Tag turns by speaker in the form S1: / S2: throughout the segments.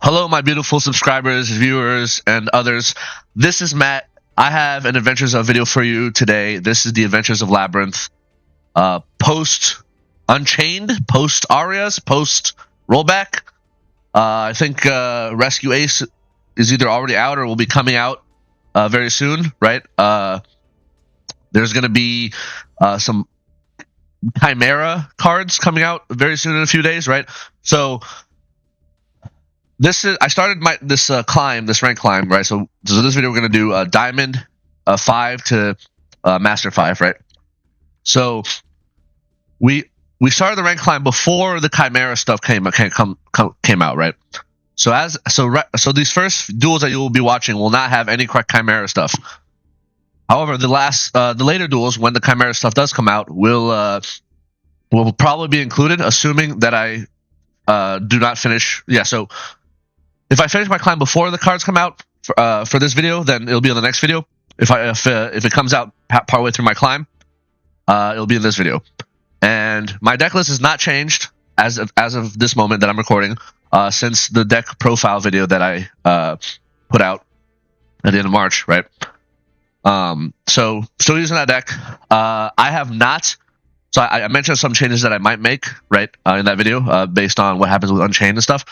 S1: Hello, my beautiful subscribers, viewers, and others. This is Matt. I have an Adventures of video for you today. This is the Adventures of Labrynth. Post Unchained, post Arias, post rollback. I think Rescue Ace is either already out or will be coming out very soon, right? There's going to be some Chimera cards coming out very soon in a few days, right? So I started this rank climb, right? So this video we're gonna do Diamond 5 to Master 5, right? So we started the rank climb before the Chimera stuff came out, right? So these first duels that you will be watching will not have any Chimera stuff. However, the later duels, when the Chimera stuff does come out, will probably be included, assuming that I do not finish. Yeah, so if I finish my climb before the cards come out for this video, then it'll be on the next video. If it comes out partway through my climb, it'll be in this video. And my deck list is not changed as of this moment that I'm recording, since the deck profile video that I put out at the end of March, right? So still using that deck. I have not. So I mentioned some changes that I might make, right, in that video, based on what happens with Unchained and stuff.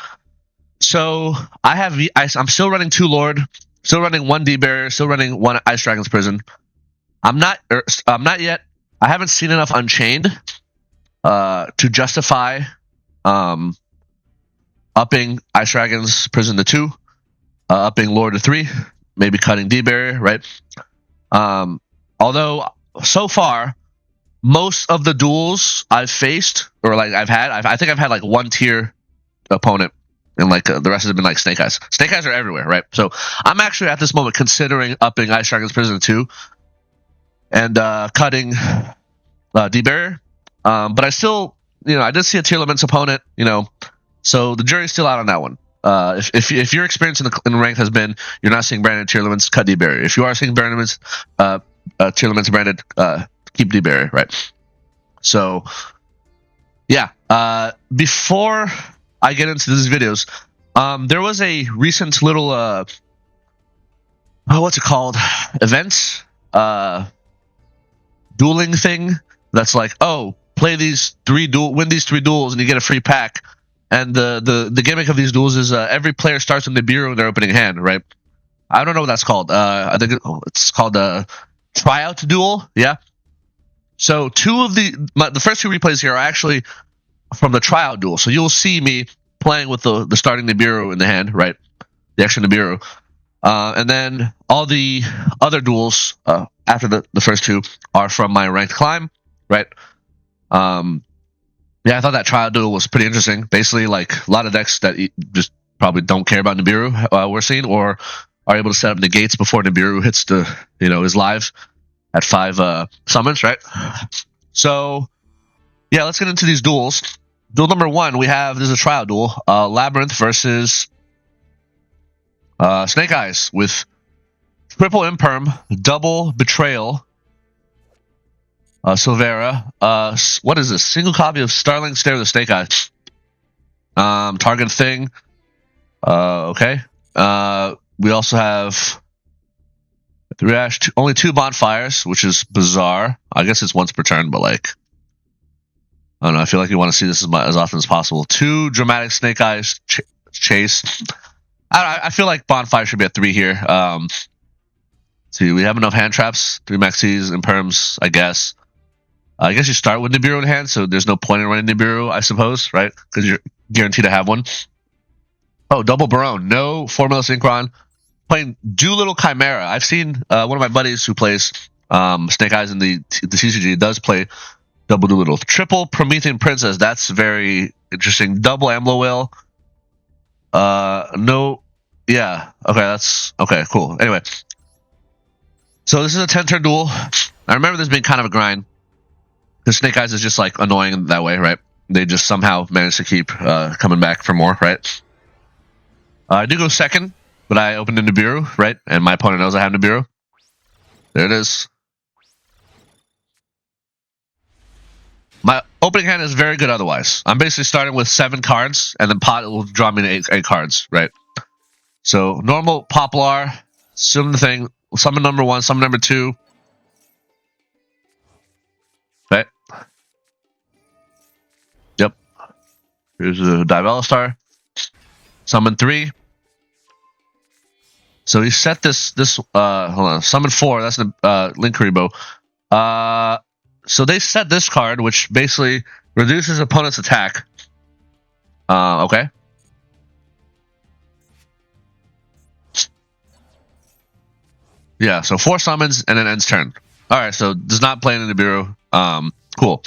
S1: So I'm still running 2 Lord, still running 1 D-Barrier, still running 1 Ice Dragon's Prison. I'm not yet. I haven't seen enough Unchained to justify upping Ice Dragon's Prison to 2, upping Lord to 3, maybe cutting D-Barrier, right? Although so far most of the duels I've faced, or like I think I've had like 1 tier opponent. And like the rest have been like Snake Eyes. Snake Eyes are everywhere, right? So I'm actually at this moment considering upping Ice Dragon's Prison 2 and cutting D-Barrier. But I still, I did see a Tearlaments opponent, so the jury's still out on that one. If your experience in ranked has been you're not seeing branded Tearlaments, cut D-Barrier. If you are seeing branded Tearlaments branded, keep D-Barrier, right? So yeah, before I get into these videos, there was a recent little what's it called, events, dueling thing that's like, oh, play these 3 win these 3 duels and you get a free pack. And the gimmick of these duels is every player starts in the bureau in their opening hand, right? I don't know what that's called. I think it's called a tryout duel. Yeah. So the first 2 replays here are actually from the tryout duel. So you'll see me playing with the starting the bureau in the hand, right? The extra in the bureau. And then all the other duels after the first 2 are from my ranked climb, right? Yeah, I thought that trial duel was pretty interesting. Basically, like a lot of decks that just probably don't care about Nibiru we're seeing, or are able to set up negates before Nibiru hits is live at 5 summons, right? So yeah, let's get into these duels. Duel number 1, this is a trial duel. Labrynth versus Snake Eyes with triple Imperm, double Betrayal, Silvera. What is this? Single copy of Starling Stare of the Snake Eyes. Target thing. Okay. We also have only 2 bonfires, which is bizarre. I guess it's once per turn, but like, I don't know. I feel like you want to see this as often as possible. 2 dramatic Snake Eyes chase. I feel like bonfire should be at 3 here. See, we have enough hand traps, 3 maxis and perms, I guess. I guess you start with Nibiru in hand, so there's no point in running Nibiru, I suppose, right? Because you're guaranteed to have one. Oh, double Barone. No Formula Synchron. Playing Doolittle Chimera. I've seen one of my buddies who plays Snake Eyes in the CCG does play double Doolittle. Triple Promethean Princess. That's very interesting. Double Amlo Whale. No. Yeah. Okay, that's... Okay, cool. Anyway. So this is a 10-turn duel. I remember this being kind of a grind. Because Snake Eyes is just like annoying that way, right? They just somehow manage to keep coming back for more, right? I do go second, but I opened a Nibiru, right? And my opponent knows I have Nibiru. There it is. My opening hand is very good otherwise. I'm basically starting with 7 cards, and then pot will draw me to 8 cards, right? So normal Poplar, summon the thing, summon number 1, summon number 2. Okay. Yep. Here's a Divelistar. Summon 3. So he set this hold on, summon 4, that's the Linkuriboh. So they set this card, which basically reduces opponent's attack. Okay. Yeah, so 4 summons and then ends turn. Alright, so does not play in the bureau. Cool.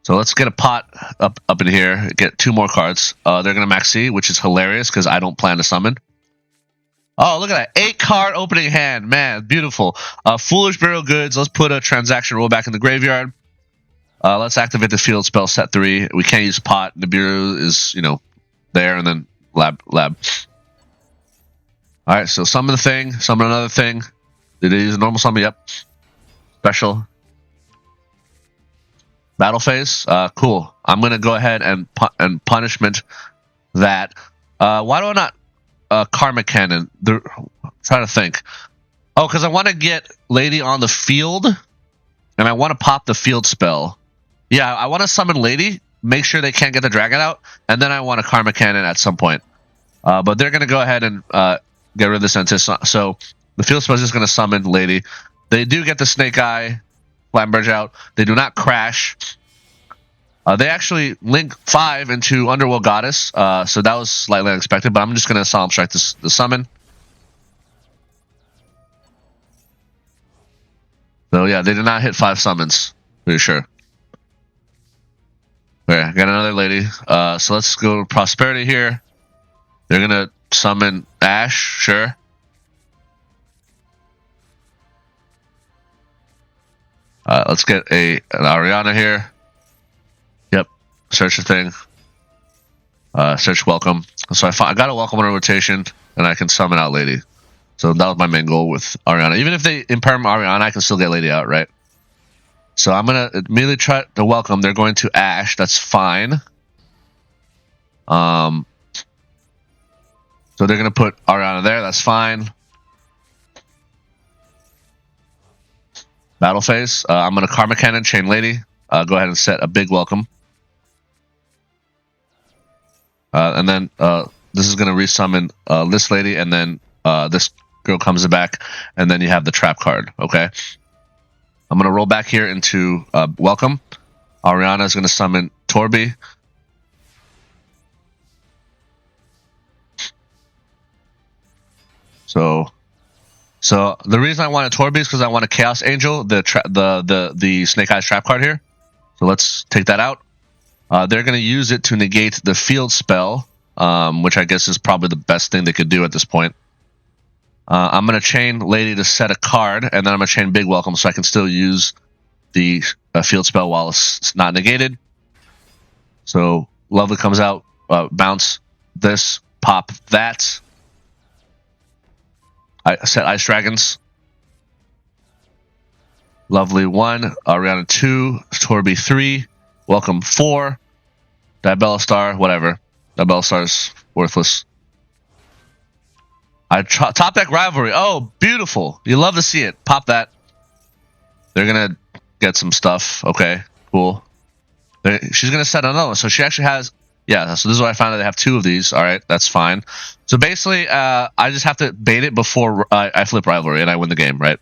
S1: So let's get a pot up in here, get 2 more cards. They're gonna max C, which is hilarious because I don't plan to summon. Oh, look at that. 8 card opening hand. Man, beautiful. Foolish Burial Goods. Let's put a transaction roll back in the graveyard. Let's activate the field spell set 3. We can't use pot. The bureau is, there, and then lab. Alright, so summon the thing, summon another thing. Did they use a normal summon? Yep. Special. Battle phase. Cool. I'm gonna go ahead and punishment that. Why do I not Karma Cannon? I'm trying to think. Oh, because I want to get Lady on the field, and I want to pop the field spell. Yeah, I want to summon Lady, make sure they can't get the dragon out, and then I want a Karma Cannon at some point. But they're going to go ahead and get rid of this Antis. So the field spell is just going to summon Lady. They do get the Snake Eye Flamberge out. They do not crash. They actually link 5 into Underworld Goddess, so that was slightly unexpected, but I'm just going to Solemn Strike the summon. So yeah, they did not hit 5 summons, pretty sure. Okay, got another Lady. So let's go to Prosperity here. They're going to summon Ash, sure. Let's get an Ariana here. Yep, search the thing. Search welcome. So I got a welcome on a rotation, and I can summon out Lady. So that was my main goal with Ariana. Even if they imperm Ariana, I can still get Lady out, right? So I'm going to immediately try to welcome. They're going to Ash. That's fine. So they're going to put Ariana there. That's fine. Battle phase. I'm going to Karma Cannon, Chain Lady. Go ahead and set a big welcome. And then this is going to resummon this Lady, and then this girl comes back, and then you have the trap card. Okay. I'm going to roll back here into welcome. Ariana is going to summon Torby. So the reason I wanted Torby is because I want a Chaos Angel, the Snake Eyes trap card here. So let's take that out. They're going to use it to negate the field spell, which I guess is probably the best thing they could do at this point. I'm going to chain Lady to set a card, and then I'm going to chain Big Welcome so I can still use the field spell while it's not negated. So Lovely comes out, bounce this, pop that. I set Ice Dragons. Lovely 1, Ariana 2, Torby 3, Welcome 4, Dibelistar, whatever. Dibelistar's worthless. Top deck Rivalry. Oh, beautiful. You love to see it. Pop that. They're going to get some stuff. Okay, cool. She's going to set another one. So she actually has... Yeah, so this is what I found out. They have 2 of these. All right, that's fine. So basically, I just have to bait it before I flip Rivalry and I win the game, right?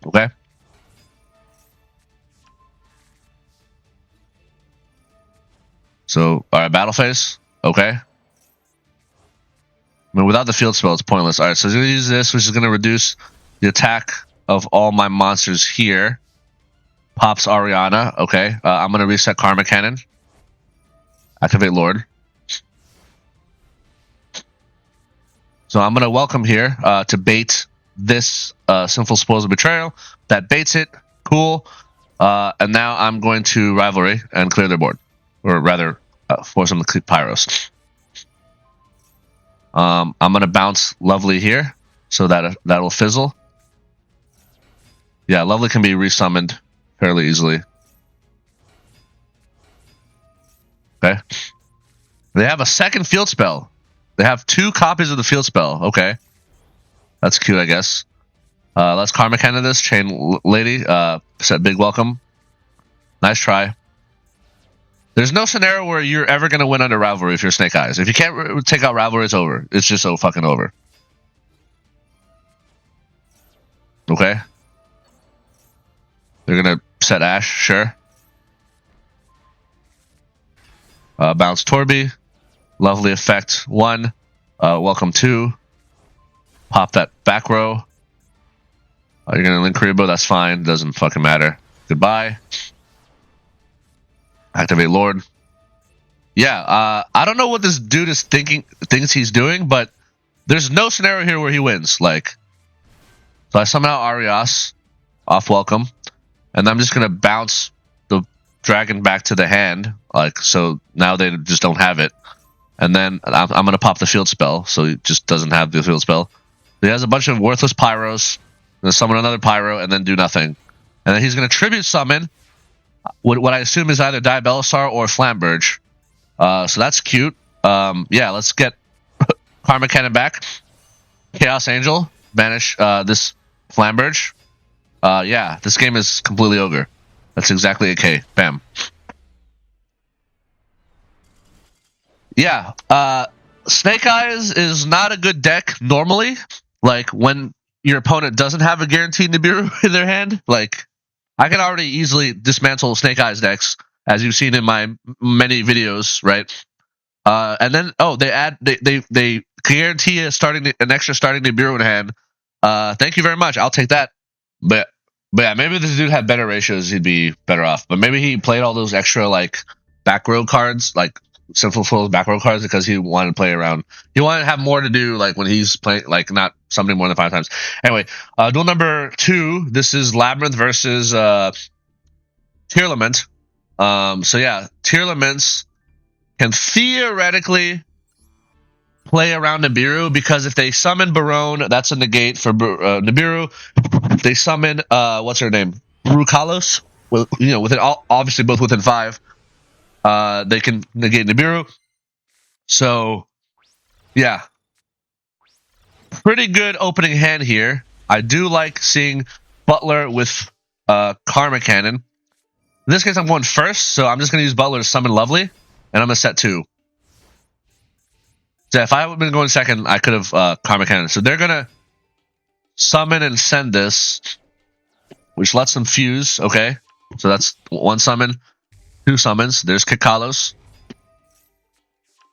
S1: Okay. So, all right, battle phase. Okay. I mean, without the field spell, it's pointless. All right, so I'm going to use this, which is going to reduce the attack of all my monsters here. Pops Ariana. Okay. I'm going to reset Karma Cannon. Activate Lord. So I'm going to welcome here to bait this Sinful Spoils of Betrayal. That baits it. Cool. And now I'm going to Rivalry and clear their board. Or rather, force them to keep Pyros. I'm going to bounce Lovely here so that will fizzle. Yeah, Lovely can be resummoned fairly easily. Okay. They have a second field spell. They have 2 copies of the field spell. Okay. That's cute, I guess. Let's Karma Cannon this. Chain Lady. Said big welcome. Nice try. There's no scenario where you're ever going to win under Rivalry if you're Snake Eyes. If you can't take out Rivalry, it's over. It's just so fucking over. Okay. They're going to set Ash, sure. Bounce Torby. Lovely effect. 1. Welcome 2. Pop that back row. You're going to link Rebo, that's fine. Doesn't fucking matter. Goodbye. Activate Lord. Yeah, I don't know what this dude is thinks he's doing, but there's no scenario here where he wins. Like, so I summon out Arias off welcome, and I'm just gonna bounce the dragon back to the hand. Like, so now they just don't have it, and then I'm gonna pop the field spell, so he just doesn't have the field spell. He has a bunch of worthless pyros. Gonna summon another pyro and then do nothing, and then he's gonna tribute summon what I assume is either Diabelisar or Flamberge. So that's cute. Yeah, let's get Karma Cannon back. Chaos Angel, banish this Flamberge. Yeah, this game is completely ogre. That's exactly a K. Bam. Yeah, Snake Eyes is not a good deck normally. Like, when your opponent doesn't have a guaranteed Nibiru in their hand, like, I can already easily dismantle Snake Eyes decks, as you've seen in my many videos, right? And then they guarantee an extra starting Nibiru in hand. Thank you very much. I'll take that. But yeah, maybe if this dude had better ratios, he'd be better off. But maybe he played all those extra like back row cards, like Sinful Fool's back row cards, because he wanted to play around. He wanted to have more to do, like when he's playing, like not something more than 5 times. Anyway, duel number 2. This is Labrynth versus Tearlaments. So yeah, Tearlaments can theoretically play around Nibiru, because if they summon Barone, that's a negate for Nibiru. If they summon what's her name, Rukalos, within obviously both within 5. They can negate Nibiru. So, yeah. Pretty good opening hand here. I do like seeing Butler with Karma Cannon. In this case, I'm going first, so I'm just going to use Butler to summon Lovely, and I'm going to set 2. So if I had been going second, I could have Karma Cannon. So they're going to summon and send this, which lets them fuse, okay? So that's 1 summon. 2 summons. There's Kikalos.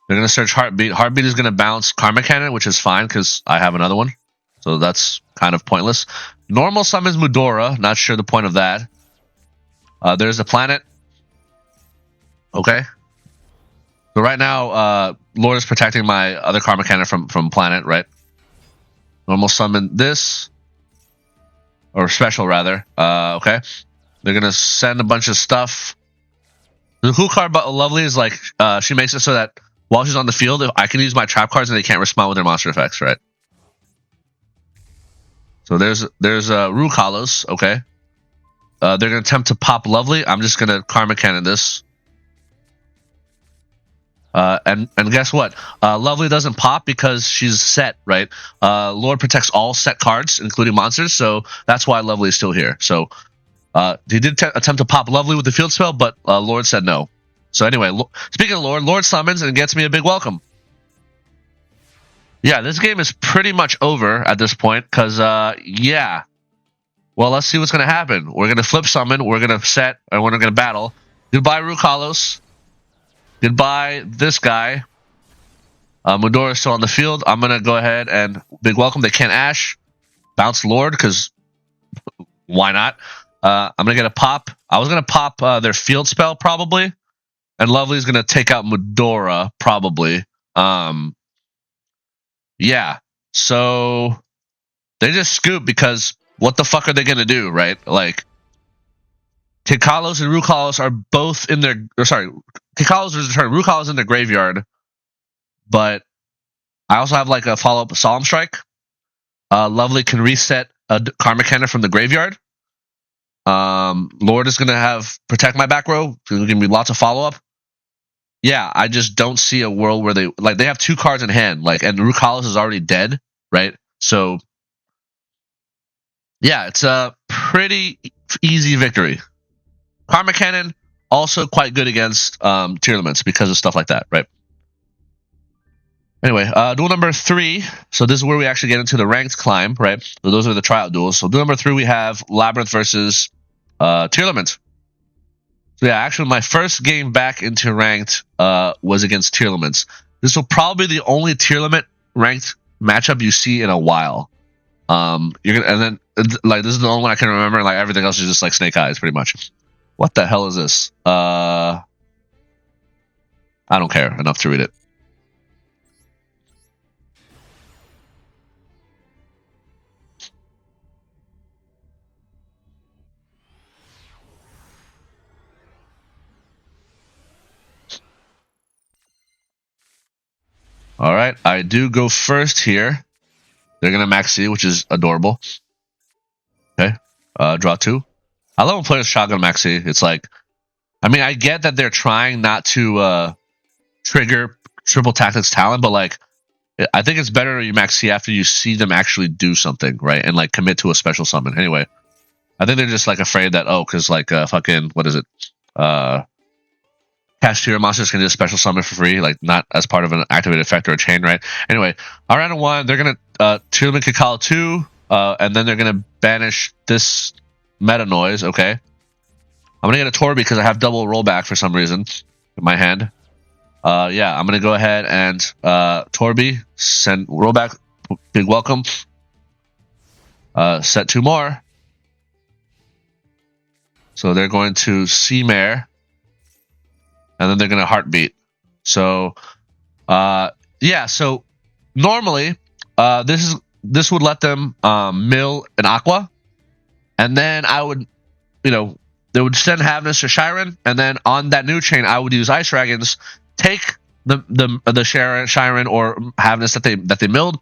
S1: They're going to search Heartbeat. Heartbeat is going to bounce Karma Cannon, which is fine because I have another one. So that's kind of pointless. Normal summons Mudora. Not sure the point of that. There's a planet. Okay. So right now, Lord is protecting my other Karma Cannon from planet, right? Normal summon this. Or special, rather. Okay. They're going to send a bunch of stuff. The cool card about Lovely is like, she makes it so that while she's on the field, I can use my trap cards and they can't respond with their monster effects, right? So there's Rukalos, okay. They're going to attempt to pop Lovely. I'm just going to Karma Cannon this. And guess what? Lovely doesn't pop because she's set, right? Lord protects all set cards, including monsters, so that's why Lovely is still here. So he did attempt to pop Lovely with the field spell, but Lord said no. So anyway, speaking of Lord summons and gets me a big welcome. Yeah, this game is pretty much over at this point, because, yeah. Well, let's see what's going to happen. We're going to flip summon, we're going to set, and we're going to battle. Goodbye, Rukalos. Goodbye, this guy. Mudora is still on the field. I'm going to go ahead and big welcome. They can't Ash. Bounce Lord, because why not? I'm going to get a pop. I was going to pop their field spell, probably. And Lovely's going to take out Mudora, probably. Yeah. So, they just scoop, because what the fuck are they going to do, right? Like, Kikalos and Rukalos are both in their... Or sorry, Kikalos is returned. Rukalos in their graveyard. But I also have like a follow-up Solemn Strike. Lovely can reset a Karma Cannon from the graveyard. Lord is going to have protect my back row. There's going to be lots of follow-up. yeah, I just don't see a world where they have 2 cards in hand, like, and Rukalis is already dead, right? So yeah, it's a pretty easy victory. Karma Cannon also quite good against Tearlaments because of stuff like that, right? Anyway, duel number 3. So this is where we actually get into the ranked climb, right? So those are the tryout duels. So duel number 3, we have Labrynth versus Tearlaments. So yeah, actually my first game back into ranked was against Tearlaments. This will probably be the only Tearlament ranked matchup you see in a while. You're gonna, and then like this is the only one I can remember. Like everything else is just like Snake Eyes, pretty much. What the hell is this? I don't care enough to read it. All right, I do go first here. They're gonna max C, which is adorable. Okay, draw 2. I love when players shotgun max C. It's like, I mean, I get that they're trying not to trigger triple tactics talent, but like, I think it's better you max C after you see them actually do something, right? And like commit to a special summon. Anyway, I think they're just like afraid that, oh, because like fucking, what is it? Kashtira monsters can do a special summon for free, like not as part of an activated effect or a chain, right? Anyway, on round 1, they're gonna Tearlaments can call 2, and then they're gonna banish this meta noise. Okay, I'm gonna get a Torby because I have double rollback for some reason in my hand. Yeah, I'm gonna go ahead and Torby, send rollback, big welcome. Set 2 more. So they're going to C-Mare. And then they're going to Heartbeat. So, yeah. So normally, this would let them mill an Aqua, and then I would, they would send Havness or Shiren, and then on that new chain, I would use Ice Dragons, take the Shiren or Havness that they milled,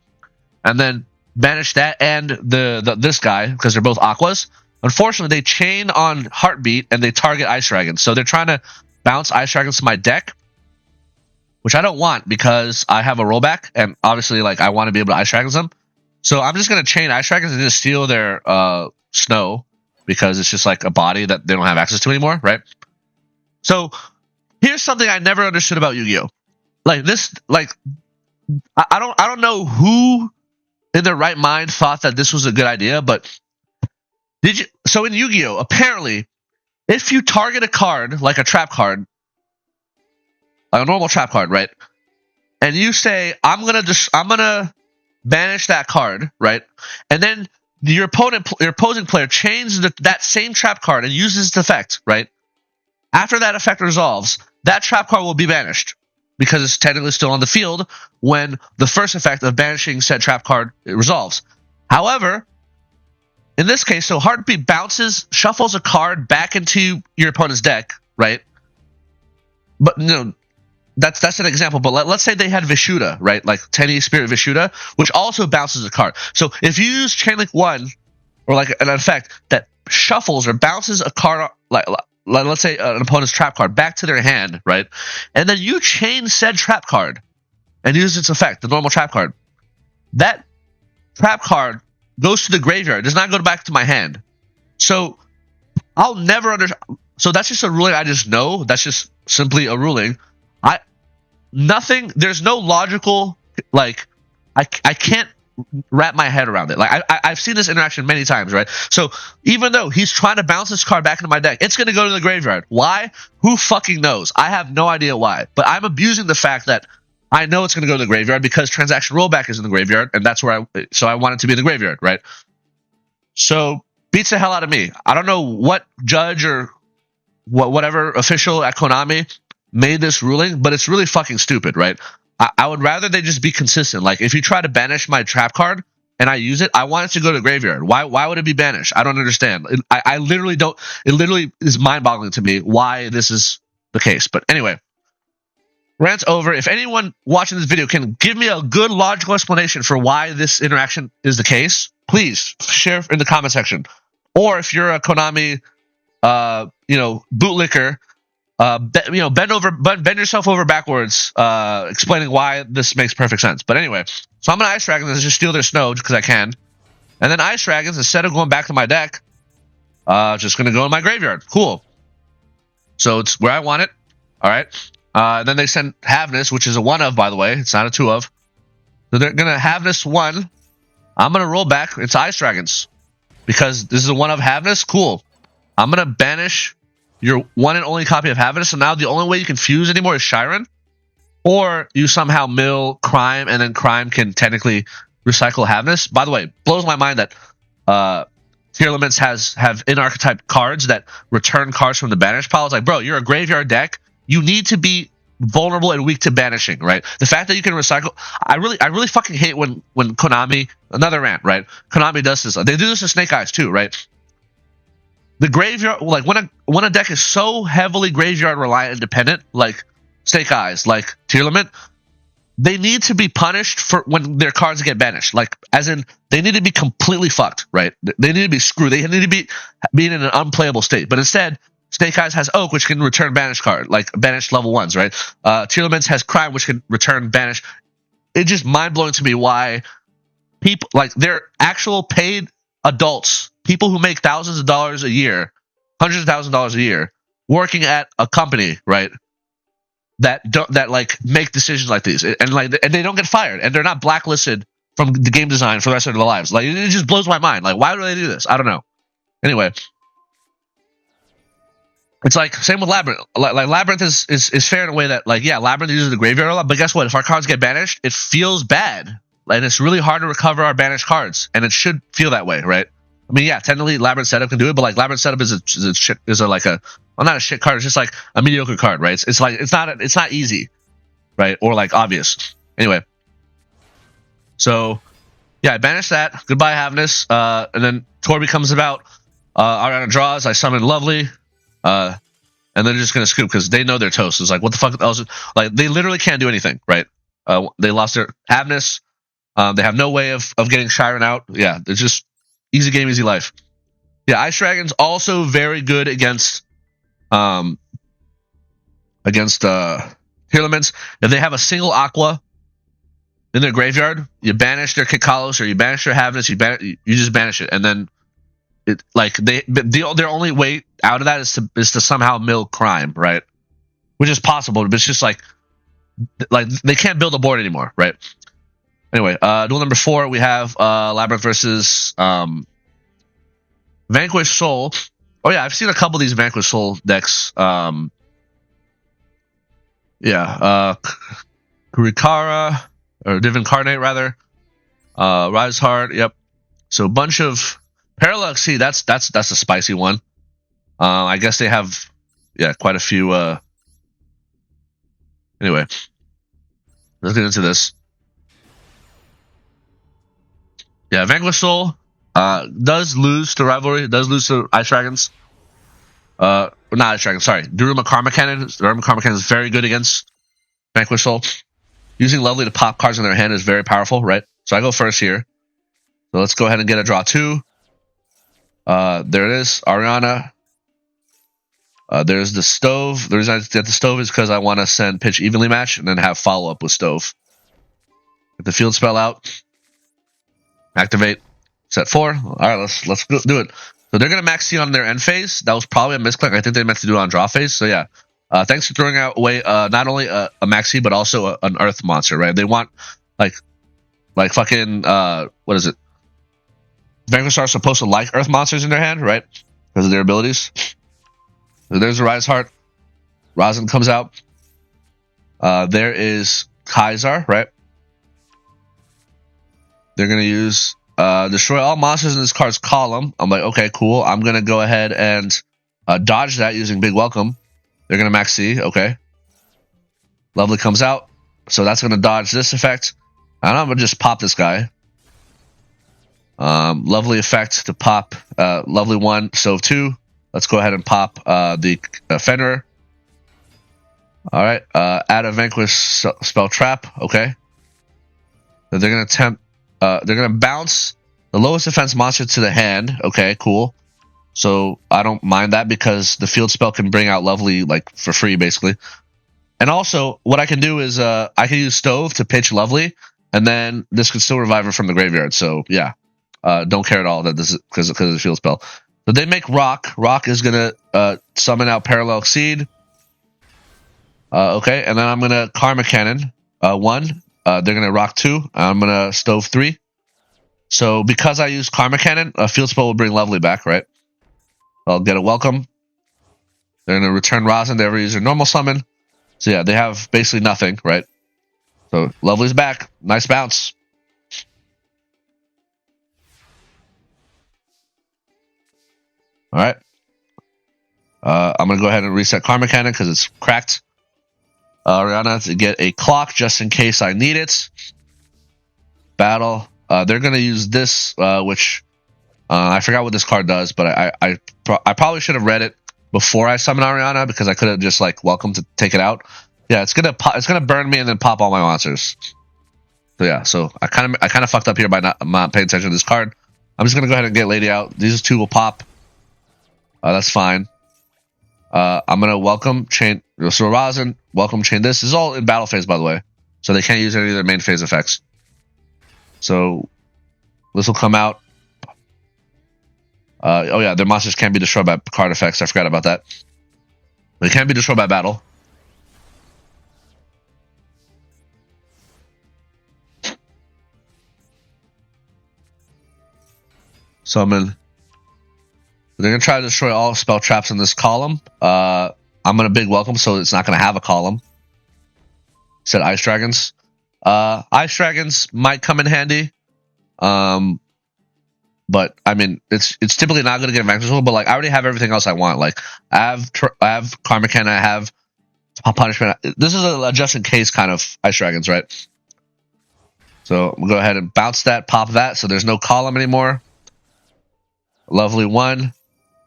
S1: and then banish that and this guy because they're both Aquas. Unfortunately, they chain on Heartbeat and they target Ice Dragons, so they're trying to bounce Ice Dragons to my deck, which I don't want because I have a rollback, and obviously, like, I want to be able to Ice Dragons them. So I'm just going to chain Ice Dragons and just steal their Snow, because it's just like a body that they don't have access to anymore, right? So here's something I never understood about Yu-Gi-Oh! Like this, like, I don't know who in their right mind thought that this was a good idea, but so in Yu-Gi-Oh! Apparently, if you target a card, like a trap card, a normal trap card, right? And you say, I'm gonna banish that card, right? And then your opposing player changes that same trap card and uses its effect, right? After that effect resolves, that trap card will be banished because it's technically still on the field when the first effect of banishing said trap card resolves. However, in this case, so Heartbeat shuffles a card back into your opponent's deck, right? But that's an example. But let's say they had Vishuda, right? Like Tenny Spirit Vishuda, which also bounces a card. So if you use Chainlink 1 or like an effect that shuffles or bounces a card, like let's say an opponent's trap card back to their hand, right? And then you chain said trap card and use its effect, the normal trap card. That trap card goes to the graveyard, does not go back to my hand. So I'll never understand. So that's just a ruling I just know. That's just simply a ruling. There's no logical, like, I can't wrap my head around it. Like, I've seen this interaction many times, right? So even though he's trying to bounce this card back into my deck, it's going to go to the graveyard. Why? Who fucking knows? I have no idea why. But I'm abusing the fact that I know it's going to go to the graveyard because transaction rollback is in the graveyard, and that's where I want it to be in the graveyard, right? So beats the hell out of me. I don't know what judge or whatever official at Konami made this ruling, but it's really fucking stupid, right? I would rather they just be consistent. Like, if you try to banish my trap card and I use it, I want it to go to the graveyard. Why would it be banished? I don't understand. I literally don't. It literally is mind-boggling to me why this is the case. But anyway, rant's over. If anyone watching this video can give me a good logical explanation for why this interaction is the case, please share in the comment section. Or if you're a Konami, bootlicker, bend yourself over backwards, explaining why this makes perfect sense. But anyway, so I'm gonna Ice Dragon and just steal their snow because I can, and then Ice Dragons, instead of going back to my deck, just gonna go in my graveyard. Cool. So it's where I want it. All right. Then they send Havness, which is a 1 of, by the way. It's not a 2 of. So they're gonna Havness 1. I'm gonna roll back. It's Ice Dragons because this is a 1 of Havness. Cool. I'm gonna banish your one and only copy of Havness, so now the only way you can fuse anymore is Shiren, or you somehow mill Crime, and then Crime can technically recycle Havness. By the way, blows my mind that Tearlaments have in-archetype cards that return cards from the banish pile. It's like, bro, you're a graveyard deck. You need to be vulnerable and weak to banishing, right? The fact that you can recycle, I really fucking hate when Konami, another rant, right? Konami does this. They do this to Snake Eyes too, right? The graveyard, like when a deck is so heavily graveyard reliant and dependent, like Snake Eyes, like Tearlament, they need to be punished for when their cards get banished. Like, as in, they need to be completely fucked, right? They need to be screwed. They need to be in an unplayable state. But instead, Snake Eyes has Oak, which can return banished card, like banished level 1s, right? Tearlaments has Crime, which can return banished. It's just mind blowing to me why people, like, they're actual paid adults, people who make thousands of dollars a year, hundreds of thousands of dollars a year, working at a company, right? That like make decisions like these, and they don't get fired, and they're not blacklisted from the game design for the rest of their lives. Like, it just blows my mind. Like, why do they do this? I don't know. Anyway, it's like same with Labrynth. Like Labrynth is fair in a way that, like, yeah, Labrynth uses the graveyard a lot, but guess what? If our cards get banished, it feels bad, and it's really hard to recover our banished cards, and it should feel that way, right? I mean, yeah, technically Labrynth setup can do it, but like Labrynth setup is not a shit card. It's just like a mediocre card, right? It's not easy, right? Or like obvious. Anyway, so yeah, I banish that. Goodbye, Havness. And then Torby comes about. Ariana draws. I summon Lovely. And they're just gonna scoop because they know they're toast. It's like, what the fuck else? Like, they literally can't do anything, right? They lost their Havness. They have no way of getting Shiren out. Yeah, it's just easy game, easy life. Yeah, Ice Dragon's also very good against Tearlaments. If they have a single Aqua in their graveyard, you banish their Kikalos or you banish their Havness, you just banish it, and then it, like, their only way out of that is to somehow mill Crime, right? Which is possible, but it's just like they can't build a board anymore, right? Anyway, duel number 4, we have Labrynth versus Vanquish Soul. Oh yeah, I've seen a couple of these Vanquish Soul decks. Kurikara, or Divincarnate rather. Rise Heart, yep. So a bunch of Parallax. See, that's a spicy one. I guess they have, yeah, quite a few. Anyway, let's get into this. Yeah, Vanquish Soul does lose to Rivalry, does lose to Ice Dragons. Not Ice Dragons, sorry. Daruma Karma Cannon. Daruma Karma Cannon is very good against Vanquish Soul. Using Lovely to pop cards in their hand is very powerful, right? So I go first here. So let's go ahead and get a draw 2. There it is, Ariana. There's the Stove. The reason I get the Stove is because I want to send Pitch Evenly Match and then have follow-up with Stove. Get the field spell out. Activate. Set 4. Alright, let's do it. So they're going to max C on their end phase. That was probably a misclick. I think they meant to do it on draw phase. So yeah. Thanks for throwing away not only a max C, but also an Earth monster, right? They want, like fucking, what is it? Vanquish are supposed to like Earth monsters in their hand, right? Because of their abilities. So there's a Rise Heart. Rosin comes out. There is Kaiser, right? They're going to use destroy all monsters in this card's column. I'm like, okay, cool. I'm going to go ahead and dodge that using Big Welcome. They're going to max C, okay. Lovely comes out. So that's going to dodge this effect. And I'm going to just pop this guy. Lovely effect to pop Lovely 1, Stove 2. Let's go ahead and pop the Fenrir. Alright, add a Vanquish spell trap, okay. Then they're going to bounce the lowest defense monster to the hand. Okay, cool. So I don't mind that because the field spell can bring out Lovely like for free basically. And also what I can do is I can use Stove to pitch Lovely, and then this could still revive her from the graveyard. So yeah, don't care at all that this is because of the field spell. So they make Rock. Rock is gonna summon out Parallel Exceed. Okay, and then I'm gonna Karma Cannon 1. They're gonna Rock 2. I'm gonna Stove 3. So because I use Karma Cannon, a field spell will bring Lovely back, right? I'll get a Welcome. They're gonna return Rosin. They ever use their normal summon. So yeah, they have basically nothing, right? So Lovely's back. Nice bounce. All right. I'm gonna go ahead and reset Karma Cannon because it's cracked. Ariana to get a clock just in case I need it. Battle. They're gonna use this, which I forgot what this card does, but I probably should have read it before I summon Ariana because I could have just like welcome to take it out. Yeah, it's gonna burn me and then pop all my monsters. So yeah, so I kind of fucked up here by not paying attention to this card. I'm just gonna go ahead and get Lady out. These two will pop. That's fine. I'm gonna welcome chain. So Rosin, welcome chain. This is all in battle phase, by the way, so they can't use any of their main phase effects. So this will come out. Oh yeah, their monsters can't be destroyed by card effects. I forgot about that. They can't be destroyed by battle. Summon. They're gonna try to destroy all spell traps in this column. I'm gonna big welcome, so it's not gonna have a column. Said Ice Dragons. Ice Dragons might come in handy. But I mean, it's typically not going to get Vanquish, but like I already have everything else I want. Like I have Karma Cannon, I have Punishment. This is a just in case kind of Ice Dragons, right? So we'll go ahead and bounce that, pop that, so there's no column anymore. Lovely 1,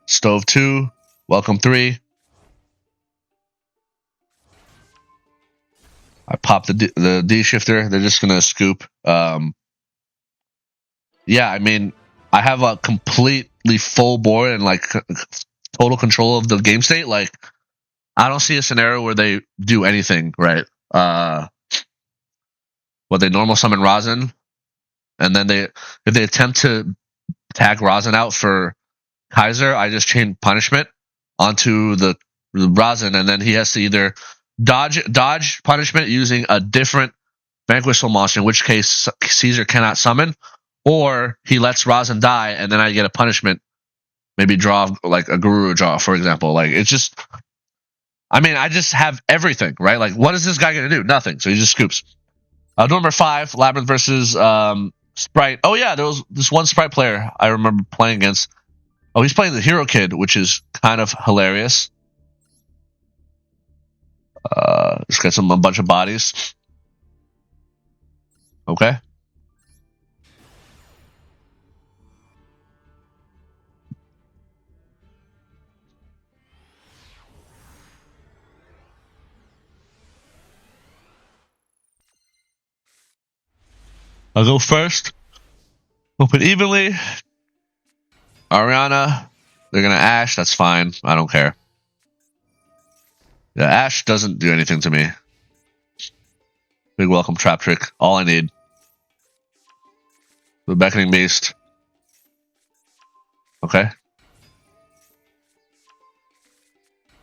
S1: Stove 2, Welcome 3. I pop the D shifter. They're just gonna scoop. Yeah, I mean, I have a completely full board and like total control of the game state. Like, I don't see a scenario where they do anything right. What they normal summon Rosin, and then if they attempt to tag Rosin out for Kaiser, I just chain Punishment onto the Rosin, and then he has to either dodge Punishment using a different Vanquish Soul monster, in which case Caesar cannot summon, or he lets Rosin die, and then I get a punishment. Maybe draw like a Guru draw, for example. Like it's just, I mean, I just have everything, right? Like, what is this guy gonna do? Nothing. So he just scoops. Number 5, Labrynth versus Spright. Oh yeah, there was this one Spright player I remember playing against. Oh, he's playing the Hero Kid, which is kind of hilarious. Just got a bunch of bodies. Okay. I'll go first. Open evenly. Ariana, they're gonna Ash. That's fine. I don't care. Yeah, Ash doesn't do anything to me. Big welcome trap trick. All I need. The Beckoning Beast. Okay.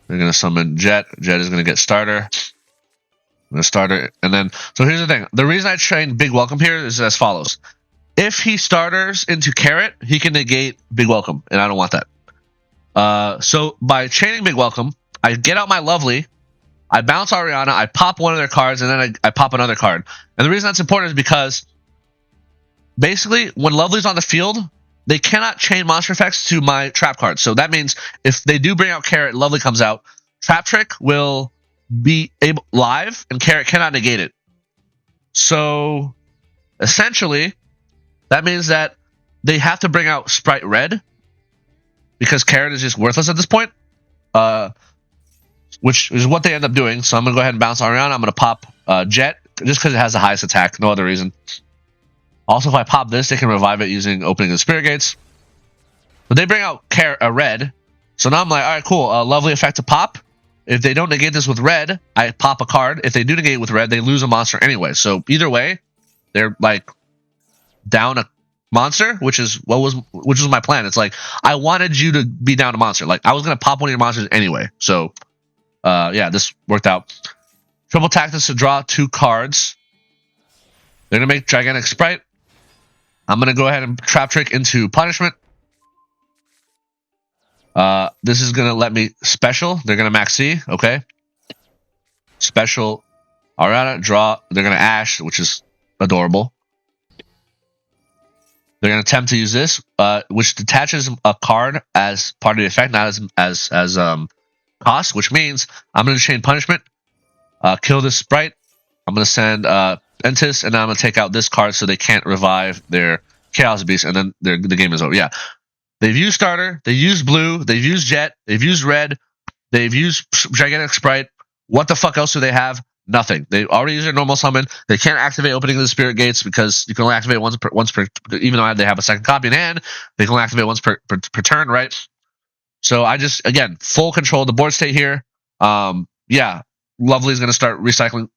S1: They're gonna summon Jet. Jet is gonna get starter. I'm gonna starter, and then so here's the thing. The reason I train Big Welcome here is as follows. If he starters into Carrot, he can negate Big Welcome, and I don't want that. So by chaining Big Welcome, I get out my Lovely, I bounce Ariana, I pop one of their cards, and then I pop another card. And the reason that's important is because basically when Lovely's on the field, they cannot chain monster effects to my trap cards. So that means if they do bring out Carrot, Lovely comes out, Trap Trick will be able live, and Carrot cannot negate it. So essentially, that means that they have to bring out Spright Red because Carrot is just worthless at this point, which is what they end up doing. So I'm gonna go ahead and bounce Ariana. I'm gonna pop Jet just because it has the highest attack, no other reason. Also, if I pop this, they can revive it using opening the Spirit Gates. But they bring out red. So now I'm like, all right, cool. Lovely effect to pop. If they don't negate this with red, I pop a card. If they do negate it with red, they lose a monster anyway. So either way, they're like down a monster, which was my plan. It's like I wanted you to be down a monster. Like I was gonna pop one of your monsters anyway. So yeah, this worked out. Triple tactics to draw 2 cards. They're gonna make gigantic Spright. I'm gonna go ahead and trap trick into punishment. This is gonna let me special. They're gonna max C, okay. Special Ariana, draw. They're gonna Ash, which is adorable. They're gonna attempt to use this, which detaches a card as part of the effect, not as cost, which means I'm gonna chain punishment, kill this Spright. I'm gonna send Entis, and then I'm gonna take out this card so they can't revive their Chaos Beast, and then the game is over. Yeah. They've used starter, they've used blue, they've used jet, they've used red, they've used gigantic Spright. What the fuck else do they have? Nothing. They already used their normal summon. They can't activate opening of the spirit gates because you can only activate once per even though they have a second copy in hand, they can only activate once per turn, right? So I just, again, full control of the board state here. Yeah, Lovely's gonna start recycling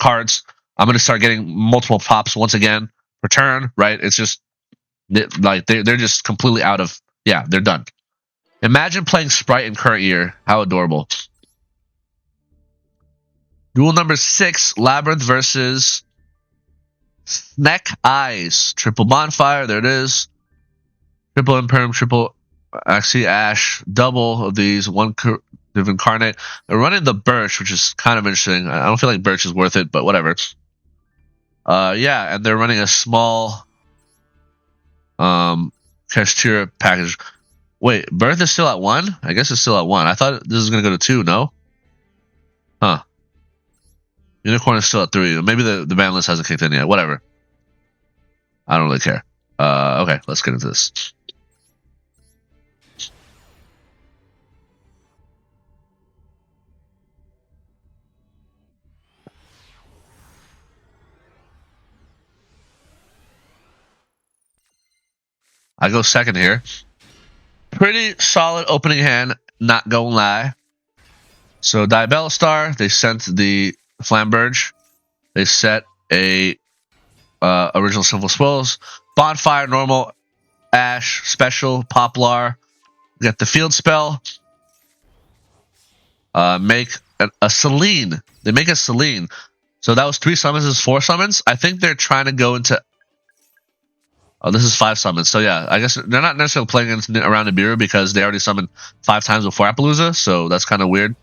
S1: cards. I'm gonna start getting multiple pops once again per turn, right? It's just like they're just completely out of, yeah, they're done. Imagine playing Spright in current year. How adorable. Duel number 6, Labrynth versus Neck Eyes. Triple bonfire, there it is. Triple imperm, triple actually Ash, double of these, one incarnate. They're running the Birch, which is kind of interesting. I don't feel like Birch is worth it, but whatever. Yeah, and they're running a small Kashtira package. Wait, Birth is still at 1? I guess it's still at 1. I thought this was gonna go to 2, no? Huh. Unicorn is still at 3. Maybe the ban list hasn't kicked in yet. Whatever. I don't really care. Okay, let's get into this. I go second here. Pretty solid opening hand, not gonna lie. So Diabella Star, they sent the Flamberge. They set a original Sinful Swells. Bonfire, normal, Ash, special, Poplar. Get the field spell. Make a Selene. They make a Selene. So that was 3 summons, this is 4 summons. I think they're trying to go into... Oh, this is 5 summons. So yeah, I guess they're not necessarily playing around Nibiru because they already summoned 5 times before Appaloosa, so that's kind of weird.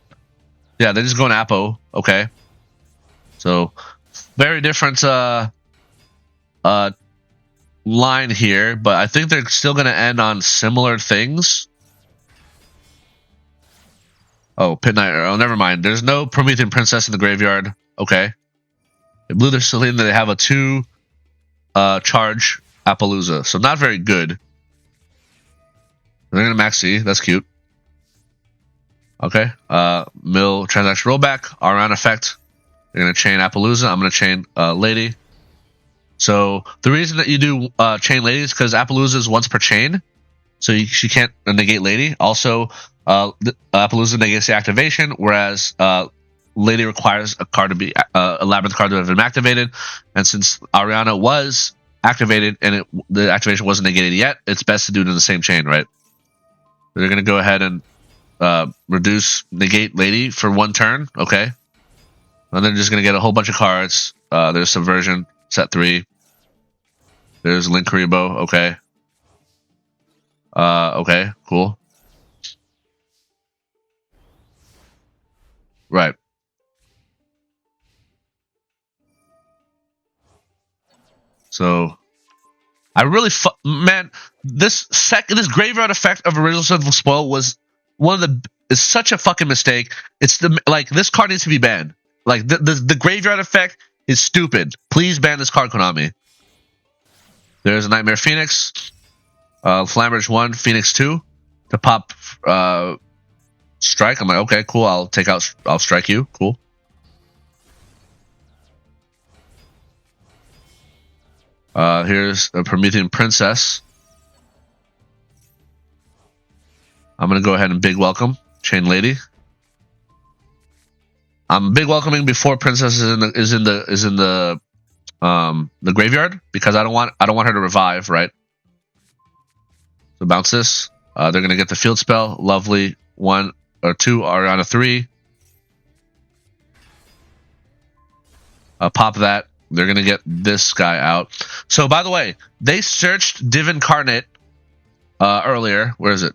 S1: Yeah, they're just going Appo. Okay. So, very different line here, but I think they're still going to end on similar things. Oh, Pit Knight. Oh, never mind. There's no Promethean Princess in the graveyard. Okay. They blew their Selene. They have a 2 charge Appaloosa, so not very good. They're going to max C. That's cute. Okay. Mill transaction rollback. Around effect. They're going to chain Appaloosa. I'm going to chain Lady. So the reason that you do chain Lady is because Appaloosa is once per chain. So she can't negate Lady. Also, Appaloosa negates the activation, whereas Lady requires a card to be a Labyrinth card to have been activated. And since Ariana was activated and the activation wasn't negated yet, it's best to do it in the same chain, right? They're going to go ahead and negate Lady for 1 turn. Okay. And they're just going to get a whole bunch of cards. There's Subversion, set 3. There's Linkuriboh. Okay. Okay, cool. Right. So, I really, man, this graveyard effect of original Sinful Spoil was is such a fucking mistake. It's this card needs to be banned. Like the graveyard effect is stupid. Please ban this card, Konami. There's a Nightmare Phoenix, Flamberge 1, Phoenix 2 to pop strike. I'm like, okay, cool. I'll strike you. Cool. Here's a Promethean Princess. I'm gonna go ahead and big welcome Chain Lady. I'm big welcoming before Princess is in the graveyard because I don't want her to revive, right? So bounce this. They're gonna get the field spell. Lovely. 1 or 2 Ariana 3. Pop that. They're gonna get this guy out. So by the way, they searched Div Incarnate earlier. Where is it?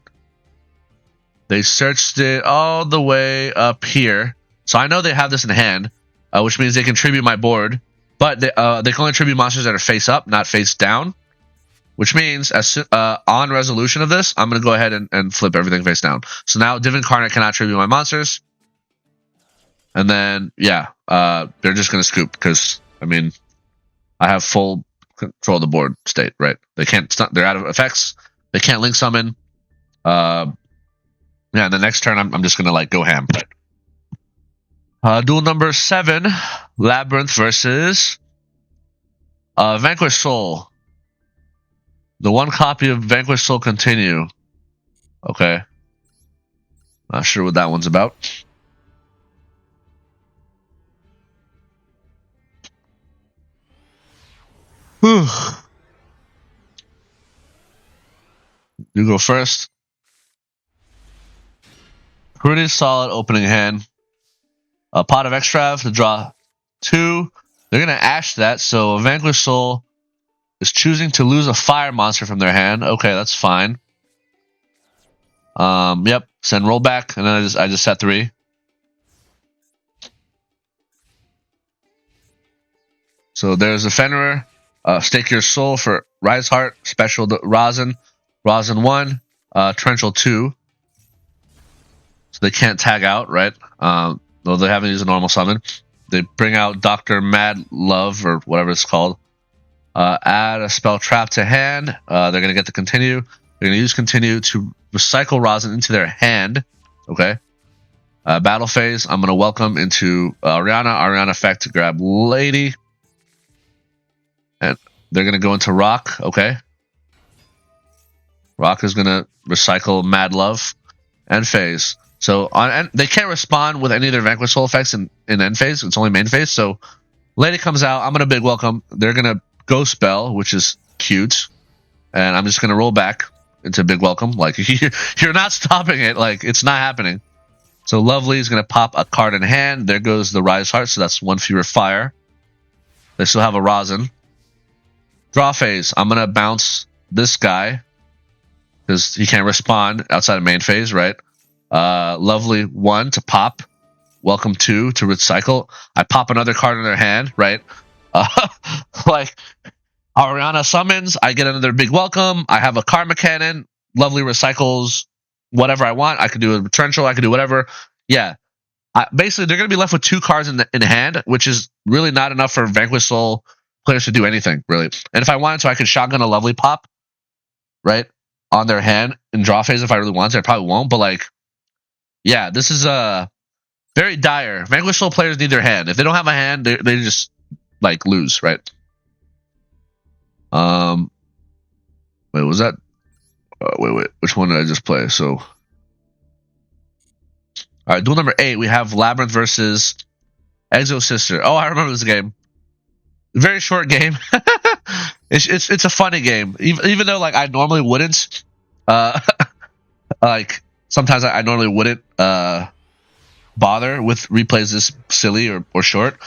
S1: They searched it all the way up here. So I know they have this in hand, which means they can tribute my board. But they can only tribute monsters that are face up, not face down. Which means on resolution of this, I'm going to go ahead and flip everything face down. So now Div Incarnate cannot tribute my monsters. And then, yeah, they're just going to scoop because, I mean, I have full control of the board state, right? They can't, they're out of effects. They can't link summon. Yeah, the next turn, I'm just going to like go ham. Duel number 7, Labrynth versus Vanquish Soul. The 1 copy of Vanquish Soul Continue. Okay. Not sure what that one's about. Whew. You go first. Pretty solid opening hand. A pot of Extrav to draw 2. They're going to ash that, so Vanquish Soul is choosing to lose a fire monster from their hand. Okay, that's fine. Yep. Send roll back, and then I just set 3. So there's a Fenrir. Stake your soul for Rise Heart. Special Rosin. Rosin 1. Torrential 2. So they can't tag out, right? Though they haven't used a normal summon. They bring out Dr. Mad Love, or whatever it's called. Add a spell trap to hand. They're going to get the continue. They're going to use continue to recycle Rosin into their hand. Okay. Battle phase. I'm going to welcome into Ariana effect to grab Lady. And they're going to go into Rock. Okay. Rock is going to recycle Mad Love and phase. So they can't respond with any of their Vanquish Soul effects in end phase. It's only main phase. So Lady comes out. I'm going to big welcome. They're going to go spell, which is cute. And I'm just going to roll back into big welcome. Like, you're not stopping it. Like, it's not happening. So Lovely is going to pop a card in hand. There goes the Rise Heart. So that's 1 fewer fire. They still have a Rosin. Draw phase. I'm going to bounce this guy because he can't respond outside of main phase, right? Lovely 1 to pop. Welcome 2 to recycle. I pop another card in their hand, right? Like Ariana summons, I get another big welcome. I have a Karma Cannon. Lovely recycles whatever I want. I could do a torrential. I could do whatever. Yeah. Basically, they're going to be left with 2 cards in hand, which is really not enough for Vanquish Soul players to do anything, really. And if I wanted to, I could shotgun a Lovely pop, right, on their hand in draw phase if I really wanted to. I probably won't, but like, yeah, this is very dire. Vanquish Soul players need their hand. If they don't have a hand, they just like lose, right? Wait, was that? Wait. Which one did I just play? So, all right, duel number 8. We have Labrynth versus Exosister. Oh, I remember this game. Very short game. It's a funny game, even though like I normally wouldn't. Like sometimes I normally wouldn't bother with replays this silly or short.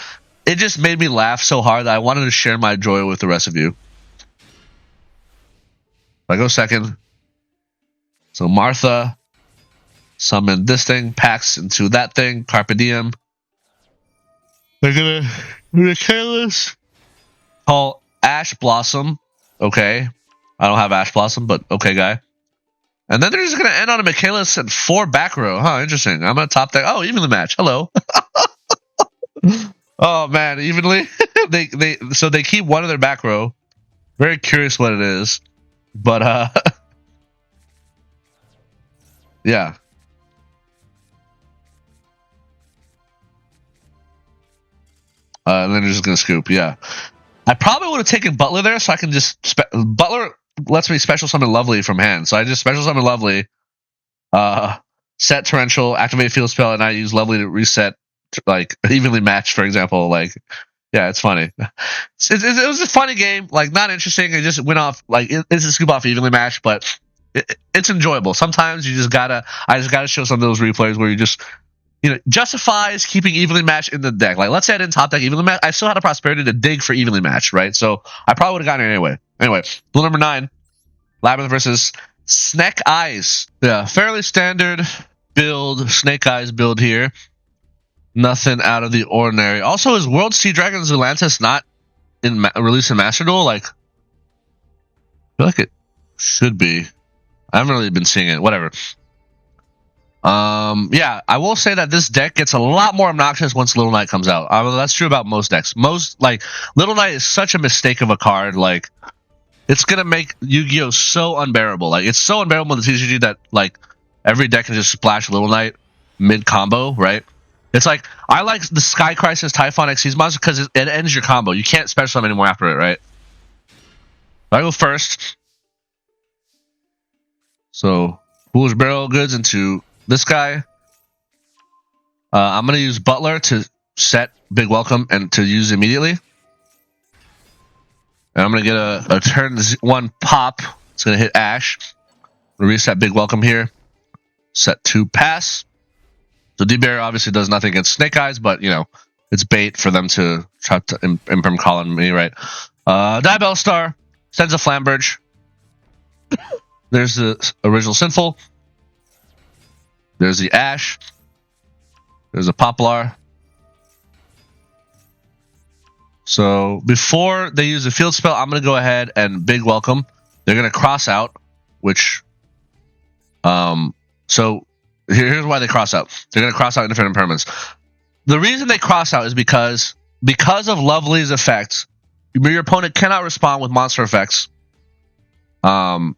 S1: It just made me laugh so hard that I wanted to share my joy with the rest of you. If I go second. So Martha summon this thing, packs into that thing, Carpe Diem. They're gonna careless. Call Ash Blossom. Okay. I don't have Ash Blossom, but okay, guy. And then they're just gonna end on a Michaelis and 4 back row. Huh, interesting. I'm gonna top deck. Oh, evenly match. Hello. Oh man, evenly. So they keep one of their back row. Very curious what it is. But yeah. And then they're just gonna scoop, yeah. I probably would have taken Butler there, so I can just Butler lets me special summon Lovely from hand. So I just special summon Lovely, Set Torrential, activate Field Spell, and I use Lovely to reset, like, evenly matched, for example. Like, yeah, it's funny. It was a funny game, like, not interesting. It just went off, like, it's a scoop off evenly matched, but it's enjoyable. Sometimes I just gotta show some of those replays where you just, justifies keeping evenly matched in the deck. Like, let's say I didn't top deck evenly matched, I still had a prosperity to dig for evenly matched, right? So I probably would have gotten it anyway. Anyway, blue number 9, Labrynth versus Snake Eyes. Yeah, fairly standard build, Snake Eyes build here. Nothing out of the ordinary. Also, is World Sea Dragon Zulantis not released in Master Duel? Like, I feel like it should be. I haven't really been seeing it. Whatever. Yeah, I will say that this deck gets a lot more obnoxious once Little Knight comes out. That's true about most decks. Little Knight is such a mistake of a card. Like, it's gonna make Yu-Gi-Oh so unbearable. Like, it's so unbearable in the TCG that, like, every deck can just splash Little Knight mid combo, right? It's like, I like the Sky Crisis Typhon Xyz monster because it ends your combo. You can't special summon anymore after it, right? I go first. So, Foolish Barrel Goods into this guy. I'm going to use Butler to set Big Welcome and to use immediately. And I'm going to get a turn 1 pop. It's going to hit Ash. Reset Big Welcome here. Set 2 pass. So D-Barrier obviously does nothing against Snake Eyes, but, it's bait for them to try to imperm call on me, right? Diabell Star sends a Flamberge. There's the original Sinful. There's the Ash. There's a Poplar. So before they use the field spell, I'm going to go ahead and Big Welcome. They're going to cross out, which... So here's why they cross out. They're going to cross out Infinite Impermanence. The reason they cross out is because of Lovely's effect, your opponent cannot respond with monster effects to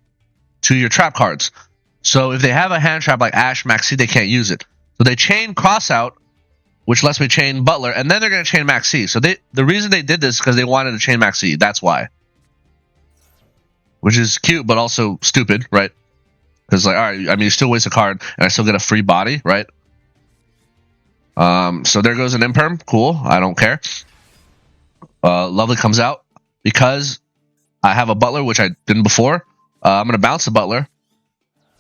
S1: your trap cards. So if they have a hand trap like Ash, Maxi, they can't use it. So they chain cross out, which lets me chain Butler, and then they're going to chain Maxi. So the reason they did this is because they wanted to chain Maxi. That's why. Which is cute, but also stupid, right? Because, like, all right, I mean, you still waste a card, and I still get a free body, right? So there goes an Imperm. Cool. I don't care. Lovely comes out. Because I have a Butler, which I didn't before, I'm going to bounce the Butler.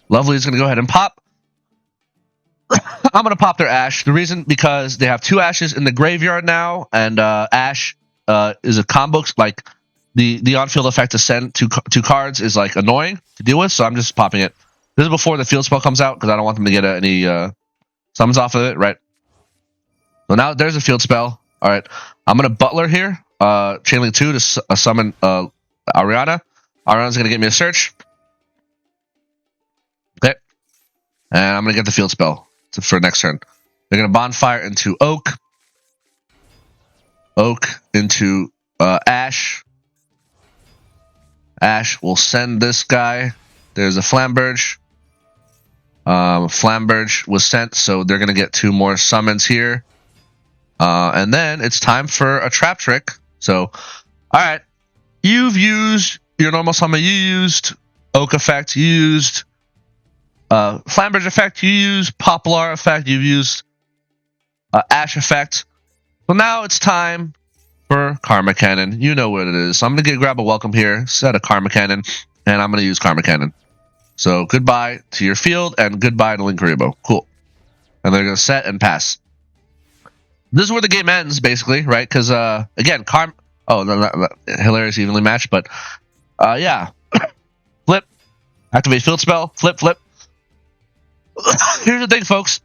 S1: Lovely is going to go ahead and pop. I'm going to pop their Ash. The reason, because they have 2 Ashes in the graveyard now, and Ash is a combo, like, the on-field effect to send 2 cards is, like, annoying to deal with, so I'm just popping it. This is before the field spell comes out, because I don't want them to get any summons off of it, right? So now there's a field spell. All right, I'm going to Butler here, Chainlink 2 to summon Ariana. Ariana's going to give me a search. Okay. And I'm going to get the field spell for next turn. They're going to Bonfire into Oak. Oak into Ash. Ash will send this guy. There's a Flamberge. Flamberge was sent, so they're going to get 2 more summons here. And then it's time for a trap trick. So, alright. You've used your normal summon. You used Oak effect. You used Flamberge effect. You used Poplar effect. You've used Ash effect. So now it's time for Karma Cannon. You know what it is. So I'm going to grab a Welcome here, set a Karma Cannon, and I'm going to use Karma Cannon. So goodbye to your field, and goodbye to Linkuriboh. Cool. And they're going to set and pass. This is where the game ends, basically, right? Because, again, oh, no, hilarious evenly matched, but, yeah. Flip. Activate field spell. Flip, flip. Here's the thing, folks.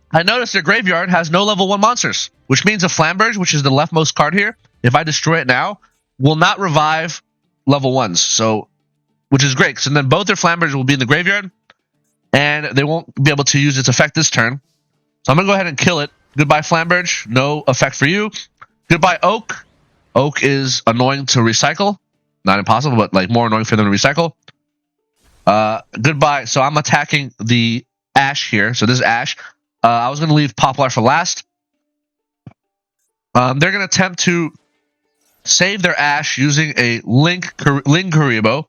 S1: I noticed their graveyard has no level 1 monsters, which means a Flamberge, which is the leftmost card here, if I destroy it now, will not revive level 1s. So, which is great. So then both their Flamberges will be in the graveyard, and they won't be able to use its effect this turn. So I'm going to go ahead and kill it. Goodbye, Flamberge. No effect for you. Goodbye, Oak. Oak is annoying to recycle. Not impossible, but like more annoying for them to recycle. Goodbye. So I'm attacking the Ash here. So this is Ash. I was going to leave Poplar for last. They're going to attempt to save their Ash using a Linkuriboh.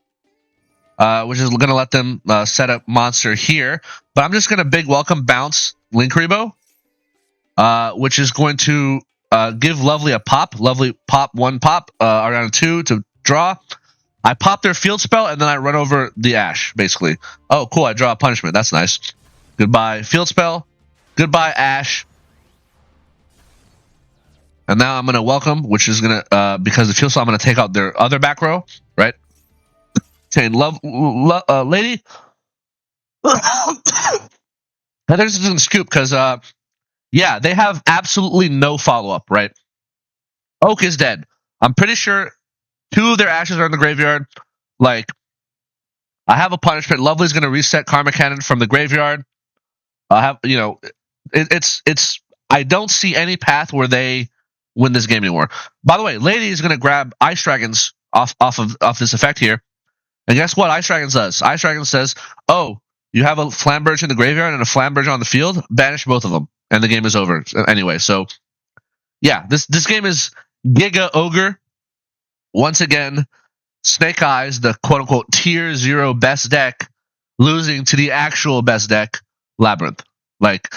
S1: which is going to let them set up monster here. But I'm just going to big welcome bounce Link Rebo, which is going to give Lovely a pop. Lovely pop 1 pop, around 2 to draw. I pop their field spell, and then I run over the Ash, basically. Oh, cool, I draw a punishment. That's nice. Goodbye, field spell. Goodbye, Ash. And now I'm going to welcome, which is going to, because the field spell, I'm going to take out their other back row, right? Saying, lady. I think this is going to scoop, because, yeah, they have absolutely no follow-up, right? Oak is dead. I'm pretty sure 2 of their Ashes are in the graveyard. Like, I have a punishment. Lovely's going to reset Karma Cannon from the graveyard. I have, you know, it's. I don't see any path where they win this game anymore. By the way, Lady is going to grab Ice Dragons off this effect here. And guess what Ice Dragons does? Ice Dragons says, oh, you have a Flamberge in the graveyard and a Flamberge on the field? Banish both of them. And the game is over. Anyway, so, yeah, this game is Giga Ogre. Once again, Snake Eyes, the quote-unquote Tier 0 best deck, losing to the actual best deck, Labrynth. Like,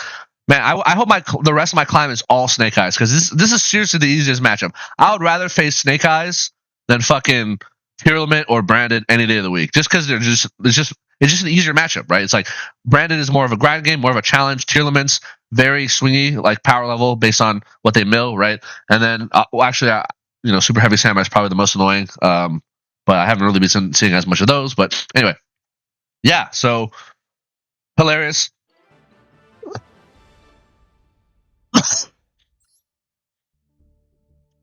S1: man, I hope the rest of my climb is all Snake Eyes, because this is seriously the easiest matchup. I would rather face Snake Eyes than fucking Tearlaments or Branded any day of the week, just because it's just an easier matchup, right? It's like Branded is more of a grind game, more of a challenge. Tearlaments very swingy, like power level based on what they mill, right? And then you know, Super Heavy Samurai is probably the most annoying, but I haven't really been seeing as much of those. But anyway, yeah, so hilarious.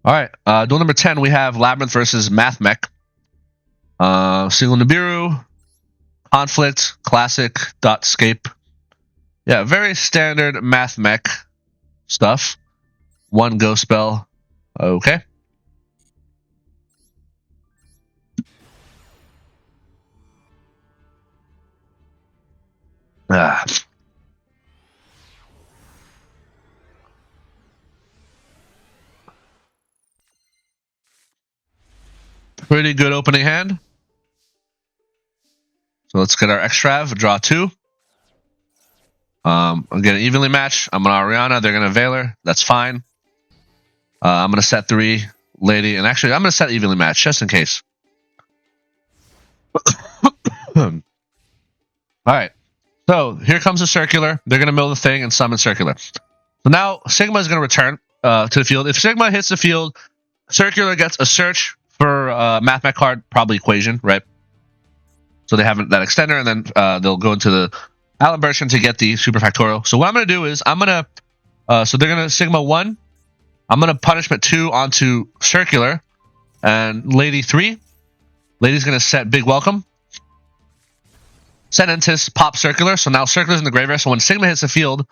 S1: All right, duel number 10, we have Labrynth versus Mathmech. Single Nibiru, Conflict, Classic, Dotscape. Yeah, very standard Mathmech stuff. 1 go spell. Okay. Pretty good opening hand. So let's get our Extrav, draw 2. I'm going to evenly match. I'm going to Ariana. They're going to Veiler. That's fine. I'm going to set 3, Lady. And actually, I'm going to set evenly match, just in case. All right. So here comes the Circular. They're going to mill the thing and summon Circular. So now Sigma is going to return to the field. If Sigma hits the field, Circular gets a search for Mathmech card, probably Equation, right? So they have that extender, and then they'll go into the Allen version to get the Super Factorial. So what I'm going to do is I'm going to, so they're going to Sigma 1. I'm going to Punishment 2 onto Circular, and Lady 3. Lady's going to set Big Welcome. Set Entis, pop Circular. So now Circular's in the graveyard. So when Sigma hits the field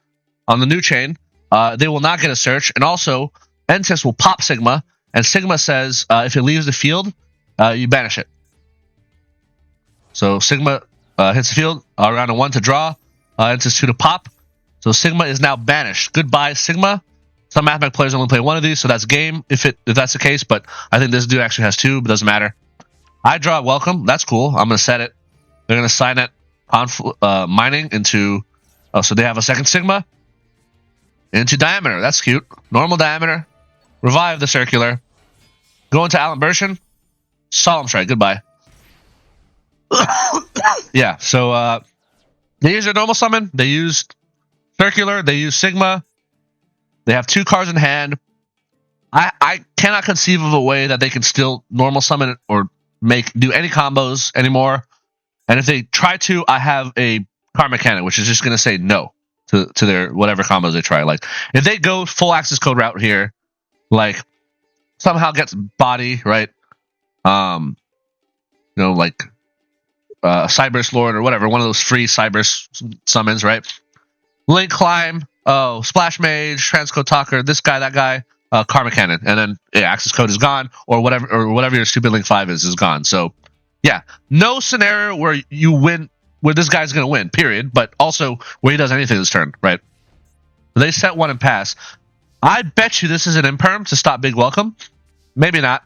S1: on the new chain, they will not get a search. And also, Entis will pop Sigma. And Sigma says, if it leaves the field, you banish it. So Sigma hits the field, around a 1 to draw, Entis 2 to pop. So Sigma is now banished. Goodbye, Sigma. Some Mathmech players only play 1 of these, so that's game if that's the case. But I think this dude actually has 2, but doesn't matter. I draw Welcome. That's cool. I'm going to set it. They're going to sign it mining into... Oh, so they have a second Sigma. Into Diameter. That's cute. Normal Diameter. Revive the Circular. Go into Allen Bershon. Solemn Strike. Goodbye. Yeah, so they use their normal summon. They used Circular. They use Sigma. They have 2 cards in hand. I cannot conceive of a way that they can still normal summon or do any combos anymore. And if they try to, I have a Karma Cannon, which is just going to say no to their whatever combos they try. Like, if they go full access code route here, like, somehow gets body, right? You know, like Cyberse Lord or whatever, one of those free Cyberse summons, right? Link Climb, Splash Mage, Transcode Talker, this guy, that guy, Karma Cannon, and then access code is gone, or whatever your stupid Link 5 is gone. So yeah, no scenario where you win, where this guy's gonna win, period, but also where he does anything this turn, right? They set 1 and pass. I bet you this is an Imperm to stop Big Welcome. Maybe not.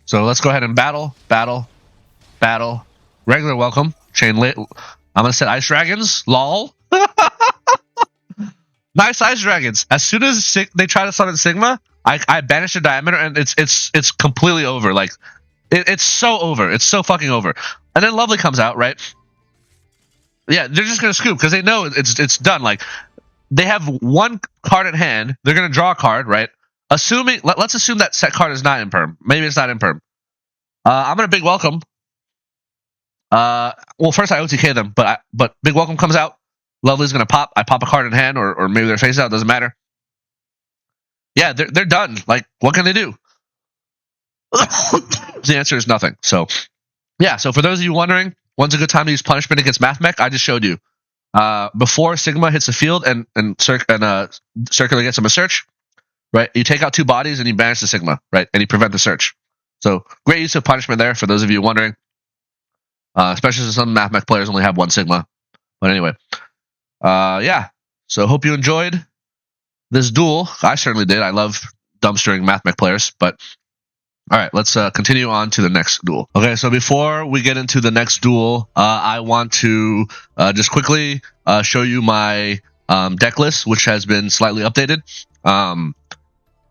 S1: So let's go ahead and battle, battle, battle, regular welcome. Chain lit. I'm gonna set Ice Dragons. Lol. Nice Ice Dragons. As soon as they try to summon Sigma, I banish the Diameter, and it's completely over. Like it's so over. It's so fucking over. And then Lovely comes out, right? Yeah, they're just gonna scoop because they know it's done. Like they have one card in hand. They're gonna draw a card, right? Assuming let's assume that set card is not Imperm. Maybe it's not Imperm. I'm gonna big welcome. Well, first I OTK them, but big welcome comes out. Lovely's gonna pop. I pop a card in hand, or maybe their face out. Doesn't matter. Yeah, they're done. Like, what can they do? The answer is nothing. So, yeah. So for those of you wondering, when's a good time to use punishment against Mathmech? I just showed you. Before Sigma hits the field and Circular gets him a search, right? You take out 2 bodies and you banish the Sigma, right? And you prevent the search. So great use of punishment there for those of you wondering. Especially since some Mathmech players only have 1 Sigma. But anyway, yeah. So hope you enjoyed this duel. I certainly did. I love dumpstering Mathmech players. But all right, let's continue on to the next duel. Okay, so before we get into the next duel, I want to just quickly show you my deck list, which has been slightly updated.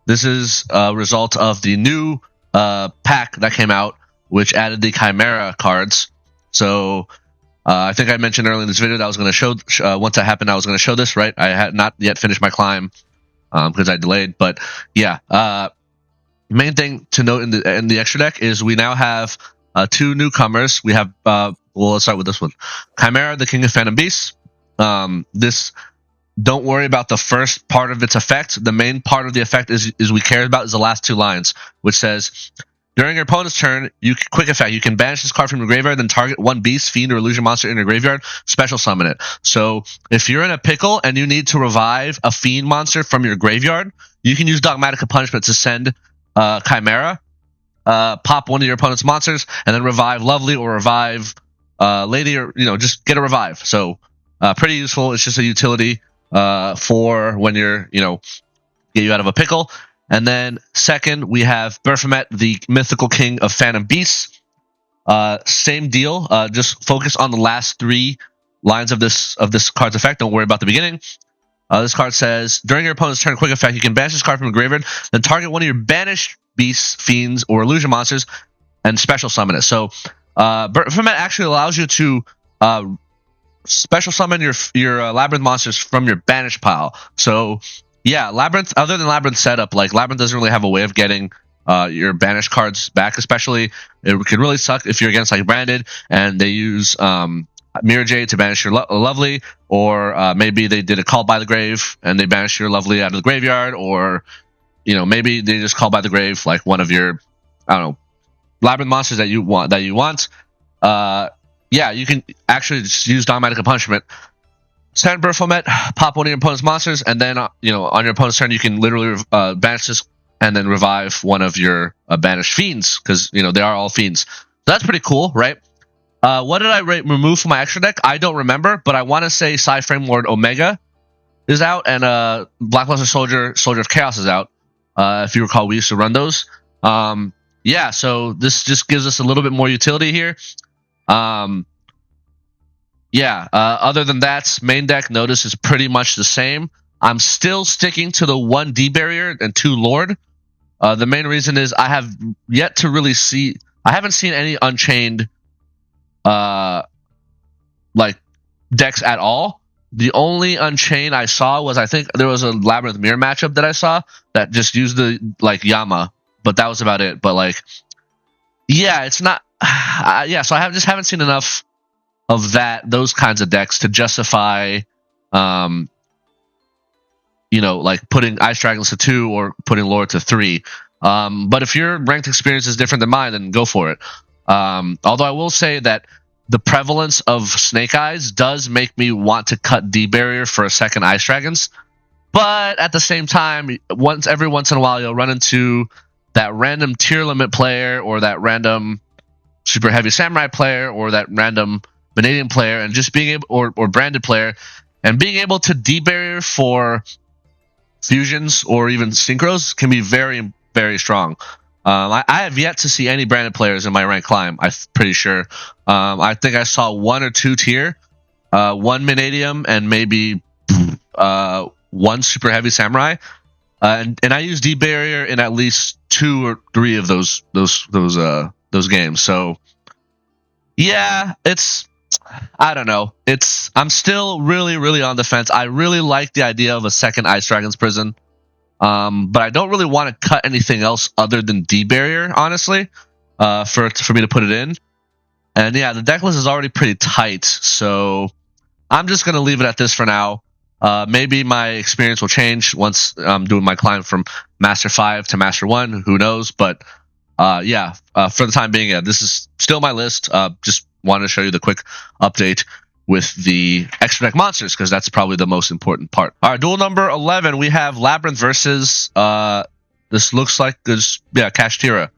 S1: This is a result of the new pack that came out, which added the Chimera cards. So I think I mentioned earlier in this video that I was going to show, once that happened, I was going to show this, right? I had not yet finished my climb because I delayed. But yeah, main thing to note in the extra deck is we now have 2 newcomers. We have, well, let's start with this one. Chimera, the King of Phantom Beasts. This, don't worry about the first part of its effect. The main part of the effect is we care about is the last 2 lines, which says, during your opponent's turn, quick effect, you can banish this card from your graveyard, then target 1 beast, fiend, or illusion monster in your graveyard, special summon it. So if you're in a pickle and you need to revive a fiend monster from your graveyard, you can use Dogmatica Punishment to send Chimera, pop one of your opponent's monsters, and then revive Lovely or revive Lady, or just get a revive. So pretty useful. It's just a utility for when you're get you out of a pickle. And then second, we have Baphomet, the mythical king of Phantom Beasts. Same deal. Just focus on the last 3 lines of this card's effect. Don't worry about the beginning. This card says, during your opponent's turn, quick effect, you can banish this card from the graveyard, then target one of your banished beasts, fiends, or illusion monsters, and special summon it. So Baphomet actually allows you to special summon your Labrynth monsters from your banished pile. So yeah, Labrynth, other than Labrynth setup, like Labrynth doesn't really have a way of getting your banished cards back, especially it could really suck if you're against like Branded and they use Mirror Jade to banish your Lovely, or maybe they did a Call by the Grave and they banish your Lovely out of the graveyard, or maybe they just Call by the Grave like one of your Labrynth monsters that you want. Yeah, you can actually just use Dogmatica Punishment. Send Baphomet, pop one of your opponent's monsters, and then on your opponent's turn you can literally banish this and then revive one of your banished fiends, because they are all fiends. So that's pretty cool, right? What did I remove from my extra deck? I don't remember, but I want to say Psy-Frame Lord Omega is out, and Blackluster Soldier of Chaos is out. If you recall, we used to run those. Yeah, so this just gives us a little bit more utility here. Yeah, other than that, main deck notice is pretty much the same. I'm still sticking to the 1 D barrier and 2 Lord. The main reason is I have yet to really I haven't seen any Unchained like decks at all. The only Unchained I saw was, I think there was a Labrynth Mirror matchup that I saw that just used the Yama, but that was about it. But yeah, it's not. Yeah, so I just haven't seen enough of those kinds of decks to justify, putting Ice Dragons to 2 or putting Lord to 3. But if your ranked experience is different than mine, then go for it. Although I will say that the prevalence of Snake Eyes does make me want to cut D barrier for a second Ice Dragons. But at the same time, every once in a while, you'll run into that random tier limit player, or that random super heavy samurai player, or that random Mannadium player, and just being able, or branded player, and being able to debarrier for fusions or even synchros can be very, very strong. I have yet to see any branded players in my rank climb. I'm pretty sure. I think I saw 1 or 2 tier, 1 Mannadium, and maybe 1 super heavy samurai. And I use D barrier in at least 2 or 3 of those games. So yeah, I don't know. I'm still really on the fence. I really like the idea of a second Ice Dragon's Prison. But I don't really want to cut anything else other than D barrier, honestly, for me to put it in. And yeah, the deck list is already pretty tight, so I'm just gonna leave it at this for now. Maybe my experience will change once I'm doing my climb from Master 5 to Master 1. Who knows? But yeah, for the time being, yeah, this is still my list. Just wanted to show you the quick update with the extra deck monsters, because that's probably the most important part. All right, duel number 11, we have Labrynth versus, this looks like this, yeah, Kashtira.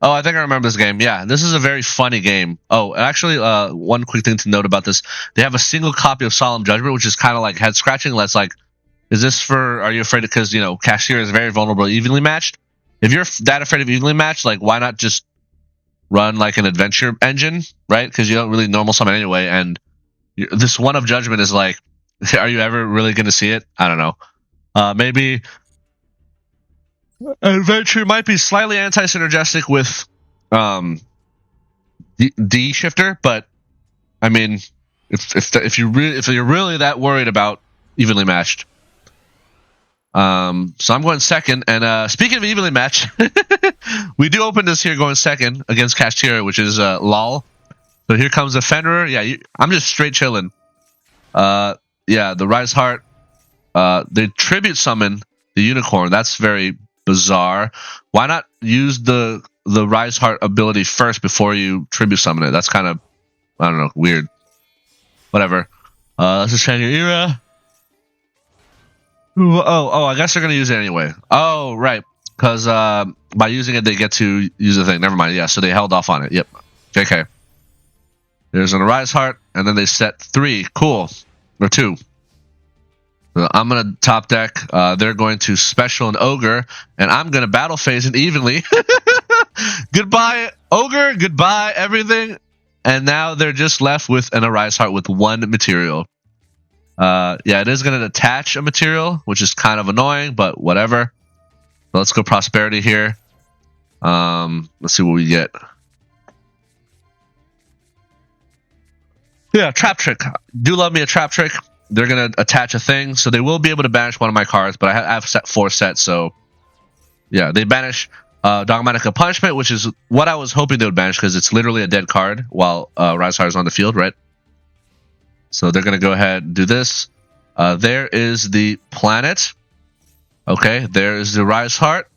S1: Oh, I think I remember this game. Yeah, this is a very funny game. Oh, actually, one quick thing to note about this. They have a single copy of Solemn Judgment, which is kind of like head-scratching. That's like, is this for, are you afraid of, because, you know, Kashtira is very vulnerable, evenly matched. If you're that afraid of evenly matched, like, why not just run, like, an adventure engine, right? Because you don't really normal summon anyway, and this one of Judgment is like, are you ever really going to see it? I don't know. Maybe Adventure might be slightly anti-synergistic with D Shifter, but I mean, if you're really that worried about evenly matched, so I'm going second. And speaking of evenly matched, we do open this here going second against Kashtira, which is lol. So here comes the Fenrir. Yeah, I'm just straight chilling. Yeah, the Rise Heart. They tribute summon the Unicorn. That's very bizarre. Why not use the Rise Heart ability first before you tribute summon it? That's kind of, I don't know, weird. Whatever. Let's just change your era. Oh, I guess they're gonna use it anyway. Oh, right, because by using it they get to use the thing. Never mind. Yeah, so they held off on it. Yep. JK. There's an Rise Heart, and then they set 3. Cool. Or 2. I'm going to top deck. They're going to special an Ogre, and I'm going to battle phase it evenly. Goodbye, Ogre. Goodbye, everything. And now they're just left with an Arise Heart with 1 material. Yeah, it is going to attach a material, which is kind of annoying, but whatever. So let's go Prosperity here. Let's see what we get. Yeah, Trap Trick. Do love me a Trap Trick. They're going to attach a thing, so they will be able to banish one of my cards, but I have set 4 sets, so yeah, they banish Dogmatic Punishment, which is what I was hoping they would banish, because it's literally a dead card while Rise Heart is on the field, right? So they're going to go ahead and do this. There is the Planet. Okay, there is the Rise Heart.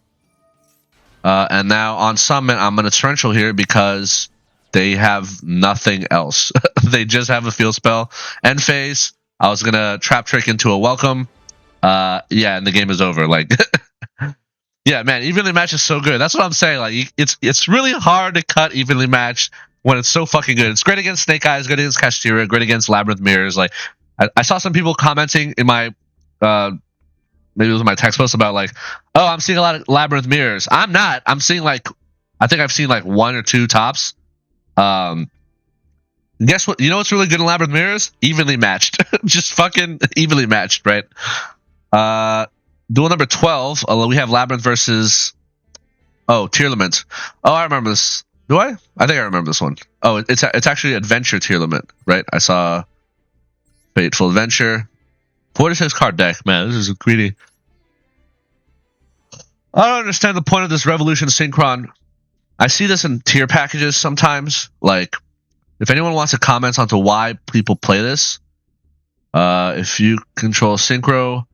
S1: And now on Summon, I'm going to Torrential here because they have nothing else. They just have a field spell. End phase. I was gonna Trap Trick into a Welcome. Yeah, and the game is over. Like, yeah, man, evenly matched is so good. That's what I'm saying. Like, it's really hard to cut evenly matched when it's so fucking good. It's great against Snake Eyes, good against Kashtira, great against Labrynth Mirrors. Like, I saw some people commenting in my maybe it was my text post about like, oh, I'm seeing a lot of Labrynth Mirrors. I'm not. I'm seeing like, I think I've seen like 1 or 2 tops. Guess what? You know what's really good in Labrynth Mirrors? Evenly matched. Just fucking evenly matched, right? Duel number 12. We have Labrynth versus... Oh, Tearlaments. Oh, I remember this. Do I? I think I remember this one. Oh, it's actually Adventure Tearlament, right? I saw Fateful Adventure. 46 card deck. Man, this is greedy. I don't understand the point of this Revolution Synchron. I see this in tier packages sometimes. Like, if anyone wants to comment onto why people play this, if you control Synchro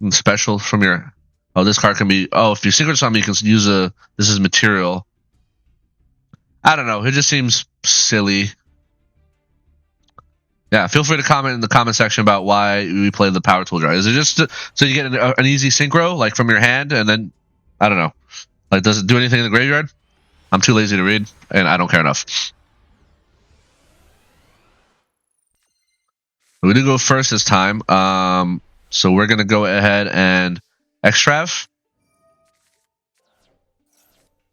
S1: and special from your... Oh, this card can be... Oh, if you Synchro something, you can use a... This is material. I don't know. It just seems silly. Yeah, feel free to comment in the comment section about why we play the Power Tool Jar. Is it just so you get an easy Synchro, like from your hand, and then... I don't know. Like, does it do anything in the graveyard? I'm too lazy to read, and I don't care enough. We did go first this time, so we're going to go ahead and Extrav.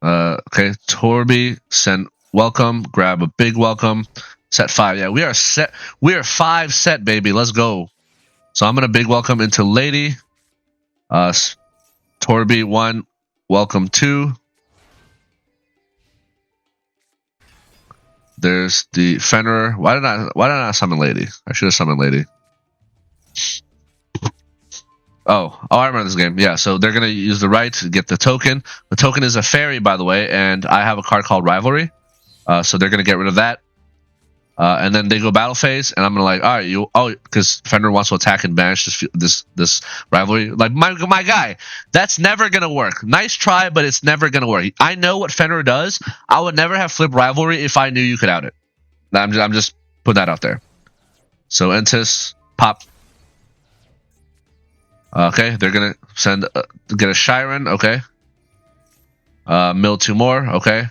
S1: Okay, Torby, send welcome, grab a big welcome, set 5. Yeah, we are set. We are 5 set, baby. Let's go. So I'm gonna big welcome into Lady. Torby 1, welcome 2. There's the Fenrir. Why did I not summon Lady? I should have summoned Lady. Oh, I remember this game. Yeah, so they're gonna use the right to get the token. The token is a fairy, by the way, and I have a card called Rivalry. So they're gonna get rid of that. And then they go battle phase, and I'm gonna like, all right, because Fenrir wants to attack and banish this rivalry. Like my guy, that's never gonna work. Nice try, but it's never gonna work. I know what Fenrir does. I would never have flip rivalry if I knew you could out it. I'm just putting that out there. So Entis pop. Okay, they're gonna send get a Shiren. Okay, mill 2 more. Okay.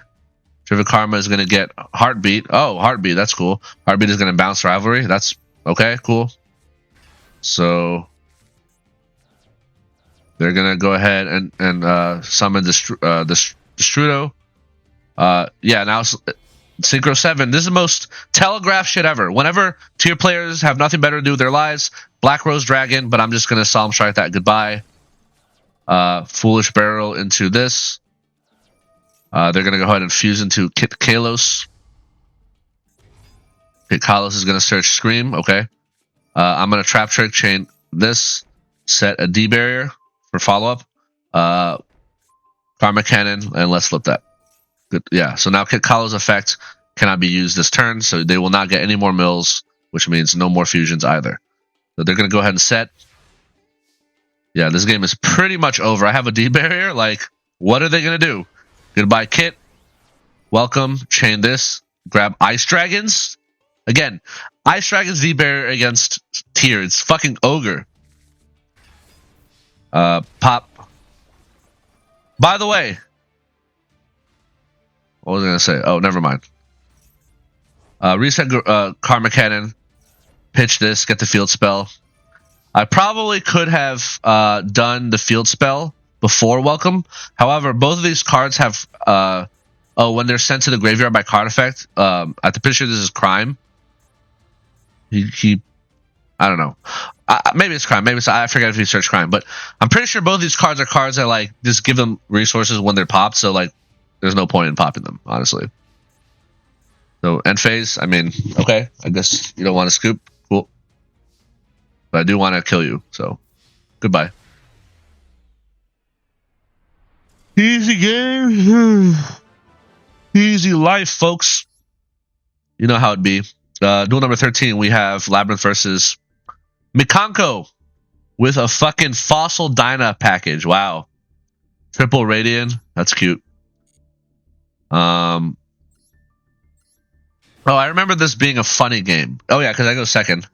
S1: Driven Karma is going to get Heartbeat. Oh, Heartbeat. That's cool. Heartbeat is going to bounce Rivalry. That's okay. Cool. So they're going to go ahead and summon Destrudo. Yeah, now Synchro 7. This is the most telegraph shit ever. Whenever tier players have nothing better to do with their lives, Black Rose Dragon, but I'm just going to Solemn Strike that goodbye. Foolish Barrel into this. They're going to go ahead and fuse into Kit Kalos. Kit Kalos is going to search Scream. Okay. I'm going to Trap Trick chain this. Set a D barrier for follow-up. Karma Cannon, and let's flip that. Good. Yeah, so now Kit Kalos effect cannot be used this turn, so they will not get any more mills, which means no more fusions either. So they're going to go ahead and set. Yeah, this game is pretty much over. I have a D barrier. Like, what are they going to do? Goodbye, Kit. Welcome. Chain this. Grab Ice Dragons. Again, Ice Dragons D-Barrier against tier. It's fucking ogre. Pop. By the way. What was I going to say? Oh, never mind. Reset Karma Cannon. Pitch this. Get the field spell. I probably could have done the field spell before welcome. However, both of these cards have when they're sent to the graveyard by card effect. I'm pretty sure this is crime. He I don't know. Maybe it's crime. Maybe it's, I forget if he searched crime, but I'm pretty sure both these cards are cards that like just give them resources when they're popped. So like, there's no point in popping them, honestly. So end phase. I mean, okay. I guess you don't want to scoop. Cool. But I do want to kill you. So goodbye. Easy game. Easy life, folks. You know how it be. Duel number 13, we have Labrynth versus Mikanko with a fucking Fossil Dyna package. Wow. Triple Radiant. That's cute. Oh, I remember this being a funny game. Oh, yeah, because I go second.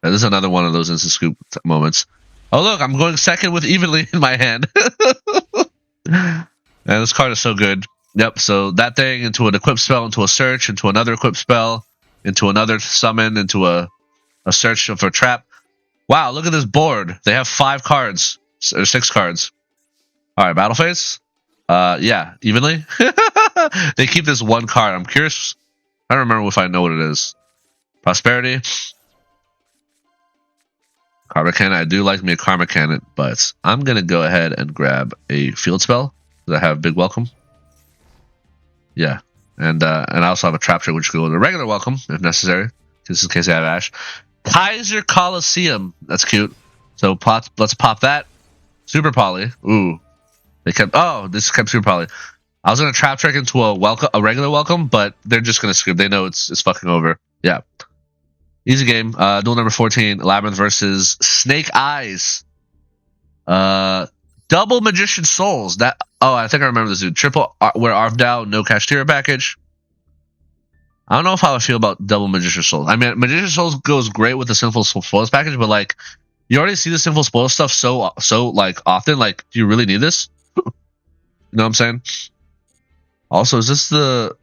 S1: This is another one of those instant scoop moments. Oh, look, I'm going second with Evenly in my hand. And this card is so good. Yep, so that thing into an equip spell, into a search, into another equip spell, into another summon, into a search for a trap. Wow, look at this board. They have 5 cards, or 6 cards. All right, battle phase. Yeah, Evenly. They keep this one card. I'm curious. I don't remember if I know what it is. Prosperity. Karma Cannon. I do like me a Karma Cannon, but I'm going to go ahead and grab a field spell because I have big welcome. Yeah. And I also have a trap trick which can go with a regular welcome if necessary. Just in case I have Ash. Kaiser Coliseum. That's cute. So let's pop that. Super Poly. Ooh. They kept this kept Super Poly. I was going to trap trick into a regular welcome, but they're just going to skip. They know it's fucking over. Yeah. Easy game. Duel number 14, Labrynth versus Snake Eyes. Double Magician Souls. I think I remember this dude. Triple where Arvdao, no Kashtira package. I don't know how I feel about double Magician Souls. I mean, Magician Souls goes great with the Sinful Spoils package, but like, you already see the Sinful Spoils stuff so like often. Like, do you really need this? You know what I'm saying? Also, is this the?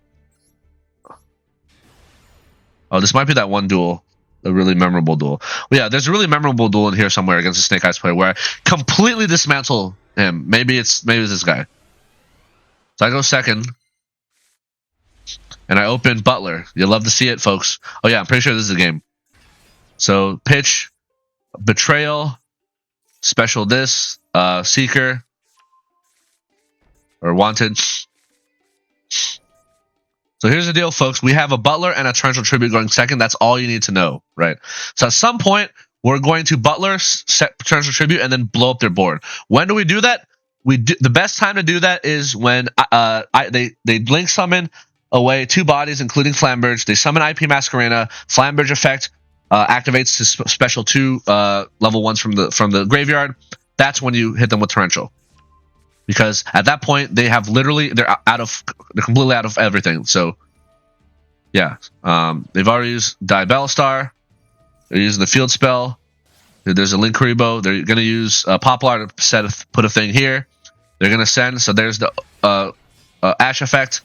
S1: Oh, this might be that one duel. a really memorable duel. Well, yeah, there's a really memorable duel in here somewhere against a Snake Eyes player where I completely dismantle him. Maybe it's this guy. So I go second, and I open Butler. You'll love to see it, folks. Oh yeah, I'm pretty sure this is a game. So pitch, Betrayal, special this, Seeker, or Wanted. So here's the deal, folks. We have a Butler and a Torrential Tribute going second. That's all you need to know, right? So at some point, we're going to Butler, set Torrential Tribute, and then blow up their board. When do we do that? The best time to do that is when they Link summon away 2 bodies, including Flamberge. They summon IP Masquerena. Flamberge effect activates his special 2 level 1s from the graveyard. That's when you hit them with Torrential. Because at that point they have they're completely out of everything. So yeah, they've already used Diabellstar. They're using the field spell. There's a Link Kuriboh. They're gonna use Poplar to put a thing here. They're gonna send. So there's the Ash effect.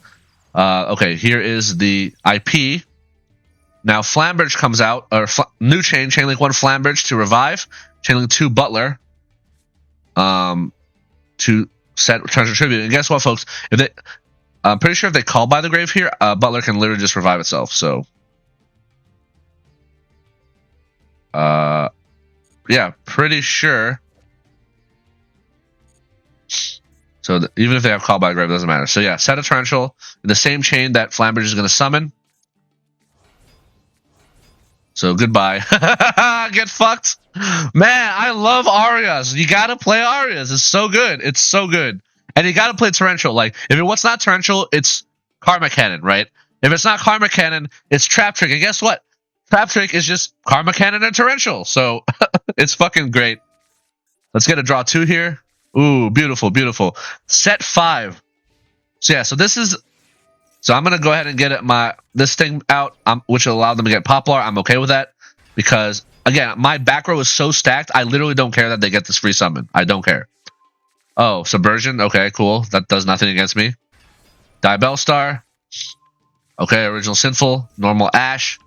S1: Okay, here is the IP. Now Flamberge comes out, or new Chainlink 1 Flamberge to revive. Chainlink 2 Butler. To set Torrential Tribute. And guess what, folks? I'm pretty sure if they call by the grave here, Butler can literally just revive itself. So, yeah, pretty sure. So even if they have call by the grave, it doesn't matter. So yeah, set a Torrential in the same chain that Flamberge is going to summon. So goodbye. Get fucked. Man, I love Arias. You gotta play Arias. It's so good. It's so good. And you gotta play Torrential. Like, if what's not Torrential, it's Karma Cannon, right? If it's not Karma Cannon, it's Trap Trick. And guess what? Trap Trick is just Karma Cannon and Torrential. So it's fucking great. Let's get a draw 2 here. Ooh, beautiful, beautiful. Set 5. So yeah, so I'm gonna go ahead and get this thing out, which will allow them to get Poplar. I'm okay with that because again, my back row is so stacked. I literally don't care that they get this free summon. I don't care. Oh, Subversion. Okay, cool. That does nothing against me. Diabellstar. Okay, Original Sinful. Normal Ash.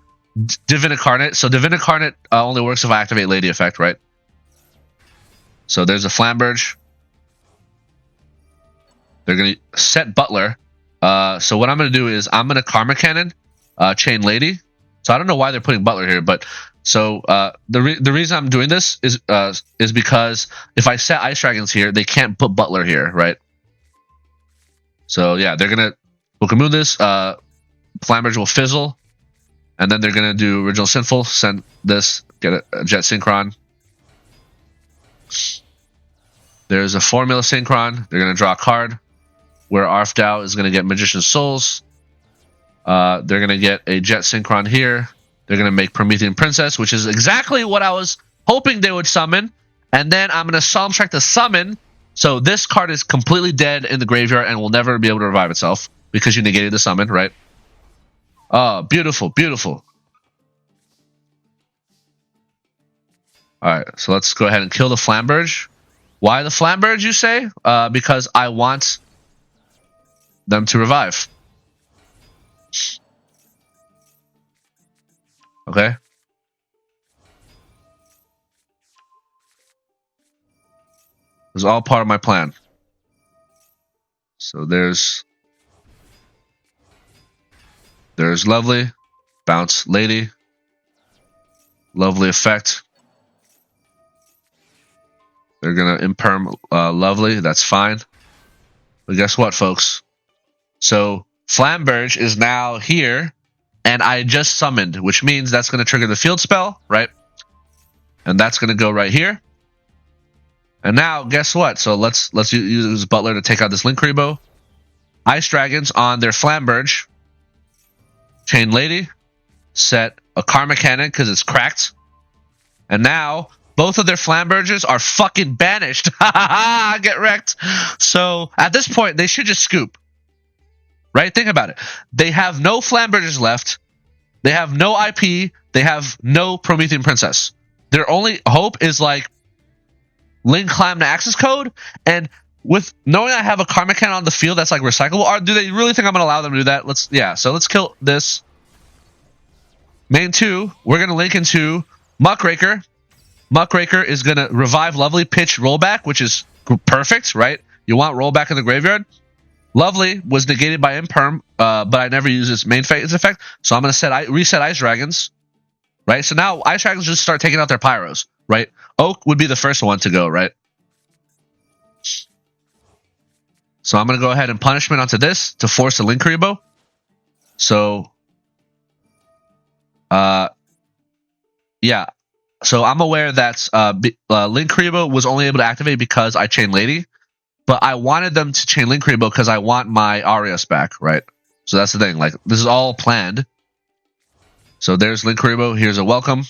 S1: Divine Incarnate. So Divine Incarnate only works if I activate Lady effect, right? So there's a Flamberge. They're gonna set Butler. So what I'm going to do is I'm going to Karma Cannon, Chain Lady. So I don't know why they're putting Butler here, but so the reason I'm doing this is because if I set Ice Dragons here, they can't put Butler here, right? So yeah, they're going to Book this. Flamberge will fizzle, and then they're going to do Original Sinful, send this, get a Jet Synchron. There's a Formula Synchron. They're going to draw a card. Where Arfdao is going to get Magician's Souls. They're going to get a Jet Synchron here. They're going to make Promethean Princess, which is exactly what I was hoping they would summon. And then I'm going to Solemn Strike to summon. So this card is completely dead in the graveyard and will never be able to revive itself because you negated the summon, right? Oh, beautiful, beautiful. Alright, so let's go ahead and kill the Flamberge. Why the Flamberge, you say? Because I want them to revive. Okay. It was all part of my plan. So there's Lovely, bounce Lady, Lovely effect. They're gonna imperm Lovely. That's fine. But guess what, folks? So Flamberge is now here, and I just summoned, which means that's going to trigger the field spell, right? And that's going to go right here. And now, guess what? So let's use Butler to take out this Link Kuriboh. Ice Dragons on their Flamberge. Chain Lady. Set a Karma Cannon because it's cracked. And now both of their Flamberges are fucking banished. Get wrecked. So at this point, they should just scoop. Right? Think about it. They have no Flamberges left. They have no IP. They have no Promethean Princess. Their only hope is like Link Climb to Access Code. And with knowing I have a Karma Cannon on the field that's like recyclable, do they really think I'm going to allow them to do that? So let's kill this. Main 2, we're going to link into Muckraker. Muckraker is going to revive Lovely, pitch rollback, which is perfect, right? You want rollback in the graveyard. Lovely was negated by Imperm, but I never use its main phase effect, so I'm going to reset Ice Dragons, right? So now Ice Dragons just start taking out their Pyros, right? Oak would be the first one to go, right? So I'm going to go ahead and punishment onto this to force a Link Rebo. So, yeah. So I'm aware that Link Rebo was only able to activate because I chained Lady, but I wanted them to chain Link Rebo because I want my Arias back, right? So that's the thing. Like, this is all planned. So there's Link Rebo. Here's a welcome.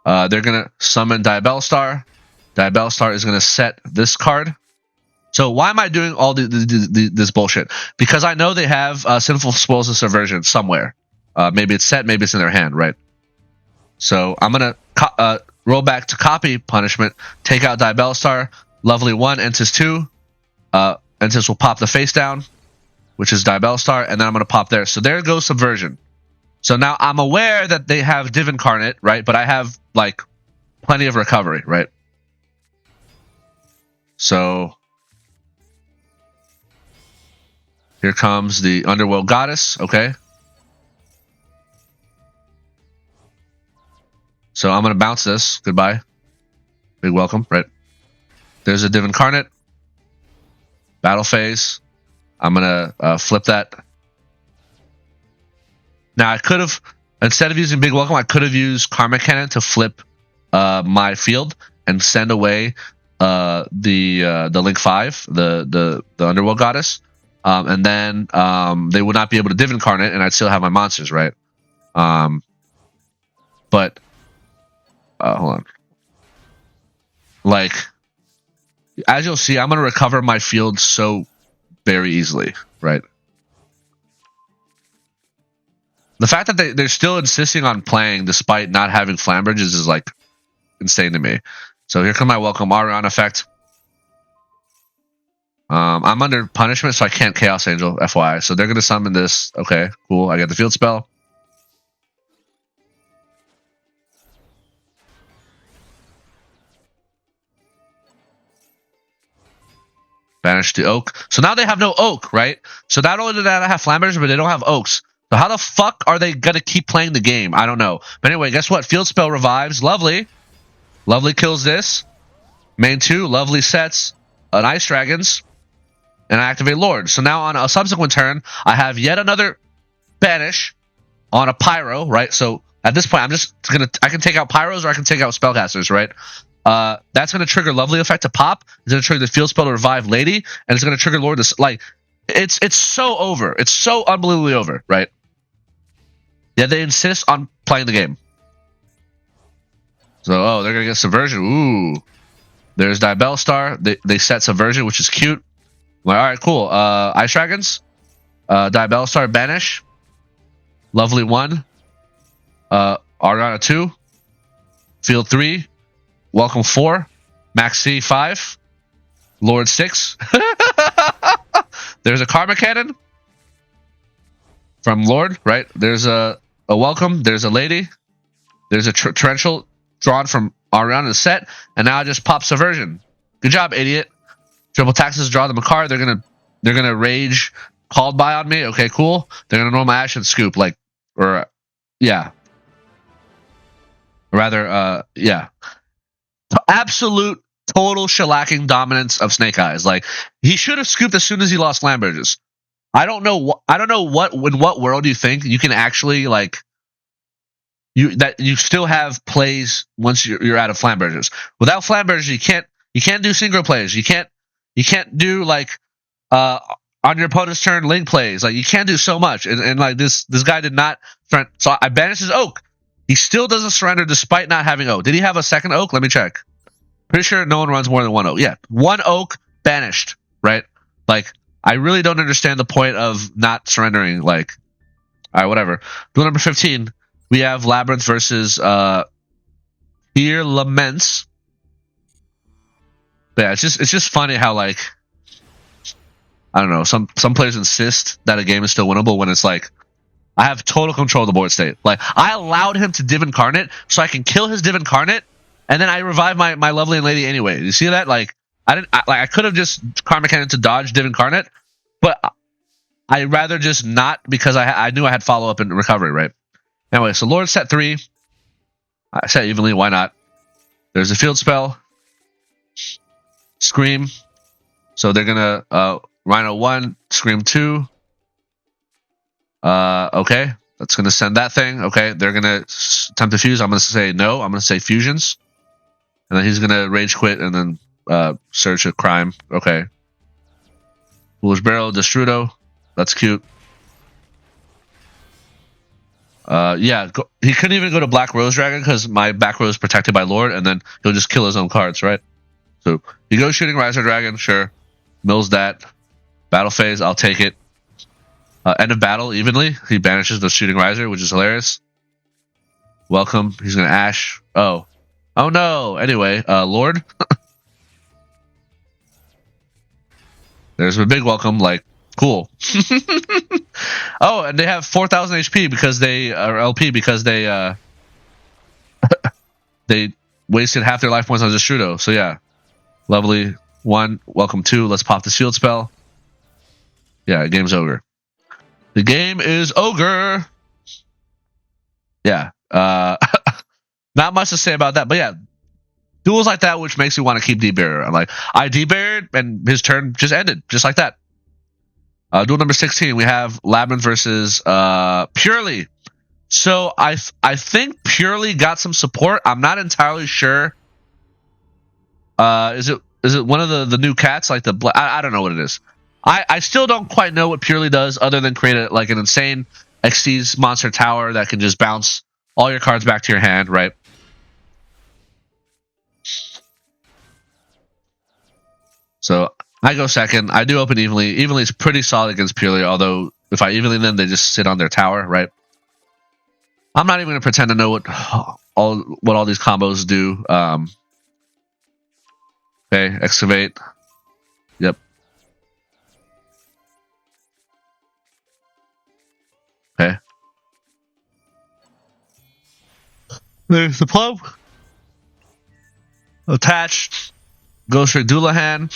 S1: They're going to summon Diabellstar. Diabellstar is going to set this card. So why am I doing all this bullshit? Because I know they have Sinful Spoils of Subversion somewhere. Maybe it's set, maybe it's in their hand, right? So I'm going to roll back to copy punishment, take out Diabellstar, Lovely 1, Entis 2. Entis will pop the face down, which is Diabellstar, and then I'm going to pop there. So there goes Subversion. So now I'm aware that they have Div Incarnate, right? But I have, like, plenty of recovery, right? So here comes the Underworld Goddess, okay? So I'm going to bounce this. Goodbye. Big welcome, right? There's a Div Incarnate. Battle phase. I'm going to flip that. Now, I could have, instead of using Big Welcome, I could have used Karma Cannon to flip my field and send away the Link 5, the Underworld Goddess. And then they would not be able to Div Incarnate, and I'd still have my monsters, right? But hold on. Like, as you'll see, I'm going to recover my field so very easily, right? The fact that they're still insisting on playing despite not having Flambridges is, like, insane to me. So here come my welcome Arion effect. I'm under punishment, so I can't Chaos Angel, FYI. So they're going to summon this. Okay, cool. I got the field spell. Banish the Oak. So now they have no Oak, right? So not only do they have Flammers, but they don't have Oaks. So how the fuck are they going to keep playing the game? I don't know. But anyway, guess what? Field spell revives. Lovely. Lovely kills this. Main 2, Lovely sets an Ice Dragons. And I activate Lord. So now on a subsequent turn, I have yet another Banish on a Pyro, right? So at this point, I'm just going to... I can take out Pyros or I can take out Spellcasters, right? That's going to trigger Lovely effect to pop. It's going to trigger the field spell to revive Lady. And it's going to trigger Lord to... Like, it's so over. It's so unbelievably over, right? Yeah, they insist on playing the game. So, oh, they're going to get Subversion. Ooh. There's Diabellstar. They set Subversion, which is cute. Like, all right, cool. Ice Dragons. Diabellstar, Banish. Lovely 1. Ariana 2. Field 3. Welcome 4. Max C 5. Lord 6. There's a Karma Cannon from Lord, right? There's a welcome. There's a Lady. There's a Torrential drawn from Ariana set. And now I just pop Subversion. Good job, idiot. Triple taxes, draw them a card. They're gonna rage called by on me. Okay, cool. They're gonna normal ash and scoop, like, or yeah. Rather, yeah. Absolute total shellacking dominance of Snake Eyes. Like, he should have scooped as soon as he lost Lambridges. I don't know what in what world you think you can actually, like, you still have plays once you're out of Flambridges. Without Flambridges, you can't do synchro plays. You can't do, like, on your opponent's turn link plays. Like, you can't do so much. And like, this guy did not surrender. So I banished his Oak. He still doesn't surrender despite not having Oak. Did he have a second Oak? Let me check. Pretty sure no one runs more than one Oak. Yeah, one Oak banished, right? Like, I really don't understand the point of not surrendering. Like, all right, whatever. Duel number 15. We have Labrynth versus Tearlaments. Yeah, it's just funny how, like, I don't know, some players insist that a game is still winnable when it's like I have total control of the board state. Like, I allowed him to Div Incarnate so I can kill his Div Incarnate, and then I revive my lovely lady anyway. You see that? Like, I could have just Karma Cannon to dodge Div Incarnate, but I'd rather just not because I knew I had follow up and recovery, right? Anyway, so Lord set 3. I set evenly. Why not? There's a field spell. Scream. So they're gonna Rhino 1, Scream 2. Okay, that's gonna send that thing. Okay, they're gonna attempt to fuse. I'm gonna say no. I'm gonna say fusions, and then he's gonna rage quit and then search a crime. Okay. Foolish Barrel, Destrudo. That's cute. Yeah, he couldn't even go to Black Rose Dragon because my back row is protected by Lord, and then he'll just kill his own cards, right? So he goes Shooting Riser Dragon, sure. Mills that. Battle phase, I'll take it. End of battle, evenly. He banishes the Shooting Riser, which is hilarious. Welcome. He's going to Ash. Oh. Oh no. Anyway, Lord. There's a big welcome, like, cool. Oh, and they have 4,000 HP because they are LP because they they wasted half their life points on Destrudo. So yeah, lovely. 1, welcome 2. Let's pop the shield spell. Yeah, game's over. The game is ogre. Yeah. Not much to say about that, but yeah, duels like that, which makes me want to keep D-Barrier. I'm like, I D-Barriered, and his turn just ended, just like that. Duel number 16, we have Labrynth versus Purrely. So I think Purrely got some support. I'm not entirely sure. Is it one of the new cats, like the I don't know what it is. I still don't quite know what Purrely does other than create like an insane Xyz monster tower that can just bounce all your cards back to your hand, right? So I go second. I do open evenly. Evenly is pretty solid against Purrely, although if I evenly them, they just sit on their tower, right? I'm not even going to pretend to know what all these combos do. Okay, Excavate. Yep. Okay. There's the plug. Attached. Ghost Trick Duelahan.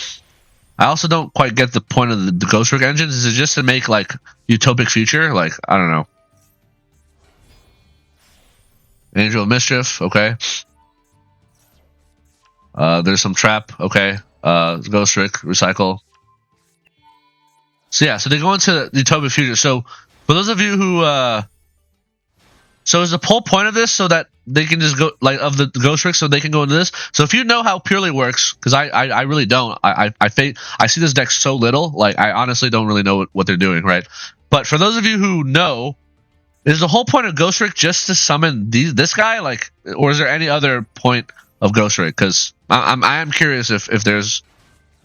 S1: I also don't quite get the point of the Ghost Trick engines. Is it just to make like Utopic Future? Like, I don't know. Angel of Mischief, okay. There's some trap, okay. Ghost Trick, recycle. So yeah, so they go into the Utopic Future. So for those of you who so is the whole point of this so that they can just go like of the Ghost Trick so they can go into this? So if you know how Purrely works, because I really don't. I see this deck so little, like I honestly don't really know what they're doing, right? But for those of you who know, is the whole point of Ghost Trick just to summon this guy, like, or is there any other point of Ghost Trick? Because I am curious if there's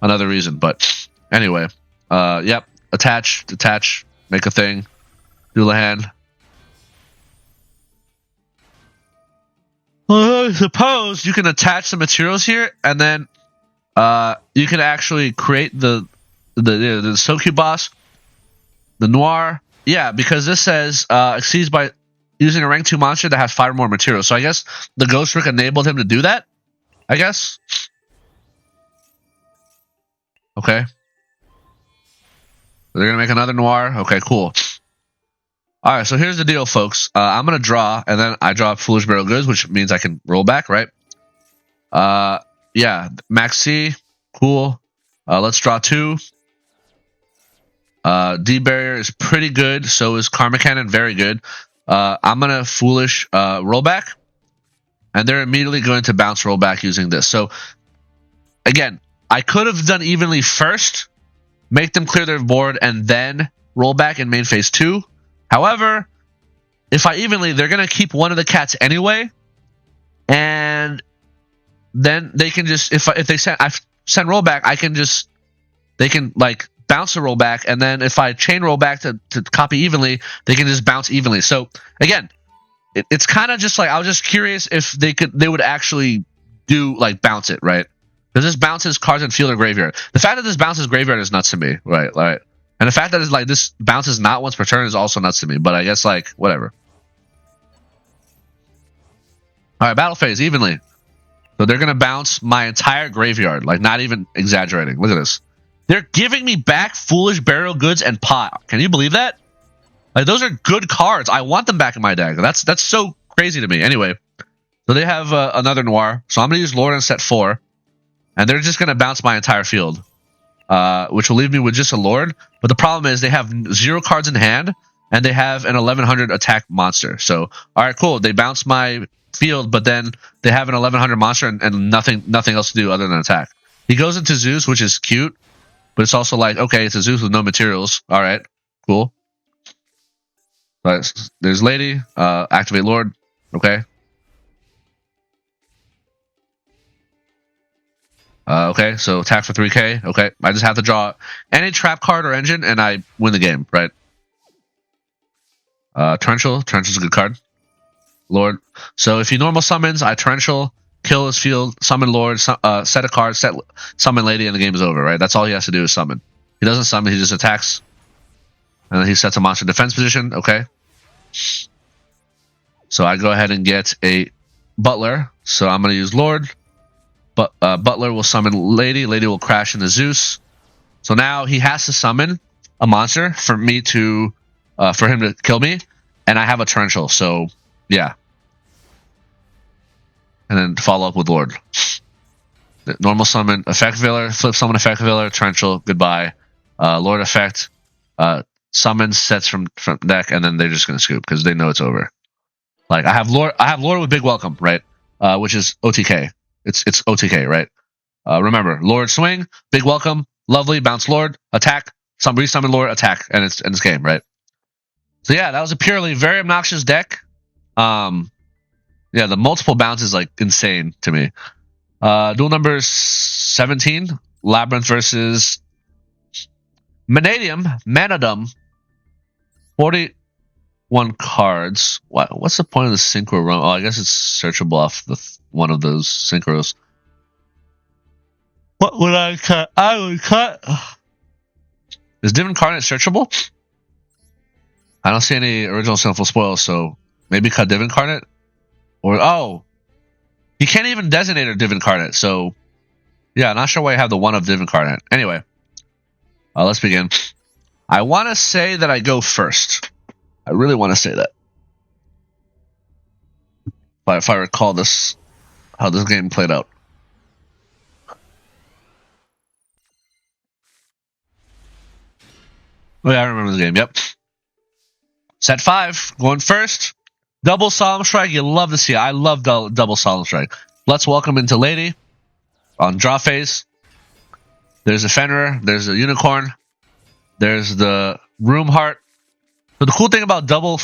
S1: another reason. But anyway, yep, detach, make a thing, duel a hand. Well, I suppose you can attach the materials here, and then you can actually create the Sokyu boss, the Noir. Yeah, because this says exceeds by using a rank 2 monster that has 5 or more materials. So I guess the Ghost Trick enabled him to do that. I guess. Okay. They're gonna make another Noir. Okay, cool. All right, so here's the deal, folks. I'm going to draw, and then I draw Foolish Barrel Goods, which means I can roll back, right? Yeah, Max C, cool. Let's draw 2. D-Barrier is pretty good, so is Karma Cannon, very good. I'm going to Foolish roll back, and they're immediately going to bounce roll back using this. So, again, I could have done evenly first, make them clear their board, and then roll back in main phase 2. However, if I evenly, they're going to keep one of the cats anyway, and then they can just, if they send rollback, they can like bounce a rollback, and then if I chain rollback to copy evenly, they can just bounce evenly. So again, it's kind of just like, I was just curious if they would actually do like bounce it, right? Because this bounces cards in field or graveyard. The fact that this bounces graveyard is nuts to me, right? Like, And the fact that it's like this bounces not once per turn is also nuts to me. But I guess like whatever. All right, battle phase evenly. So they're gonna bounce my entire graveyard, like not even exaggerating. Look at this. They're giving me back Foolish Burial Goods and Pot. Can you believe that? Like those are good cards. I want them back in my deck. That's so crazy to me. Anyway, so they have another Noir. So I'm gonna use Lord on set 4, and they're just gonna bounce my entire field, which will leave me with just a Lord. But the problem is they have 0 cards in hand, and they have an 1100 attack monster. So all right, cool. They bounce my field, but then they have an 1100 monster and nothing else to do other than attack. He goes into Zeus, which is cute, but it's also like, okay, it's a Zeus with no materials. All right, cool. But there's Lady, activate Lord. Okay. Okay, so attack for 3k. Okay, I just have to draw any trap card or engine, and I win the game, right? Torrential. Torrential's a good card. Lord. So if he normal summons, I Torrential, kill his field, summon Lord, set a card, summon Lady, and the game is over, right? That's all he has to do is summon. He doesn't summon, he just attacks. And then he sets a monster defense position. Okay. So I go ahead and get a Butler. So I'm going to use Lord. But Butler will summon Lady. Lady will crash into Zeus. So now he has to summon a monster for me to, for him to kill me. And I have a Torrential. So yeah. And then follow up with Lord. Normal summon, effect Veiler, flip summon effect Veiler, Torrential, goodbye. Lord effect, summon sets from deck, and then they're just gonna scoop because they know it's over. Like I have Lord with big welcome, right? Which is OTK. It's OTK, right? Remember, Lord swing, big welcome, lovely, bounce Lord, attack, resummon Lord, attack, and it's game, right? So yeah, that was a purely very obnoxious deck. Yeah, the multiple bounce is like insane to me. Duel number 17, Labrynth versus Mannadium, Mannadium, 41 cards. What's the point of the synchro run? Oh, I guess it's searchable off one of those synchros. What would I cut? I would cut. Is Div Incarnate searchable? I don't see any original Sinful Spoils, so maybe cut Div Incarnate? Or, oh, you can't even designate a Div Incarnate, so yeah, not sure why you have the one of Div Incarnate. Anyway, let's begin. I want to say that I go first. I really want to say that. If I recall this, how this game played out. Oh yeah, I remember the game, yep. Set 5, going first. Double Solemn Strike, you love to see it. I love double Solemn Strike. Let's welcome into Lady on draw phase. There's a Fenrir, there's a Unicorn, there's the Room Heart. But the cool thing about double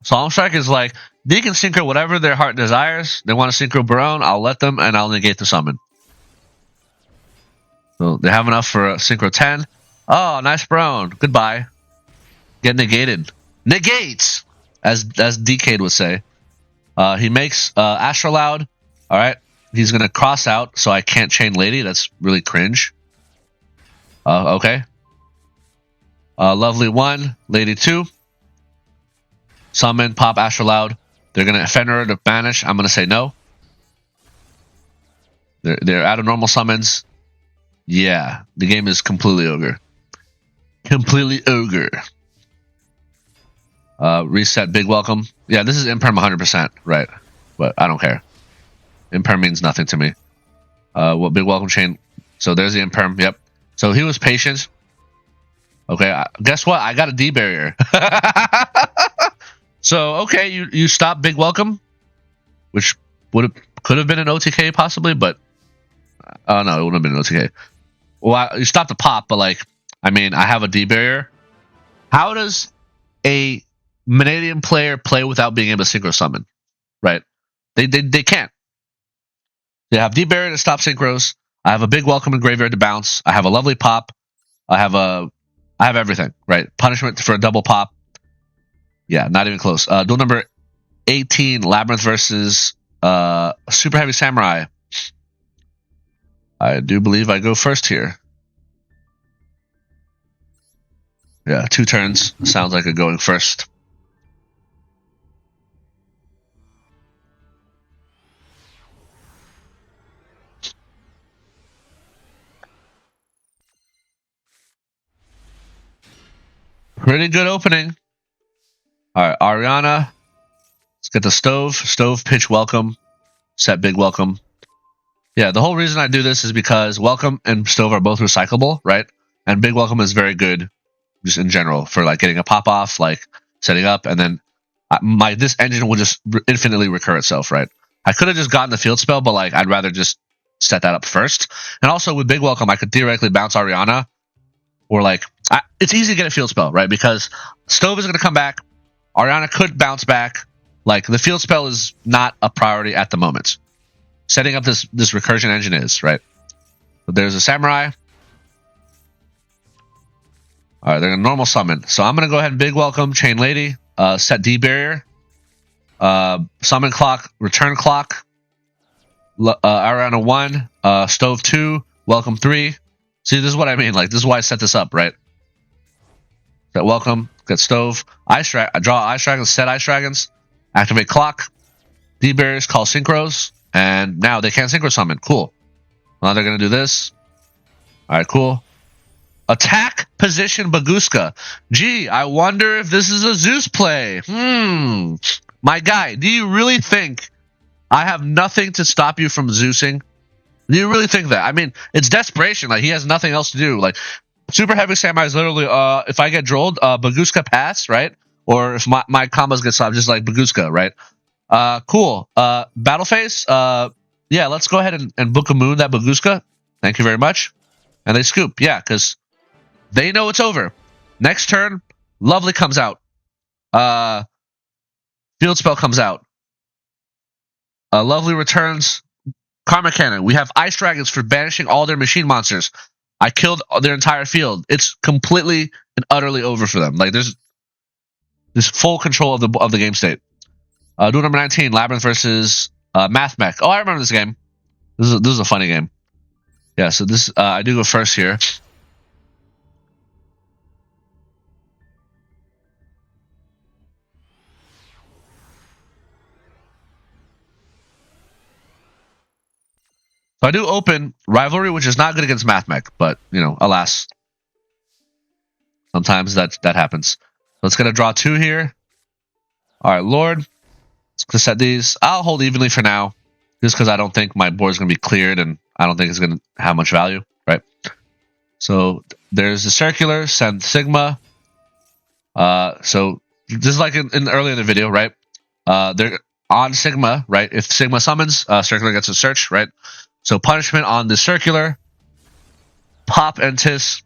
S1: Solemn Strike is like they can synchro whatever their heart desires. They want to synchro Barone, I'll let them, and I'll negate the summon. So they have enough for a synchro 10. Oh, nice Barone. Goodbye. Get negated. Negates! As Decade would say. He makes Astrolaud. Alright. He's going to cross out, so I can't chain Lady. That's really cringe. Okay. Lovely 1. Lady 2. Summon, pop Astrolaud. They're going to Fenrir to banish. I'm going to say no. They're out of normal summons. Yeah. The game is completely ogre. Completely ogre. Reset, big welcome. Yeah, this is Imperm 100%, right? But I don't care. Imperm means nothing to me. What big welcome chain? So there's the Imperm, yep. So he was patient. Okay, guess what? I got a D barrier. So, okay, you stop big welcome, which could have been an OTK possibly, but no, it wouldn't have been an OTK. Well, you stopped the pop, but like, I mean, I have a D barrier. How does a Mannadium player play without being able to synchro summon? Right? They can't. They have D barrier to stop synchros. I have a big welcome and graveyard to bounce. I have a lovely pop. I have everything. Right? Punishment for a double pop. Yeah, not even close. Duel number 18, Labrynth versus Super Heavy Samurai. I do believe I go first here. Yeah, 2 turns. Sounds like a going first. Pretty good opening. Alright, Ariana. Let's get the stove. Stove, pitch welcome. Set big welcome. Yeah, the whole reason I do this is because welcome and stove are both recyclable, right? And big welcome is very good just in general for like getting a pop off, like setting up, and then this engine will just infinitely recur itself, right? I could have just gotten the field spell, but like I'd rather just set that up first. And also with big welcome, I could theoretically bounce Ariana, or like it's easy to get a field spell, right? Because stove is going to come back, Ariana could bounce back. Like the field spell is not a priority at the moment. Setting up this recursion engine is, right? But there's a samurai. All right, they're gonna normal summon. So I'm gonna go ahead and big welcome chain lady. Set D barrier. Summon clock. Return clock. Ariana 1. Stove 2. Welcome 3. See, this is what I mean. Like this is why I set this up, right? Set welcome. Get stove. Ice dragon. Draw ice dragons. Set ice dragons. Activate clock. D barriers. Call synchros. And now they can't synchro summon. Cool. Now they're going to do this. All right, cool. Attack position Baguska. Gee, I wonder if this is a Zeus play. My guy, do you really think I have nothing to stop you from Zeusing? Do you really think that? I mean, it's desperation. Like, he has nothing else to do. Like, super heavy samurai is literally, if I get drolled, Baguska pass, right? Or if my combos get stopped, just like Baguska, right? Cool. Battle phase. Yeah, let's go ahead and book a moon that Baguska. Thank you very much. And they scoop. Yeah, because they know it's over. Next turn, Lovely comes out. Field spell comes out. Lovely returns Karma Cannon. We have ice dragons for banishing all their machine monsters. I killed their entire field. It's completely and utterly over for them. Like there's full control of the game state. Duel number 19, Labrynth versus Mathmech. Oh, I remember this game. This is a funny game. Yeah, so this I do go first here. So I do open Rivalry, which is not good against Mathmech, but you know, alas, sometimes that happens. So it's gonna draw 2 here. All right, Lord. To set these, I'll hold evenly for now, just because I don't think my board's going to be cleared, and I don't think it's going to have much value, right? So there's the circular, send Sigma. So this is like in earlier in the video, right? They're on Sigma, right? If Sigma summons, circular gets a search, right? So punishment on the circular, pop Entis,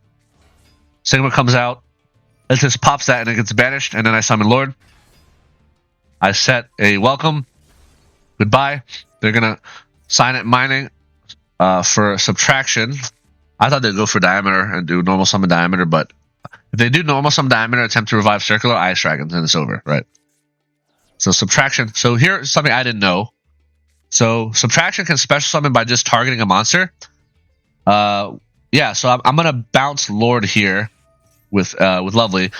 S1: Sigma comes out, Entis pops that and it gets banished, and then I summon Lord. I set a welcome. Goodbye. They're going to sign it mining for subtraction. I thought they'd go for diameter and do normal summon diameter, but if they do normal summon diameter, attempt to revive circular, ice dragons, and it's over, right? So subtraction. So here's something I didn't know. So subtraction can special summon by just targeting a monster. Yeah, so I'm going to bounce Lord here with Lovely.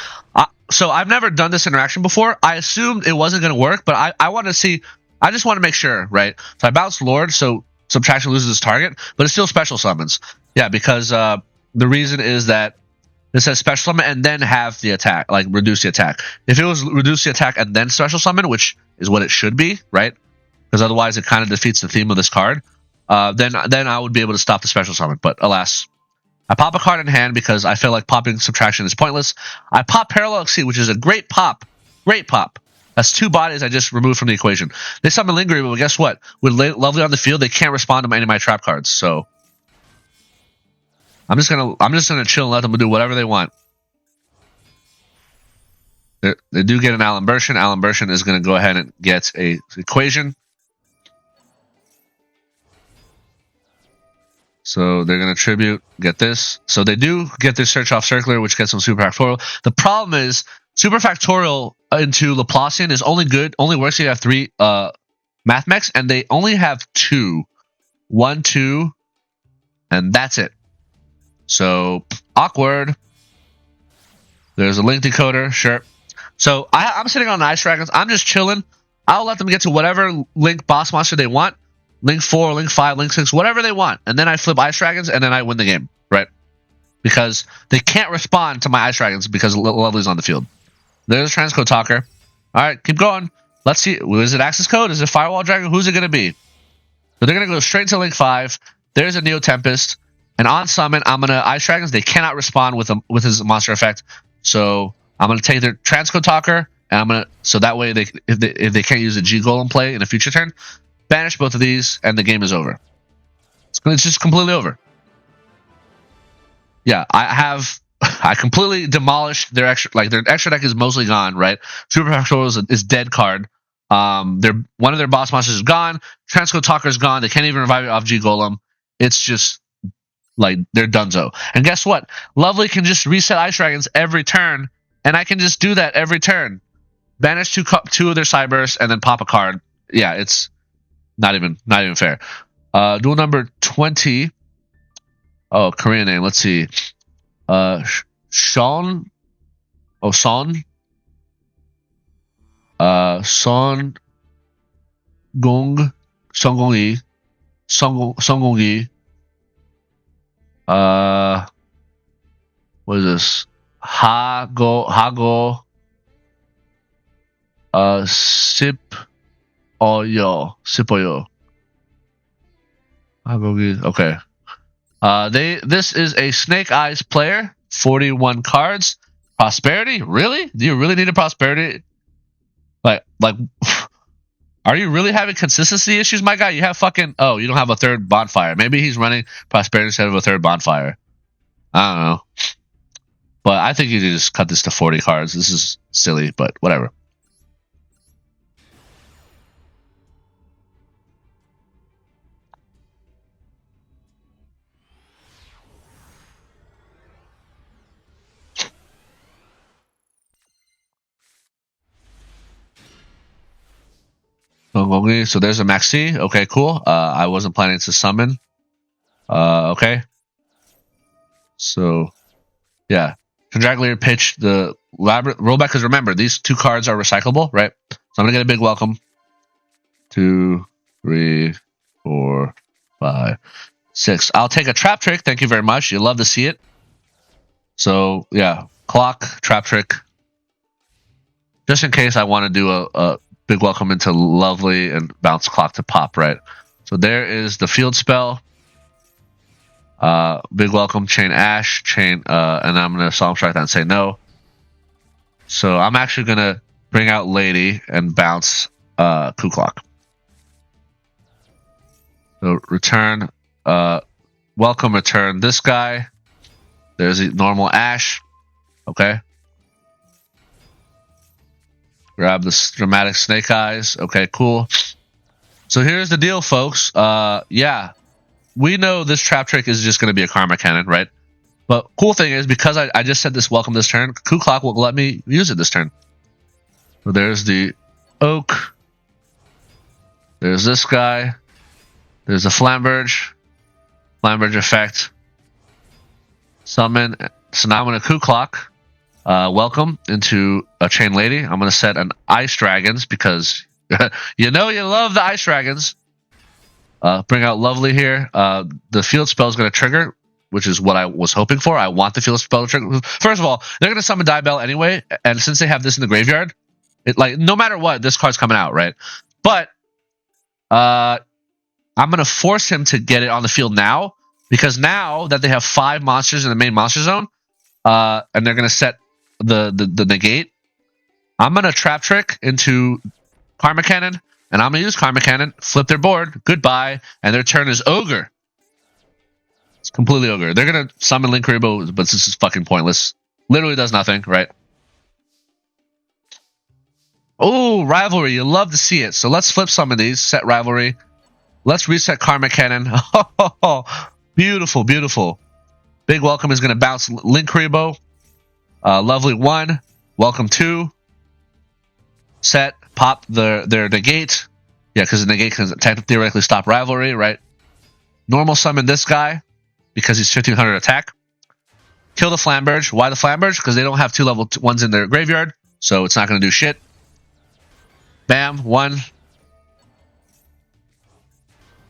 S1: So I've never done this interaction before. I assumed it wasn't going to work, but I want to see. I just want to make sure, right? So I bounced Lord, so subtraction loses its target, but it's still special summons. Yeah, because the reason is that it says special summon and then have the attack, like reduce the attack. If it was reduce the attack and then special summon, which is what it should be, right? Because otherwise it kind of defeats the theme of this card. Then I would be able to stop the special summon. But alas. I pop a card in hand because I feel like popping subtraction is pointless. I pop Parallel Exceed, which is a great pop. Great pop. That's 2 bodies I just removed from the equation. They summon Lingering, but guess what? With Lovely on the field, they can't respond to any of my trap cards. So I'm just gonna chill and let them do whatever they want. They do get an Alan Bershin. Alan Bershin is gonna go ahead and get a equation. So they're going to tribute, get this. So they do get their search off circular, which gets them super factorial. The problem is super factorial into Laplacian is only works if you have 3 Mathmechs, and they only have 2. 1, 2, and that's it. So awkward. There's a link decoder, sure. So I'm sitting on the Ice Dragons. I'm just chilling. I'll let them get to whatever Link boss monster they want. Link 4, Link 5, Link 6, whatever they want. And then I flip Ice Dragons, and then I win the game, right? Because they can't respond to my Ice Dragons because Lovely's on the field. There's a transcode talker. All right, keep going. Let's see. Is it Access Code? Is it Firewall Dragon? Who's it going to be? So they're going to go straight to Link 5. There's a Neo Tempest. And on summon, I'm going to Ice Dragons. They cannot respond with his monster effect. So I'm going to take their transcode talker. And I'm going to, so that way if they can't use a G Golem play in a future turn, banish both of these and the game is over. It's just completely over. Yeah, I completely demolished their extra, like their extra deck is mostly gone, right? Super Patrol is dead card. One of their boss monsters is gone. Transcode Talker is gone. They can't even revive it off G Golem. It's just like they're donezo. And guess what? Lovely can just reset Ice Dragons every turn, and I can just do that every turn. Banish two of their Cyberse and then pop a card. Yeah, it's not even fair. Duel number 20. Oh, Korean name. Let's see. Sean. Oh, Son. Son Gong. Son Gong Yi. Son Gong Yi. What is this? Hago. Sipoyo. Okay. This is a Snake Eyes player. 41 cards. Prosperity? Really? Do you really need a prosperity? Like, are you really having consistency issues, my guy? You have fucking, oh, you don't have a third bonfire. Maybe he's running prosperity instead of a third bonfire. I don't know. But I think you could just cut this to 40 cards. This is silly, but whatever. So there's a Maxi. Okay, cool. I wasn't planning to summon. Okay. So, yeah. Condragulator pitch the Labrynth rollback, because remember, these two cards are recyclable, right? So I'm going to get a big welcome. 2, 3, 4, 5, 6. I'll take a Trap Trick. Thank you very much. You love to see it. So, yeah. Clock, Trap Trick. Just in case I want to do a big welcome into Lovely and bounce Clock to pop, right? So there is the field spell. Big welcome, chain Ash, chain, and I'm going to Solemn Strike that and say no. So I'm actually going to bring out Lady and bounce Coup Clock. So return, welcome, return this guy. There's a normal Ash. Okay. Grab this dramatic Snake Eyes. Okay, cool. So here's the deal, folks. Yeah, we know this Trap Trick is just going to be a Karma Cannon, right? But cool thing is, because I just said this welcome this turn, Coup Clock will let me use it this turn. So there's the Oak. There's this guy. There's the Flamberge. Flamberge effect. Summon. So now I'm going to Coup Clock. Welcome into a Chain Lady. I'm going to set an Ice Dragons because you know you love the Ice Dragons. Bring out Lovely here. The field spell is going to trigger, which is what I was hoping for. I want the field spell to trigger. First of all, they're going to summon Diebell anyway, and since they have this in the graveyard, no matter what, this card's coming out, right? But I'm going to force him to get it on the field now, because now that they have 5 monsters in the main monster zone, and they're going to set the negate, I'm going to Trap Trick into Karma Cannon, and I'm going to use Karma Cannon, flip their board, goodbye, and their turn is Ogre. It's completely Ogre. They're going to summon Link Rebo, but this is fucking pointless. Literally does nothing, right? Oh, Rivalry. You love to see it. So let's flip some of these, set Rivalry. Let's reset Karma Cannon. Beautiful, beautiful. Big welcome is going to bounce Link Rebo. Lovely 1. Welcome 2. Set. Pop their negate. Yeah, because the negate can theoretically stop Rivalry, right? Normal summon this guy because he's 1500 attack. kill the Flamberge. Why the Flamberge? Because they don't have 2 level 1s in their graveyard, so it's not going to do shit. Bam, 1.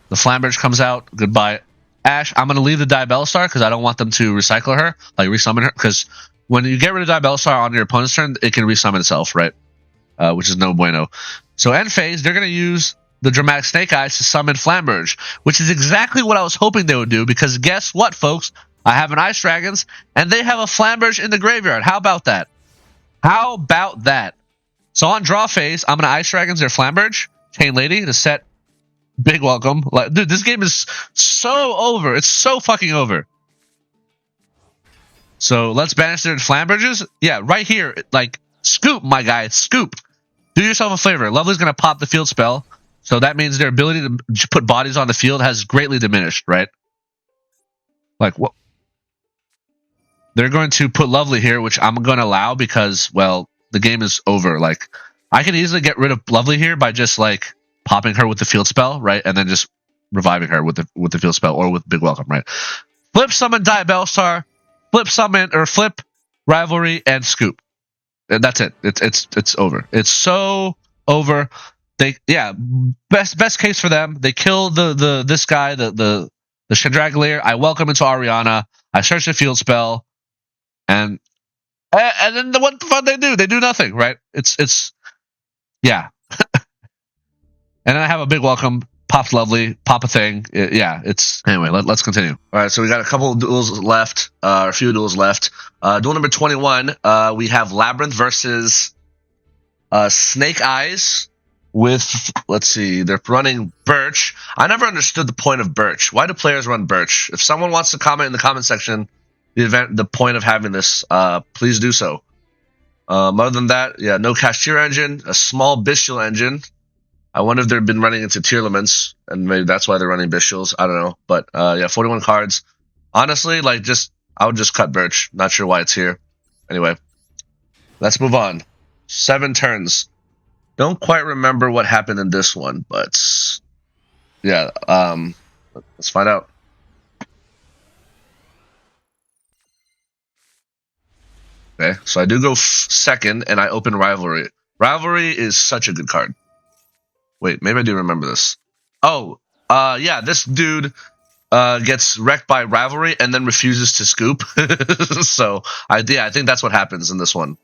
S1: The Flamberge comes out. Goodbye. Ash, I'm going to leave the Diabellstar because I don't want them to recycle her, like resummon her. Because when you get rid of Diabellstar on your opponent's turn, it can resummon itself, right? Which is no bueno. So end phase, they're going to use the Dramatic Snake Eyes to summon Flamberge, which is exactly what I was hoping they would do. Because guess what, folks? I have an Ice Dragons, and they have a Flamberge in the graveyard. How about that? How about that? So on draw phase, I'm going to Ice Dragons their Flamberge, Chain Lady to set. Big welcome. Like, dude, this game is so over. It's so fucking over. So let's banish their Flamberges. Yeah, right here. Like, scoop, my guy. Scoop. Do yourself a favor. Lovely's going to pop the field spell. So that means their ability to put bodies on the field has greatly diminished, right? Like, what? They're going to put Lovely here, which I'm going to allow because, well, the game is over. Like, I can easily get rid of Lovely here by just, like, popping her with the field spell, right? And then just reviving her with the field spell or with Big Welcome, right? Flip summon Diabellstar, flip Rivalry, and scoop. And that's it. It's over. It's so over. Best case for them. They kill this guy, the Chandragolier. I welcome into Ariana. I search the field spell, and then what the fuck they do? They do nothing, right? It's yeah. And then I have a Big Welcome, popped Lovely, pop a thing. Anyway, let's continue. All right, so we got a couple of duels left, a few duels left. Duel number 21, we have Labrynth versus Snake Eyes with, let's see, they're running Birch. I never understood the point of Birch. Why do players run Birch? If someone wants to comment in the comment section the point of having this, please do so. Other than that, yeah, no Kashtira engine, a small Bestial engine. I wonder if they've been running into Tearlaments, and maybe that's why they're running Bestials. I don't know. But, yeah, 41 cards. Honestly, like, I would just cut Birch. Not sure why it's here. Anyway, let's move on. 7 turns. Don't quite remember what happened in this one, but, yeah, let's find out. Okay, so I do go second, and I open Rivalry. Rivalry is such a good card. Wait, maybe I do remember this. Oh, yeah, this dude gets wrecked by Rivalry and then refuses to scoop. So, I think that's what happens in this one.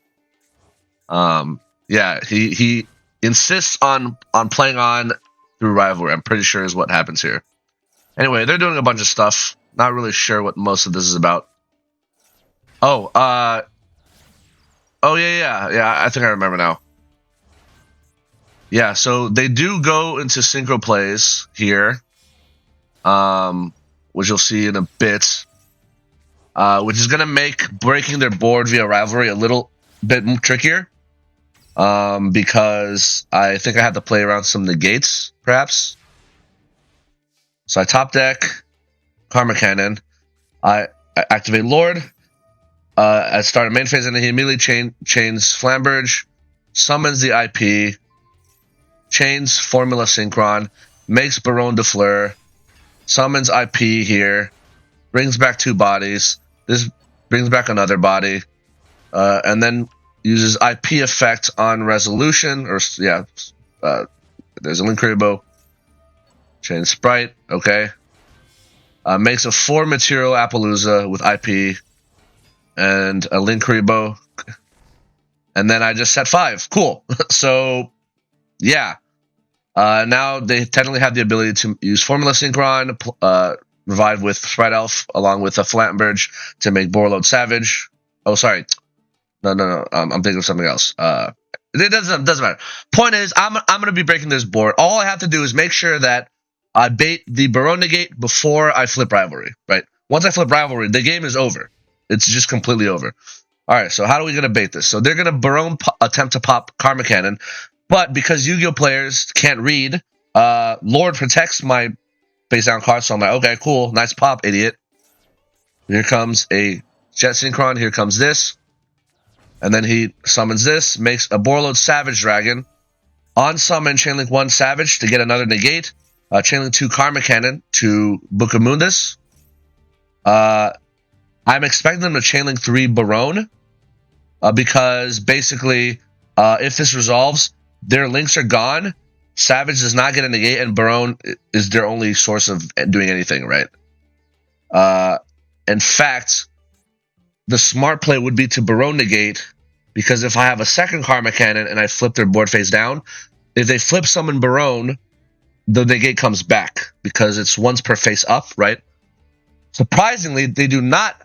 S1: Yeah, he insists on playing on through Rivalry. I'm pretty sure is what happens here. Anyway, they're doing a bunch of stuff. Not really sure what most of this is about. Oh, yeah, I think I remember now. Yeah, so they do go into synchro plays here, which you'll see in a bit, which is going to make breaking their board via Rivalry a little bit trickier, because I think I have to play around some negates, perhaps. So I top deck Karma Cannon, I activate Lord, I start a main phase, and then he immediately chains Flamberge, summons the IP, chains Formula Synchron, makes Baronne de Fleur, summons IP here, brings back 2 bodies, this brings back another body, and then uses IP effect on resolution, or, yeah, there's a Linkuriboh, chains Spright, okay, makes a 4 material Appaloosa with IP, and a Linkuriboh, and then I just set 5. Cool. So, yeah. Now they technically have the ability to use Formula Synchron, revive with Spright Elf, along with a Flamberge to make Borreload Savage. Oh, sorry. No. I'm thinking of something else. It doesn't matter. Point is, I'm going to be breaking this board. All I have to do is make sure that I bait the Baronne negate before I flip Rivalry, right? Once I flip Rivalry, the game is over. It's just completely over. All right, so how are we going to bait this? So they're going to Baronne attempt to pop Karma Cannon. But because Yu-Gi-Oh players can't read, Lord protects my face down card, so I'm like, okay, cool, nice pop, idiot. Here comes a Jet Synchron, here comes this. And then he summons this, makes a Borreload Savage Dragon. On summon, Chainlink 1 Savage to get another negate. Chainlink 2 Karma Cannon to Book of Mundus. I'm expecting them to Chainlink 3 Barone, because basically, if this resolves, their links are gone. Savage does not get a negate, and Barone is their only source of doing anything, right? In fact, the smart play would be to Barone negate, because if I have a second Karma Cannon and I flip their board face down, if they flip summon Barone, the negate comes back, because it's once per face up, right? Surprisingly, they do not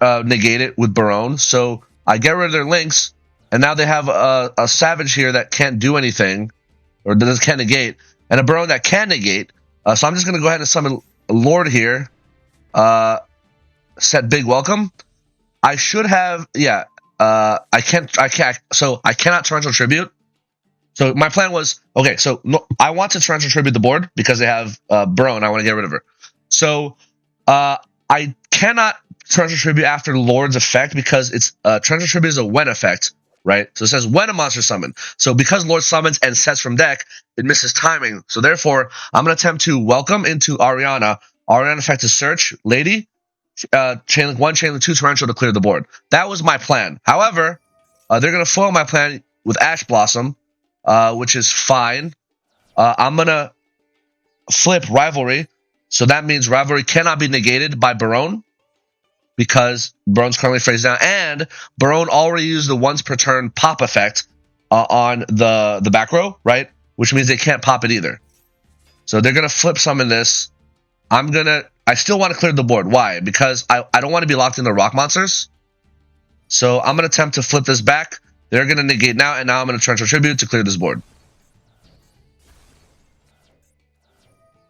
S1: negate it with Barone, so I get rid of their links, and now they have a Savage here that can't do anything, or that can't negate, and a Barone that can negate. So I'm just going to go ahead and summon Lord here. Set Big Welcome. I should have, yeah. I can't. So I cannot Torrential Tribute. So my plan was, okay, so no, I want to Torrential Tribute the board because they have Barone. I want to get rid of her. So I cannot Torrential Tribute after Lord's effect because it's Torrential Tribute is a when effect, right? So it says when a monster summon. So because Lord summons and sets from deck, it misses timing. So therefore, I'm going to attempt to welcome into Ariana. Ariana effect is search, lady, Chainlink 1, Chainlink 2, Torrential to clear the board. That was my plan. However, they're going to foil my plan with Ash Blossom, which is fine. I'm going to flip Rivalry. So that means Rivalry cannot be negated by Barone, because Barone's currently phrased down, and Barone already used the once per turn pop effect on the back row, right? Which means they can't pop it either. So they're going to flip summon this. I still want to clear the board. Why? Because I don't want to be locked into rock monsters. So I'm going to attempt to flip this back. They're going to negate now, and now I'm going to Torrential Tribute to clear this board.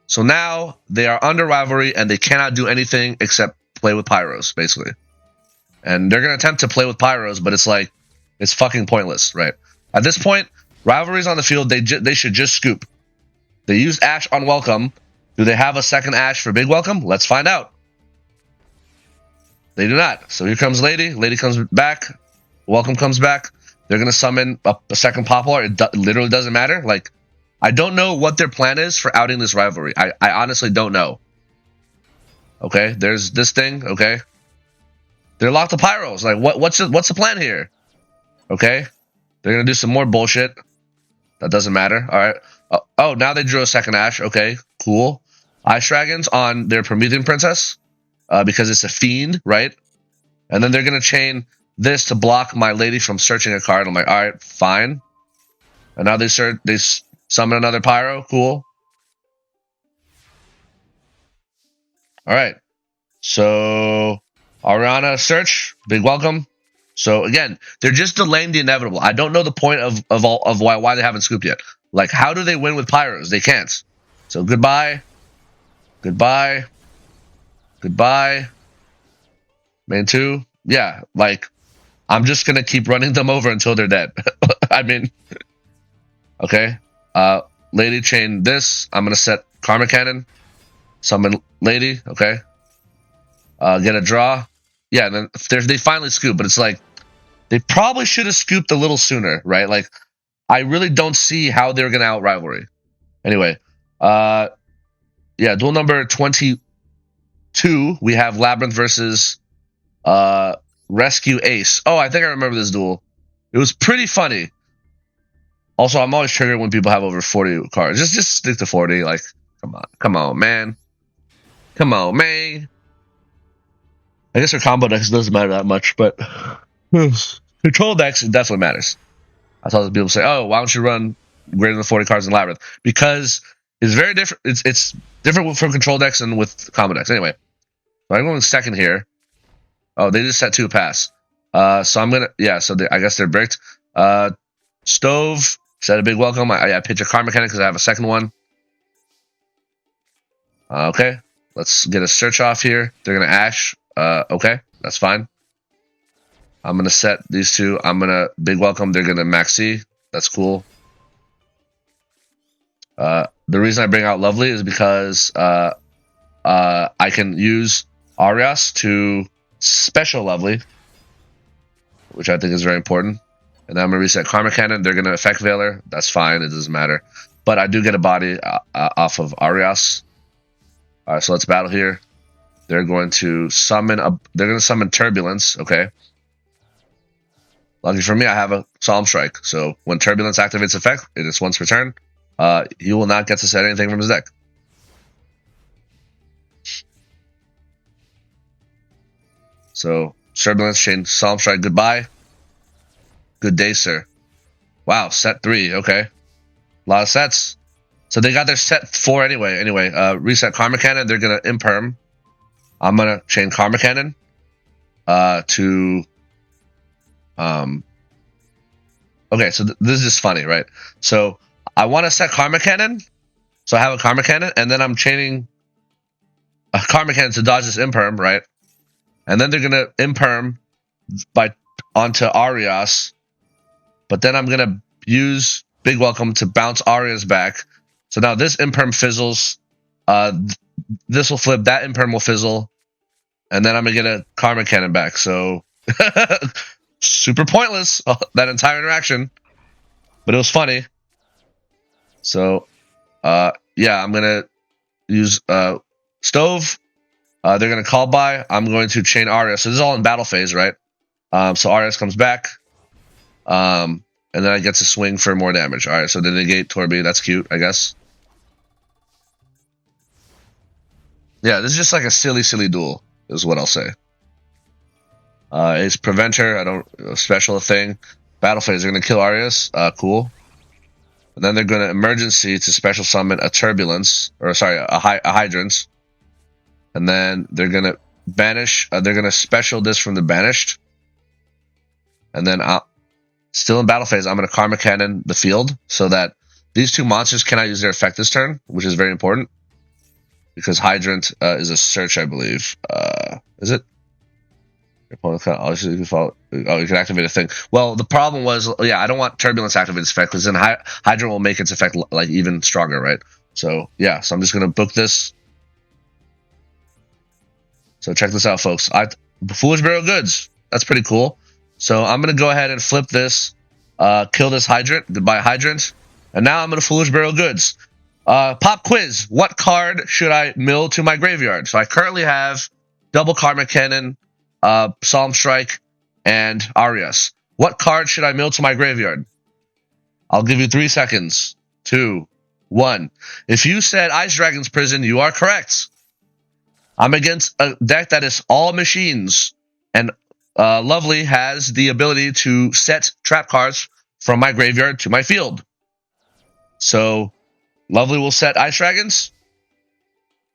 S1: So now they are under Rivalry, and they cannot do anything except play with Pyros, basically. And they're going to attempt to play with Pyros, but it's like, it's fucking pointless, right? At this point, Rivalry's on the field. They should just scoop. They used Ash on Welcome. Do they have a second Ash for Big Welcome? Let's find out. They do not. So here comes Lady. Lady comes back. Welcome comes back. They're going to summon a second Poplar. It literally doesn't matter. Like, I don't know what their plan is for outing this Rivalry. I honestly don't know. Okay, there's this thing. Okay, they're locked to Pyros. Like, what's the plan here? Okay, they're gonna do some more bullshit. That doesn't matter. All right. Oh, now they drew a second Ash. Okay, cool. Ice Dragons on their Promethean Princess, because it's a fiend, right? And then they're gonna chain this to block my Lady from searching a card. I'm like, all right, fine. And now they summon another Pyro. Cool. All right, so Ariana search, Big Welcome. So again, they're just delaying the inevitable. I don't know the point of why they haven't scooped yet. Like, how do they win with Pyros? They can't. So goodbye, goodbye, goodbye. Main 2, yeah. Like, I'm just gonna keep running them over until they're dead. I mean, okay. Lady chain this. I'm gonna set Karma Cannon. Summon Lady, okay. Get a draw. Yeah, and then they finally scoop, but it's like, they probably should have scooped a little sooner, right? Like, I really don't see how they're going to out Rivalry. Anyway, yeah, duel number 22, we have Labrynth versus Rescue Ace. Oh, I think I remember this duel. It was pretty funny. Also, I'm always triggered when people have over 40 cards. Just stick to 40. Like, come on, man. Come on, man. I guess her combo decks doesn't matter that much, but control decks, it definitely matters. I saw people say, oh, why don't you run greater than 40 cards in Labrynth? Because it's very different. It's different from control decks and with combo decks. Anyway, so I'm going second here. Oh, they just set 2 pass. So I'm going to, yeah, so I guess they're bricked. Stove, set a Big Welcome. I pitch a Karma Cannon because I have a second one. Okay, let's get a search off here. They're going to Ash. Okay, that's fine. I'm going to set these 2. I'm going to Big Welcome. They're going to Maxi. That's cool. The reason I bring out Lovely is because I can use Arias to special Lovely, which I think is very important. And then I'm going to reset Karma Cannon. They're going to Effect Veiler. That's fine. It doesn't matter. But I do get a body off of Arias. All right, so let's battle here. they're going to summon Turbulence. Okay. Lucky for me, I have a Solemn Strike. So when Turbulence activates effect, it is once per turn. He will not get to set anything from his deck. So Turbulence, chain Solemn Strike, goodbye. Good day, sir. Wow, set 3, okay. A lot of sets. So they got their set 4 anyway. Reset Karma Cannon, they're gonna Imperm. I'm gonna chain Karma Cannon to okay, so this is just funny, right? So I want to set Karma Cannon, so I have a Karma Cannon, and then I'm chaining a Karma Cannon to dodge this Imperm, right? And then they're gonna Imperm onto Arias, but then I'm gonna use Big Welcome to bounce Arias back. So now this Imperm fizzles. This will flip, that Imperm will fizzle, and then I'm gonna get a Karma Cannon back. So super pointless, that entire interaction, but it was funny. So yeah, I'm gonna use Stove. They're gonna call by. I'm going to chain Arias. So this is all in battle phase, right? So Arias comes back, and then I get to swing for more damage. All right, so they negate Torby. That's cute, I guess. Yeah, this is just like a silly duel, is what I'll say. It's Preventer. Special thing. Battle phase. They're gonna kill Arias. Cool. And then they're gonna emergency to special summon a Turbulence, or sorry, a Hydrant. And then they're gonna banish. They're gonna special this from the banished. And then still in battle phase, I'm gonna Karma Cannon the field so that these two monsters cannot use their effect this turn, which is very important because Hydrant is a search, I believe. Is it? Your opponent can obviously you can activate a thing. Well, the problem was, yeah, I don't want Turbulence to activate its effect because then Hydrant will make its effect like even stronger, right? So yeah, so I'm just gonna book this. So check this out, folks. Foolish Burial Goods. That's pretty cool. So I'm gonna go ahead and flip this, kill this Hydrant. Goodbye, Hydrant. And now I'm gonna Foolish Burial Goods. Pop quiz. What card should I mill to my graveyard? So I currently have double Karma Cannon, Solemn Strike, and Arias. What card should I mill to my graveyard? I'll give you 3 seconds. 2, 1. If you said Ice Dragon's Prison, you are correct. I'm against a deck that is all machines, and Lovely has the ability to set trap cards from my graveyard to my field. So Lovely will set Ice Dragons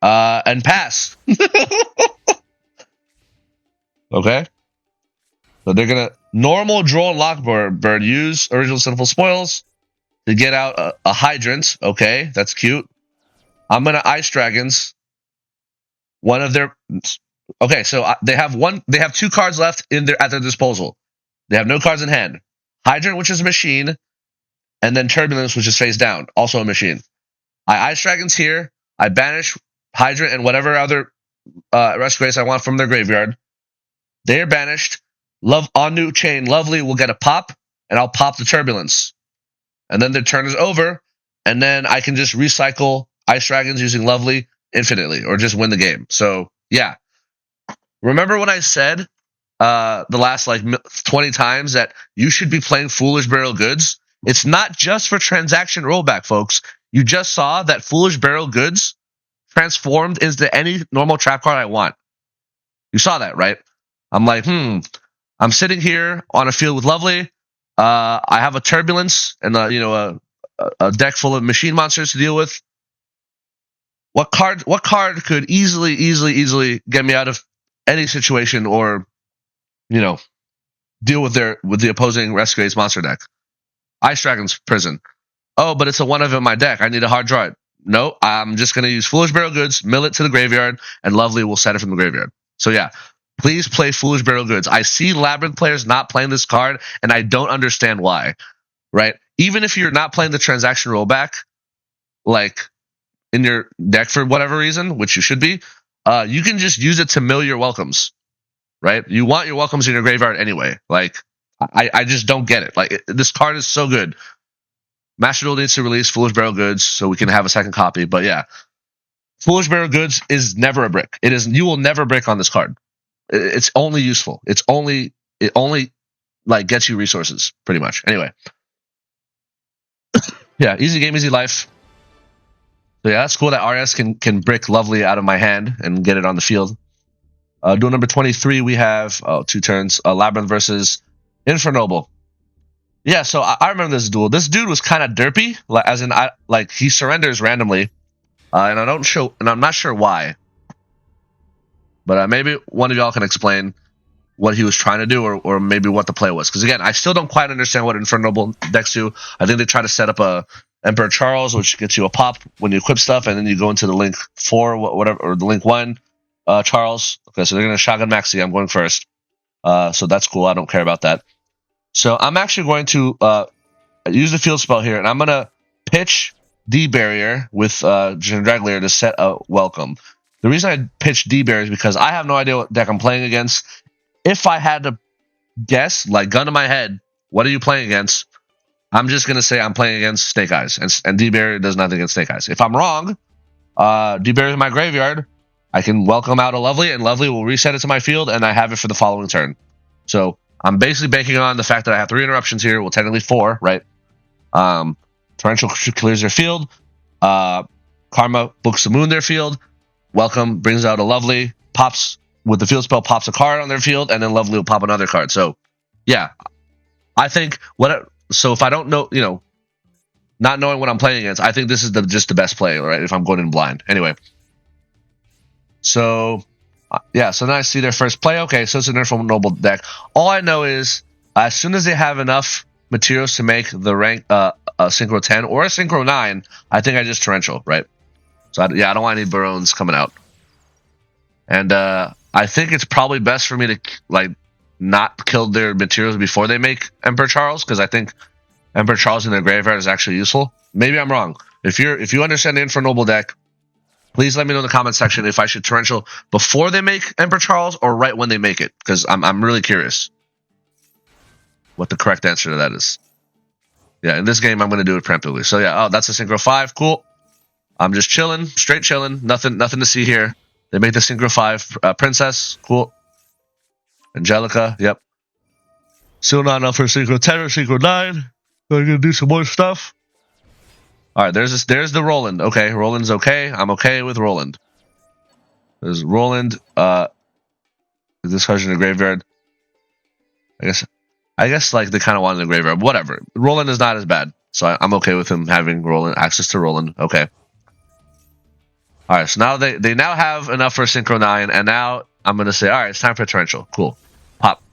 S1: and pass. Okay? So they're going to normal Droll and Lockbird use Original Sinful Spoils to get out a Hydrant. Okay, that's cute. I'm going to Ice Dragons. One of their... Okay, so they have 2 cards left at their disposal. They have no cards in hand. Hydrant, which is a machine, and then Turbulence, which is face down, also a machine. I Ice Dragons here. I banish Hydrant and whatever other Rescue Ace I want from their graveyard. They're banished. On new chain, Lovely will get a pop, and I'll pop the Turbulence. And then their turn is over, and then I can just recycle Ice Dragons using Lovely infinitely, or just win the game. So, yeah. Remember when I said the last 20 times that you should be playing Foolish Burial Goods? It's not just for transaction rollback, folks. You just saw that Foolish Burial Goods transformed into any normal trap card I want. You saw that, right? I'm like, I'm sitting here on a field with Lovely. I have a Turbulence and a deck full of machine monsters to deal with. What card could easily get me out of any situation or deal with the opposing Rescue Ace monster deck? Ice Dragon's Prison. Oh, but it's a one of in my deck. I need a hard draw it. No, I'm just going to use Foolish Burial Goods, mill it to the graveyard, and Lovely will set it from the graveyard. So yeah, please play Foolish Burial Goods. I see Labrynth players not playing this card, and I don't understand why. Right? Even if you're not playing the transaction rollback, in your deck for whatever reason, which you should be, you can just use it to mill your welcomes. Right? You want your welcomes in your graveyard anyway. I just don't get it. This card is so good. Master Duel needs to release Foolish Burial Goods so we can have a second copy. But yeah, Foolish Bearer of Goods is never a brick. It is. You will never brick on this card. It's only useful. It only like gets you resources pretty much. Anyway, yeah, easy game, easy life. So yeah, that's cool that RS can brick Lovely out of my hand and get it on the field. Duel number 23, we have 2 turns. Labrynth versus Infernoble. Yeah, so I remember this duel. This dude was kind of derpy, as in like he surrenders randomly, and I'm not sure why. But maybe one of y'all can explain what he was trying to do, or maybe what the play was. Because again, I still don't quite understand what Infernoble decks do. I think they try to set up a Emperor Charles, which gets you a pop when you equip stuff, and then you go into the Link 4, whatever, or the Link 1 Charles. Okay, so they're going to Shotgun Maxi. I'm going first. So that's cool. I don't care about that. So I'm actually going to use the field spell here, and I'm going to pitch D-Barrier with Gendraglier to set a Welcome. The reason I pitched D-Barrier is because I have no idea what deck I'm playing against. If I had to guess, like gun to my head, what are you playing against? I'm just going to say I'm playing against Snake Eyes, and D-Barrier does nothing against Snake Eyes. If I'm wrong, D-Barrier is in my graveyard, I can welcome out a Lovely, and Lovely will reset it to my field, and I have it for the following turn. So I'm basically banking on the fact that I have 3 interruptions here, well, technically 4, right? Torrential clears their field, Karma books the Moon their field, Welcome brings out a Lovely, pops with the field spell, pops a card on their field, and then Lovely will pop another card. So, yeah, I think so if I don't know, not knowing what I'm playing against, I think this is just the best play, right? If I'm going in blind. Anyway, so yeah, so now I see their first play. Okay, so it's an Infernoble deck. All I know is as soon as they have enough materials to make the rank a Synchro 10 or a Synchro 9, I think I just Torrential, right? So I don't want any Barones coming out. And I think it's probably best for me to not kill their materials before they make Emperor Charles, because I think Emperor Charles in their graveyard is actually useful. Maybe I'm wrong. If you understand the Infernoble deck, please let me know in the comment section if I should Torrential before they make Emperor Charles or right when they make it, because I'm really curious what the correct answer to that is. Yeah, in this game I'm going to do it preemptively. So yeah, that's a Synchro 5. Cool. I'm just chilling, straight chilling. Nothing to see here. They make the Synchro 5 Princess. Cool. Angelica. Yep. Still not enough for Synchro 10 or Synchro 9. So I'm going to do some more stuff. All right, there's the Roland. Okay, Roland's okay. I'm okay with Roland. There's Roland. This card's in the graveyard. I guess like they kind of want in the graveyard. Whatever. Roland is not as bad, so I'm okay with him having Roland access to Roland. Okay. All right, so now they now have enough for Synchro 9, and now I'm gonna say, all right, it's time for a Torrential. Cool. Pop.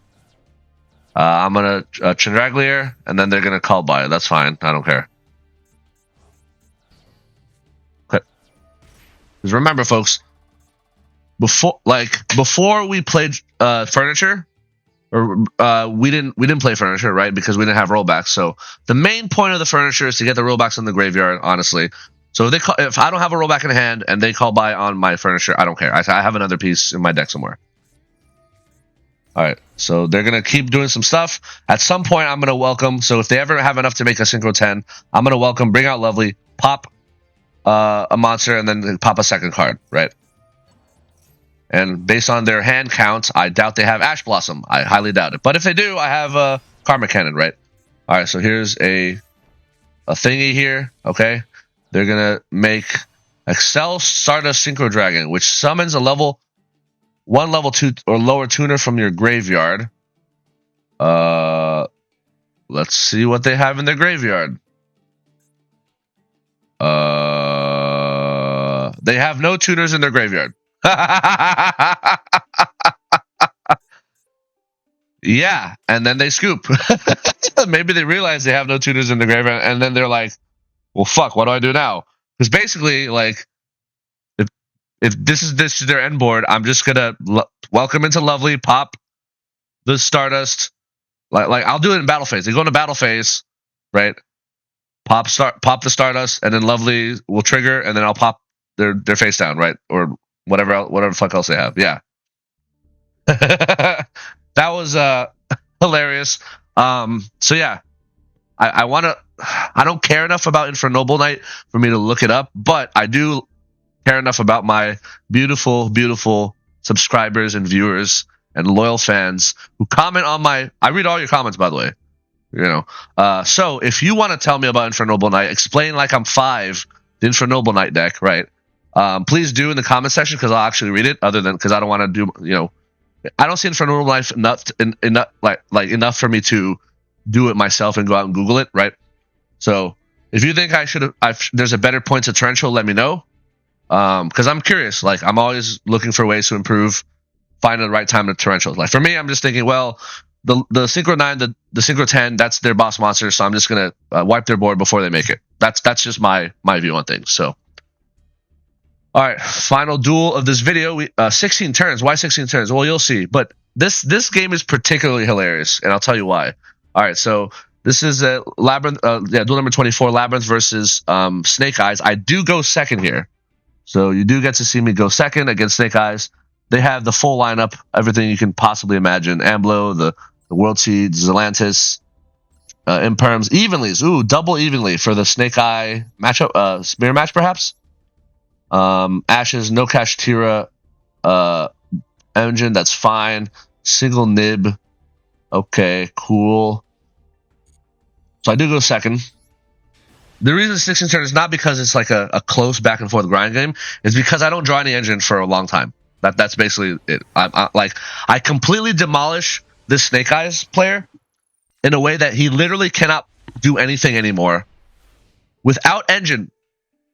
S1: I'm gonna Gendraglier, and then they're gonna call by. That's fine. I don't care. Okay. Because remember, folks, before we played Furniture, or we didn't play Furniture, right? Because we didn't have rollbacks. So the main point of the Furniture is to get the rollbacks in the graveyard, honestly. So if I don't have a rollback in hand and they call by on my Furniture, I don't care. I have another piece in my deck somewhere. All right, so they're going to keep doing some stuff. At some point, I'm going to welcome. So if they ever have enough to make a Synchro 10, I'm going to welcome, bring out Lovely, pop a monster, and then pop a second card, right? And based on their hand count, I doubt they have Ash Blossom. I highly doubt it. But if they do, I have a Karma Cannon, right? All right, so here's a thingy here, okay? They're going to make Excel Stardust Synchro Dragon, which summons a level 2 or lower tuner from your graveyard. Let's see what they have in their graveyard. They have no tuners in their graveyard. Yeah, and then they scoop. Maybe they realize they have no tuners in the graveyard, and then they're like, well, fuck, what do I do now? Because basically, like, if this is their end board, I'm just gonna welcome into Lovely, pop the Stardust. Like I'll do it in battle phase. They go into battle phase, right? Pop the Stardust, and then Lovely will trigger, and then I'll pop their face down, right? Or whatever fuck else they have. Yeah. That was hilarious. So yeah, I don't care enough about Infernoble Knight for me to look it up, but I do care enough about my beautiful, beautiful subscribers and viewers and loyal fans who comment on my. I read all your comments, by the way. You know, so if you want to tell me about Infernoble Knight, explain like I'm 5, the Infernoble Knight deck, right? Please do in the comment section because I'll actually read it. Other than because I don't want to do, you know, I don't see Infernoble Knight enough for me to do it myself and go out and Google it, right? So if you think I should have, there's a better point to torrential, let me know. Because I'm curious. Like I'm always looking for ways to improve, find the right time to torrential. Like for me, I'm just thinking, well. The Synchro 9, the Synchro 10, that's their boss monster, so I'm just gonna wipe their board before they make it. That's just my view on things. So, all right, final duel of this video. 16 turns. Why 16 turns? Well, you'll see. But this game is particularly hilarious, and I'll tell you why. All right, so this is a Labrynth. Duel number 24, Labrynth versus Snake Eyes. I do go second here, so you do get to see me go second against Snake Eyes. They have the full lineup, everything you can possibly imagine. Amblo, the World Seed, Zelantis, Imperms, Evenlys. Ooh, double Evenly for the Snake Eye matchup, mirror match perhaps. Ashes, no Kashtira, engine, that's fine. Single Nib. Okay, cool. So I do go second. The reason 16 turn is not because it's like a close back and forth grind game. It's because I don't draw any engine for a long time. That's basically it. I completely demolish this Snake Eyes player in a way that he literally cannot do anything anymore. Without engine,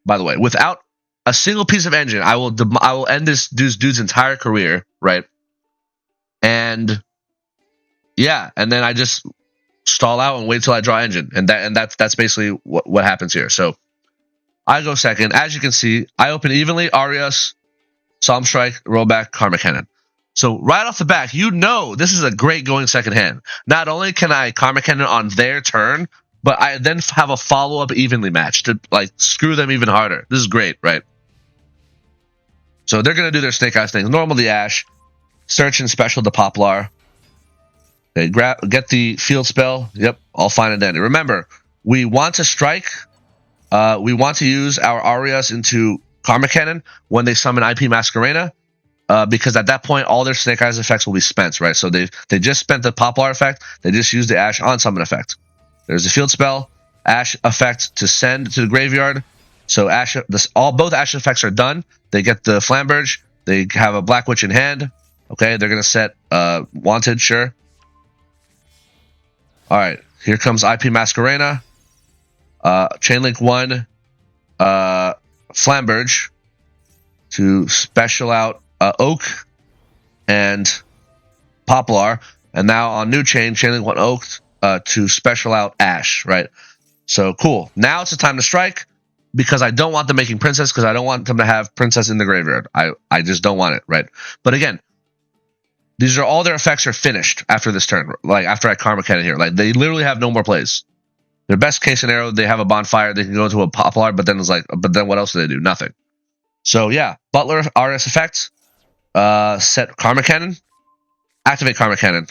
S1: by the way, without a single piece of engine, I will end this dude's entire career, right? And yeah, and then I just stall out and wait till I draw engine, and that's basically what happens here. So I go second. As you can see, I open evenly, Arias, Psalm Strike, Rollback, Karma Cannon. So right off the bat, you know this is a great going second hand. Not only can I Karma Cannon on their turn, but I then have a follow-up evenly match to like screw them even harder. This is great, right? So they're going to do their Snake Eyes thing. Normal the Ash, Search and Special the Poplar. They get the field spell. Yep, all fine and dandy. Remember, we want to strike. We want to use our Arias into Karma Cannon when they summon IP Masquerena, because at that point all their Snake Eyes effects will be spent, right? So they just spent the Poplar effect, they just used the Ash on summon effect. There's a field spell, Ash effect to send to the graveyard. So Ash, both Ash effects are done. They get the Flamberge, they have a Black Witch in hand. Okay, they're gonna set Wanted, sure. Alright, here comes IP Masquerena. Chainlink 1, Flamberge to special out Oak and Poplar, and now on new Chainlink 1 Oak to special out Ash, right? So cool. Now it's the time to strike because I don't want them making Princess because I don't want them to have Princess in the graveyard. I just don't want it, right? But again, these are all their effects are finished after this turn. Like after I Karma Cannon here, like they literally have no more plays. Their best case scenario, they have a bonfire, they can go into a Poplar, but then what else do they do? Nothing. So yeah, Butler RS effect, set Karma Cannon, activate Karma Cannon.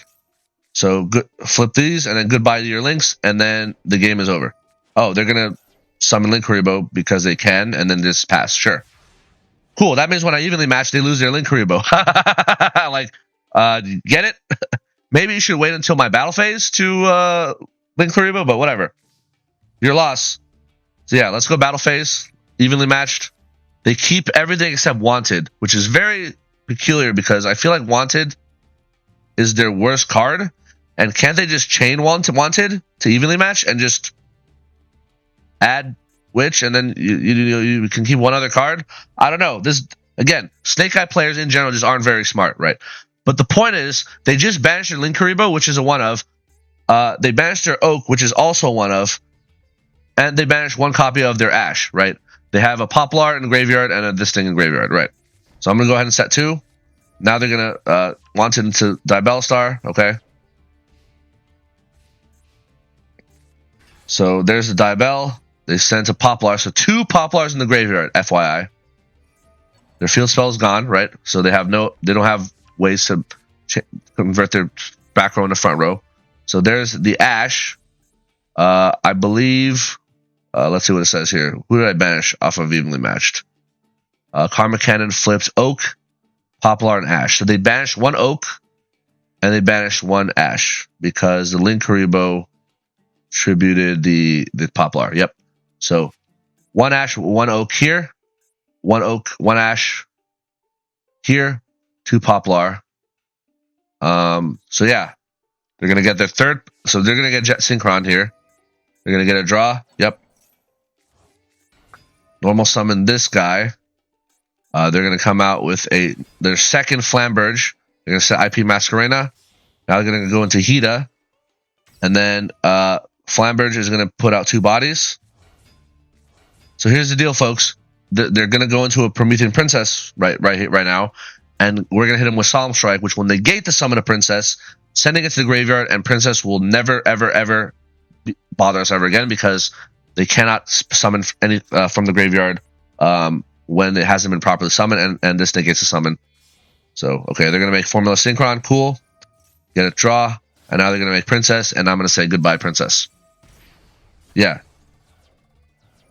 S1: So flip these, and then goodbye to your links, and then the game is over. Oh, they're gonna summon Link Kuriboh because they can, and then just pass. Sure, cool. That means when I evenly match, they lose their Link Kuriboh. Like, get it? Maybe you should wait until my battle phase to Link Kuriboh, but whatever. Your loss. So yeah, let's go battle phase. Evenly matched. They keep everything except Wanted, which is very peculiar because I feel like Wanted is their worst card. And can't they just chain Wanted to evenly match and just add Witch and then you can keep one other card? I don't know. This again, Snake Eye players in general just aren't very smart, right? But the point is, they just banished their Link Kuriboh, which is a one of. They banished their Oak, which is also one of. And they banished one copy of their Ash, right? They have a Poplar in the graveyard and this thing in graveyard, right? So I'm going to go ahead and set 2. Now they're going to want it into Diabell Star, okay? So there's the Diabell. They send to Poplar. So 2 Poplars in the graveyard, FYI. Their field spell is gone, right? So they don't have ways to convert their back row into front row. So there's the Ash. I believe... let's see what it says here. Who did I banish off of evenly matched? Karma Cannon flipped Oak, Poplar, and Ash. So they banished one Oak, and they banished one Ash because the Linkuriboh tributed the Poplar. Yep. So one Ash, one Oak here, one Oak, one Ash here, two Poplar. So yeah, they're gonna get their third. So they're gonna get Jet Synchron here. They're gonna get a draw. Yep. Normal summon this guy. They're gonna come out with their second Flamberge. They're gonna set IP Masquerena. Now they're gonna go into Hida, and then Flamberge is gonna put out two bodies. So here's the deal, folks. They're gonna go into a Promethean Princess right now, and we're gonna hit them with Solemn Strike, which will negate the summon a Princess, sending it to the graveyard, and Princess will never ever bother us ever again because they cannot summon any from the graveyard when it hasn't been properly summoned, and this negates the summon. So okay, they're gonna make Formula Synchron, cool. Get a draw, and now they're gonna make Princess, and I'm gonna say goodbye, Princess. Yeah.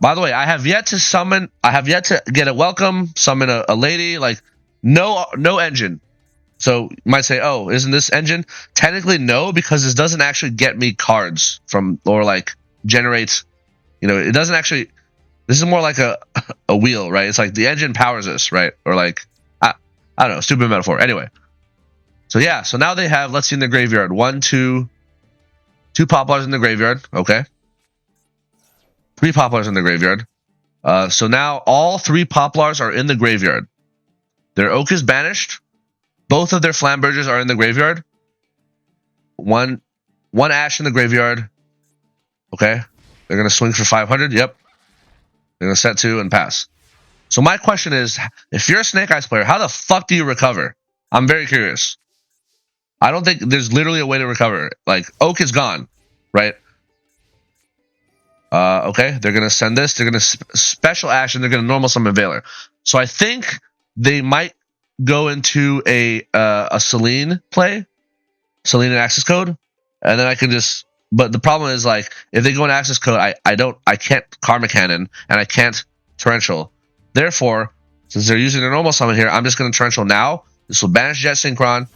S1: By the way, I have yet to get a welcome, summon a lady, like no engine. So you might say, oh, isn't this engine? Technically no, because this doesn't actually get me cards from, or like generates, it doesn't actually, this is more like a wheel, right? It's like the engine powers us, right? Or like, I don't know, stupid metaphor. Anyway. So yeah, so now they have, let's see in the graveyard, two Poplars in the graveyard, okay. 3 Poplars in the graveyard. So now all 3 Poplars are in the graveyard. Their Oak is banished. Both of their Flamberges are in the graveyard. One Ash in the graveyard. Okay. They're going to swing for 500. Yep. They're going to set 2 and pass. So my question is, if you're a Snake Eyes player, how the fuck do you recover? I'm very curious. I don't think there's literally a way to recover. Like, Oak is gone, right? Okay, they're going to send this. They're going to special Ash, and they're going to normal summon Veiler. So I think they might go into a Selene play. Selene and Access Code. And then I can just... But the problem is, like, if they go in Access Code, I can't Karma Cannon, and I can't Torrential. Therefore, since they're using their normal summon here, I'm just going to Torrential now. This will banish Jet Synchron.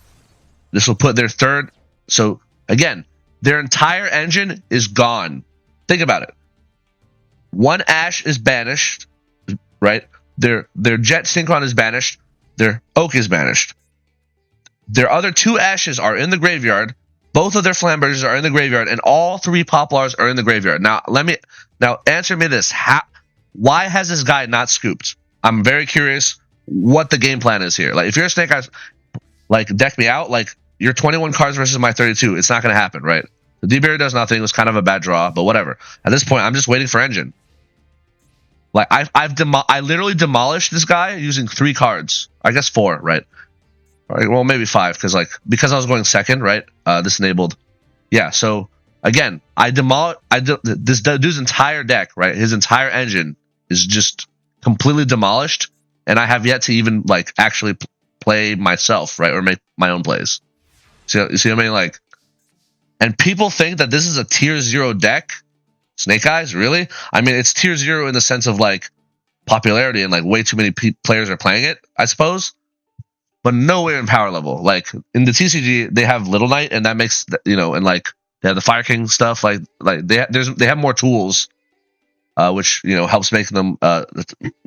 S1: This will put their third... So, again, their entire engine is gone. Think about it. One Ash is banished, right? Their Jet Synchron is banished. Their Oak is banished. Their other 2 Ashes are in the graveyard. Both of their Flamberges are in the graveyard, and all 3 Poplars are in the graveyard. Now answer me this: why has this guy not scooped? I'm very curious what the game plan is here. Like, if you're a Snake Eyes, like, deck me out. Like, you're 21 cards versus my 32. It's not going to happen, right? The D-Berry does nothing. It was kind of a bad draw, but whatever. At this point, I'm just waiting for engine. Like, I literally demolished this guy using 3 cards. I guess 4, right? Well, maybe 5, because I was going second, right? This enabled. Yeah, so, again, this dude's entire deck, right? His entire engine is just completely demolished, and I have yet to even, like, actually play myself, right? Or make my own plays. You see what I mean? Like, and people think that this is a tier 0 deck. Snake Eyes, really? I mean, it's tier 0 in the sense of, like, popularity, and, like, way too many players are playing it, I suppose. But nowhere in power level. Like, in the TCG, they have Little Knight, and that makes, and, like, they have the Fire King stuff. Like they have more tools, which, helps make them,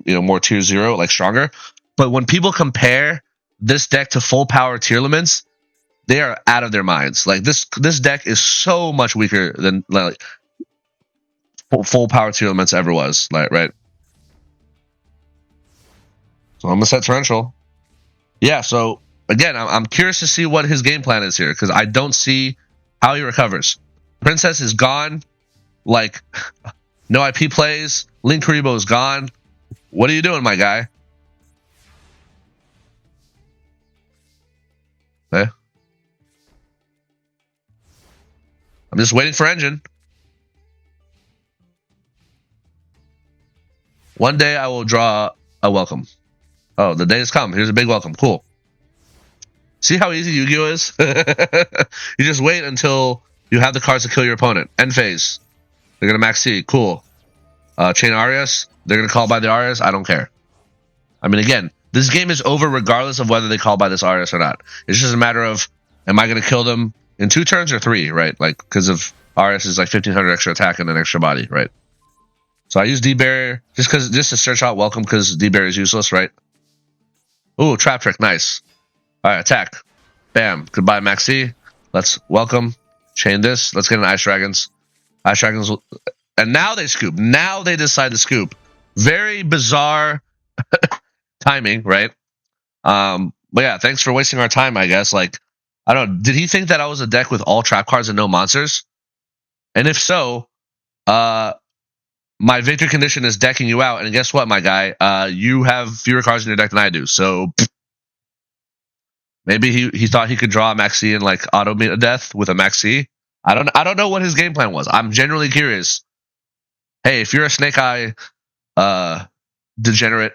S1: more tier 0, like, stronger. But when people compare this deck to full power Tearlaments, they are out of their minds. Like, this deck is so much weaker than, like, full power Tearlaments ever was, like, right? So I'm gonna set Torrential. Yeah, so again, I'm curious to see what his game plan is here, because I don't see how he recovers. Princess is gone. Like, no IP plays. Linkuriboh is gone. What are you doing, my guy? Okay. I'm just waiting for engine. One day I will draw a welcome. Oh, the day has come. Here's a big welcome. Cool. See how easy Yu-Gi-Oh is? You just wait until you have the cards to kill your opponent. End phase. They're going to max C. Cool. Chain Arias. They're going to call by the Arias. I don't care. I mean, again, this game is over regardless of whether they call by this RS or not. It's just a matter of, am I going to kill them in 2 turns or 3, right? Like, because of RS is like 1500 extra attack and an extra body, right? So I use D-Barrier just to search out welcome because D-Barrier is useless, right? Ooh, trap trick, nice. All right, attack. Bam. Goodbye, Maxi. Let's welcome. Chain this. Let's get an Ice Dragons. Ice Dragons. And now they scoop. Now they decide to scoop. Very bizarre timing, right? But yeah, thanks for wasting our time, I guess. Like, I don't know. Did he think that I was a deck with all trap cards and no monsters? And if so, my victory condition is decking you out. And guess what, my guy? You have fewer cards in your deck than I do. So maybe he thought he could draw a Maxi and like auto meet a death with a Maxi. I don't know what his game plan was. I'm genuinely curious. Hey, if you're a Snake Eye degenerate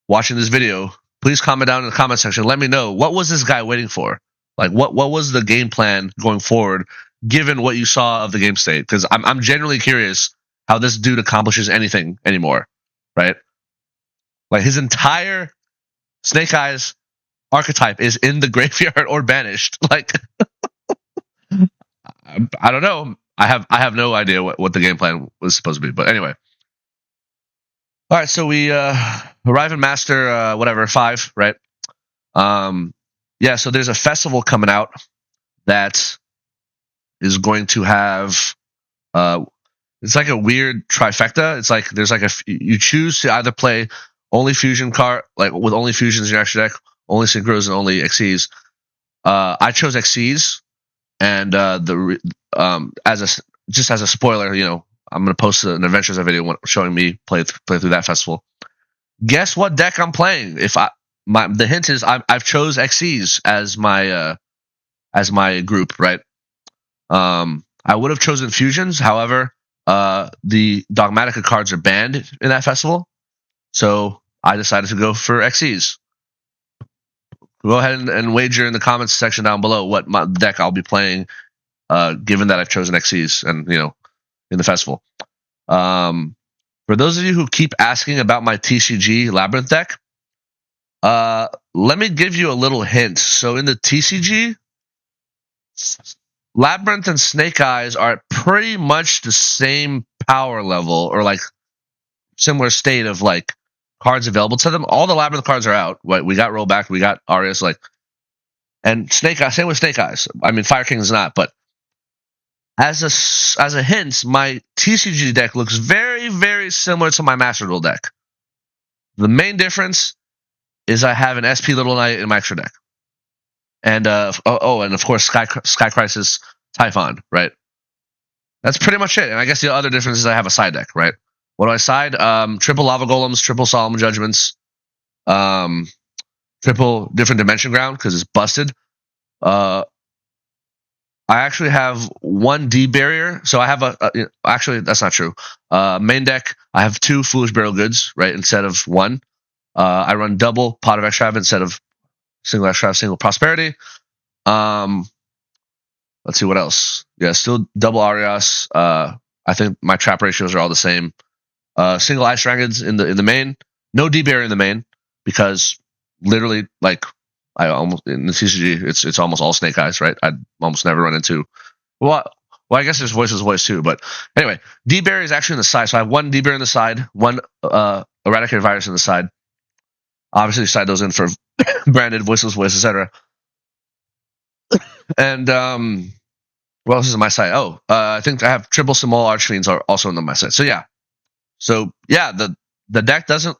S1: watching this video, please comment down in the comment section. Let me know, what was this guy waiting for? Like, what was the game plan going forward, given what you saw of the game state? Because I'm genuinely curious how this dude accomplishes anything anymore, right? Like, his entire Snake Eyes archetype is in the graveyard or banished. Like, I don't know. I have no idea what the game plan was supposed to be. But anyway. All right, so we arrive in Master whatever 5, right? Yeah, so there's a festival coming out that is going to have it's like a weird trifecta. It's like there's like you choose to either play only fusion card, like with only fusions in your extra deck, only synchros and only XCs. I chose XCs, and as a spoiler, you know, I'm gonna post an Adventures video showing me play through that festival. Guess what deck I'm playing? The hint is I've chose XCs as my group, right? I would have chosen fusions, however, the Dogmatica cards are banned in that festival, so I decided to go for XCs. Go ahead and wager in the comments section down below what deck I'll be playing, given that I've chosen XCs and, you know, in the festival. For those of you who keep asking about my TCG Labrynth deck, let me give you a little hint. So in the TCG, Labrynth and Snake Eyes are at pretty much the same power level, or like similar state of like cards available to them. All the Labrynth cards are out. We got Rollback, we got Arias, like, and Snake Eyes. Same with Snake Eyes. I mean, Fire King is not, but as a hint, my TCG deck looks very, very similar to my Master Duel deck. The main difference is I have an SP Little Knight in my extra deck. And and of course Sky Crisis Typhon, right? That's pretty much it. And I guess the other difference is I have a side deck, right? What do I side? Triple Lava Golems, triple Solemn Judgments, triple Different Dimension Ground because it's busted. I actually have one D barrier, so I have actually that's not true. Main deck, I have 2 Foolish Burial Goods, right, instead of 1. I run double Pot of Extrav instead of single Extrav, single Prosperity. Let's see what else. Yeah, still double Arias. I think my trap ratios are all the same. Single Ice Dragons in the main. No D barrier in the main because literally, like, I almost in the CCG, it's almost all Snake Eyes, right? I almost never run into. Well, I guess there's voice too, but anyway, D barrier is actually on the side. So I have 1 D barrier on the side, 1 Eradicated Virus on the side. Obviously, slide those in for branded voiceless voice, etc. And what else is on my side? I think I have triple Simul Archfiends are also on my side. So yeah, the deck doesn't.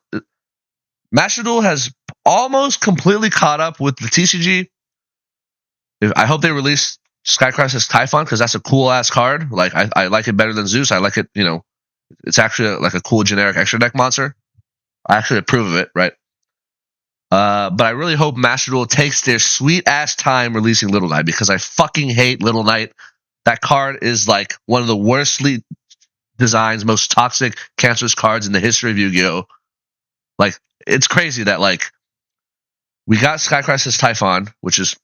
S1: Master Duel has almost completely caught up with the TCG. I hope they release Sky Crisis Typhon because that's a cool ass card. Like I like it better than Zeus. I like it. You know, it's actually like a cool generic extra deck monster. I actually approve of it, right? But I really hope Master Duel takes their sweet ass time releasing Little Knight because I fucking hate Little Knight. That card is like one of the worst designs, most toxic, cancerous cards in the history of Yu-Gi-Oh! Like, it's crazy that, like, we got Sky Crisis Typhon, which is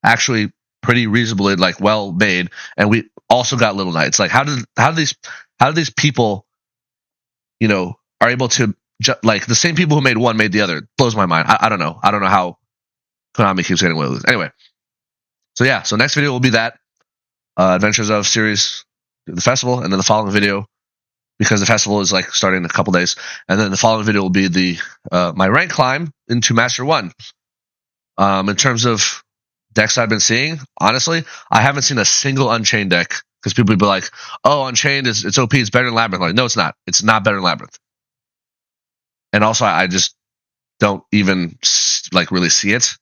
S1: actually pretty reasonably, like, well made, and we also got Little Knight. It's like, how do these people, you know, are able to like the same people who made one made the other. It blows my mind. I don't know. I don't know how Konami keeps getting away with this. Anyway, so yeah. So next video will be that Adventures of series, the festival, and then the following video, because the festival is like starting in a couple days, and then the following video will be the my rank climb into Master 1. In terms of decks I've been seeing, honestly, I haven't seen a single Unchained deck, because people would be like, "Oh, Unchained it's OP, it's better than Labrynth." Like, no, it's not. It's not better than Labrynth. And also, I just don't even like really see it.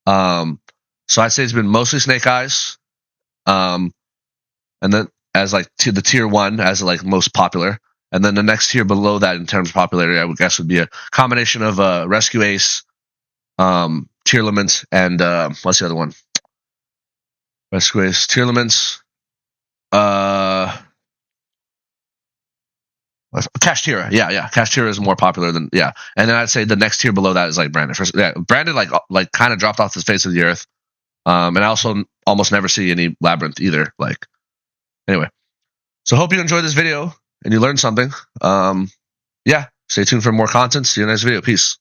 S1: So I'd say it's been mostly Snake Eyes, and then as like the tier 1 as like most popular, and then the next tier below that in terms of popularity, I would guess would be a combination of Rescue Ace, Tearlaments, and what's the other one? Rescue Ace, Tearlaments, Kashtira. Yeah. Kashtira is more popular than and then I'd say the next tier below that is like Branded. Branded like kind of dropped off the face of the earth. And I also almost never see any Labrynth either. Like, anyway, so hope you enjoyed this video and you learned something. Yeah, stay tuned for more content. See you in the next video. Peace.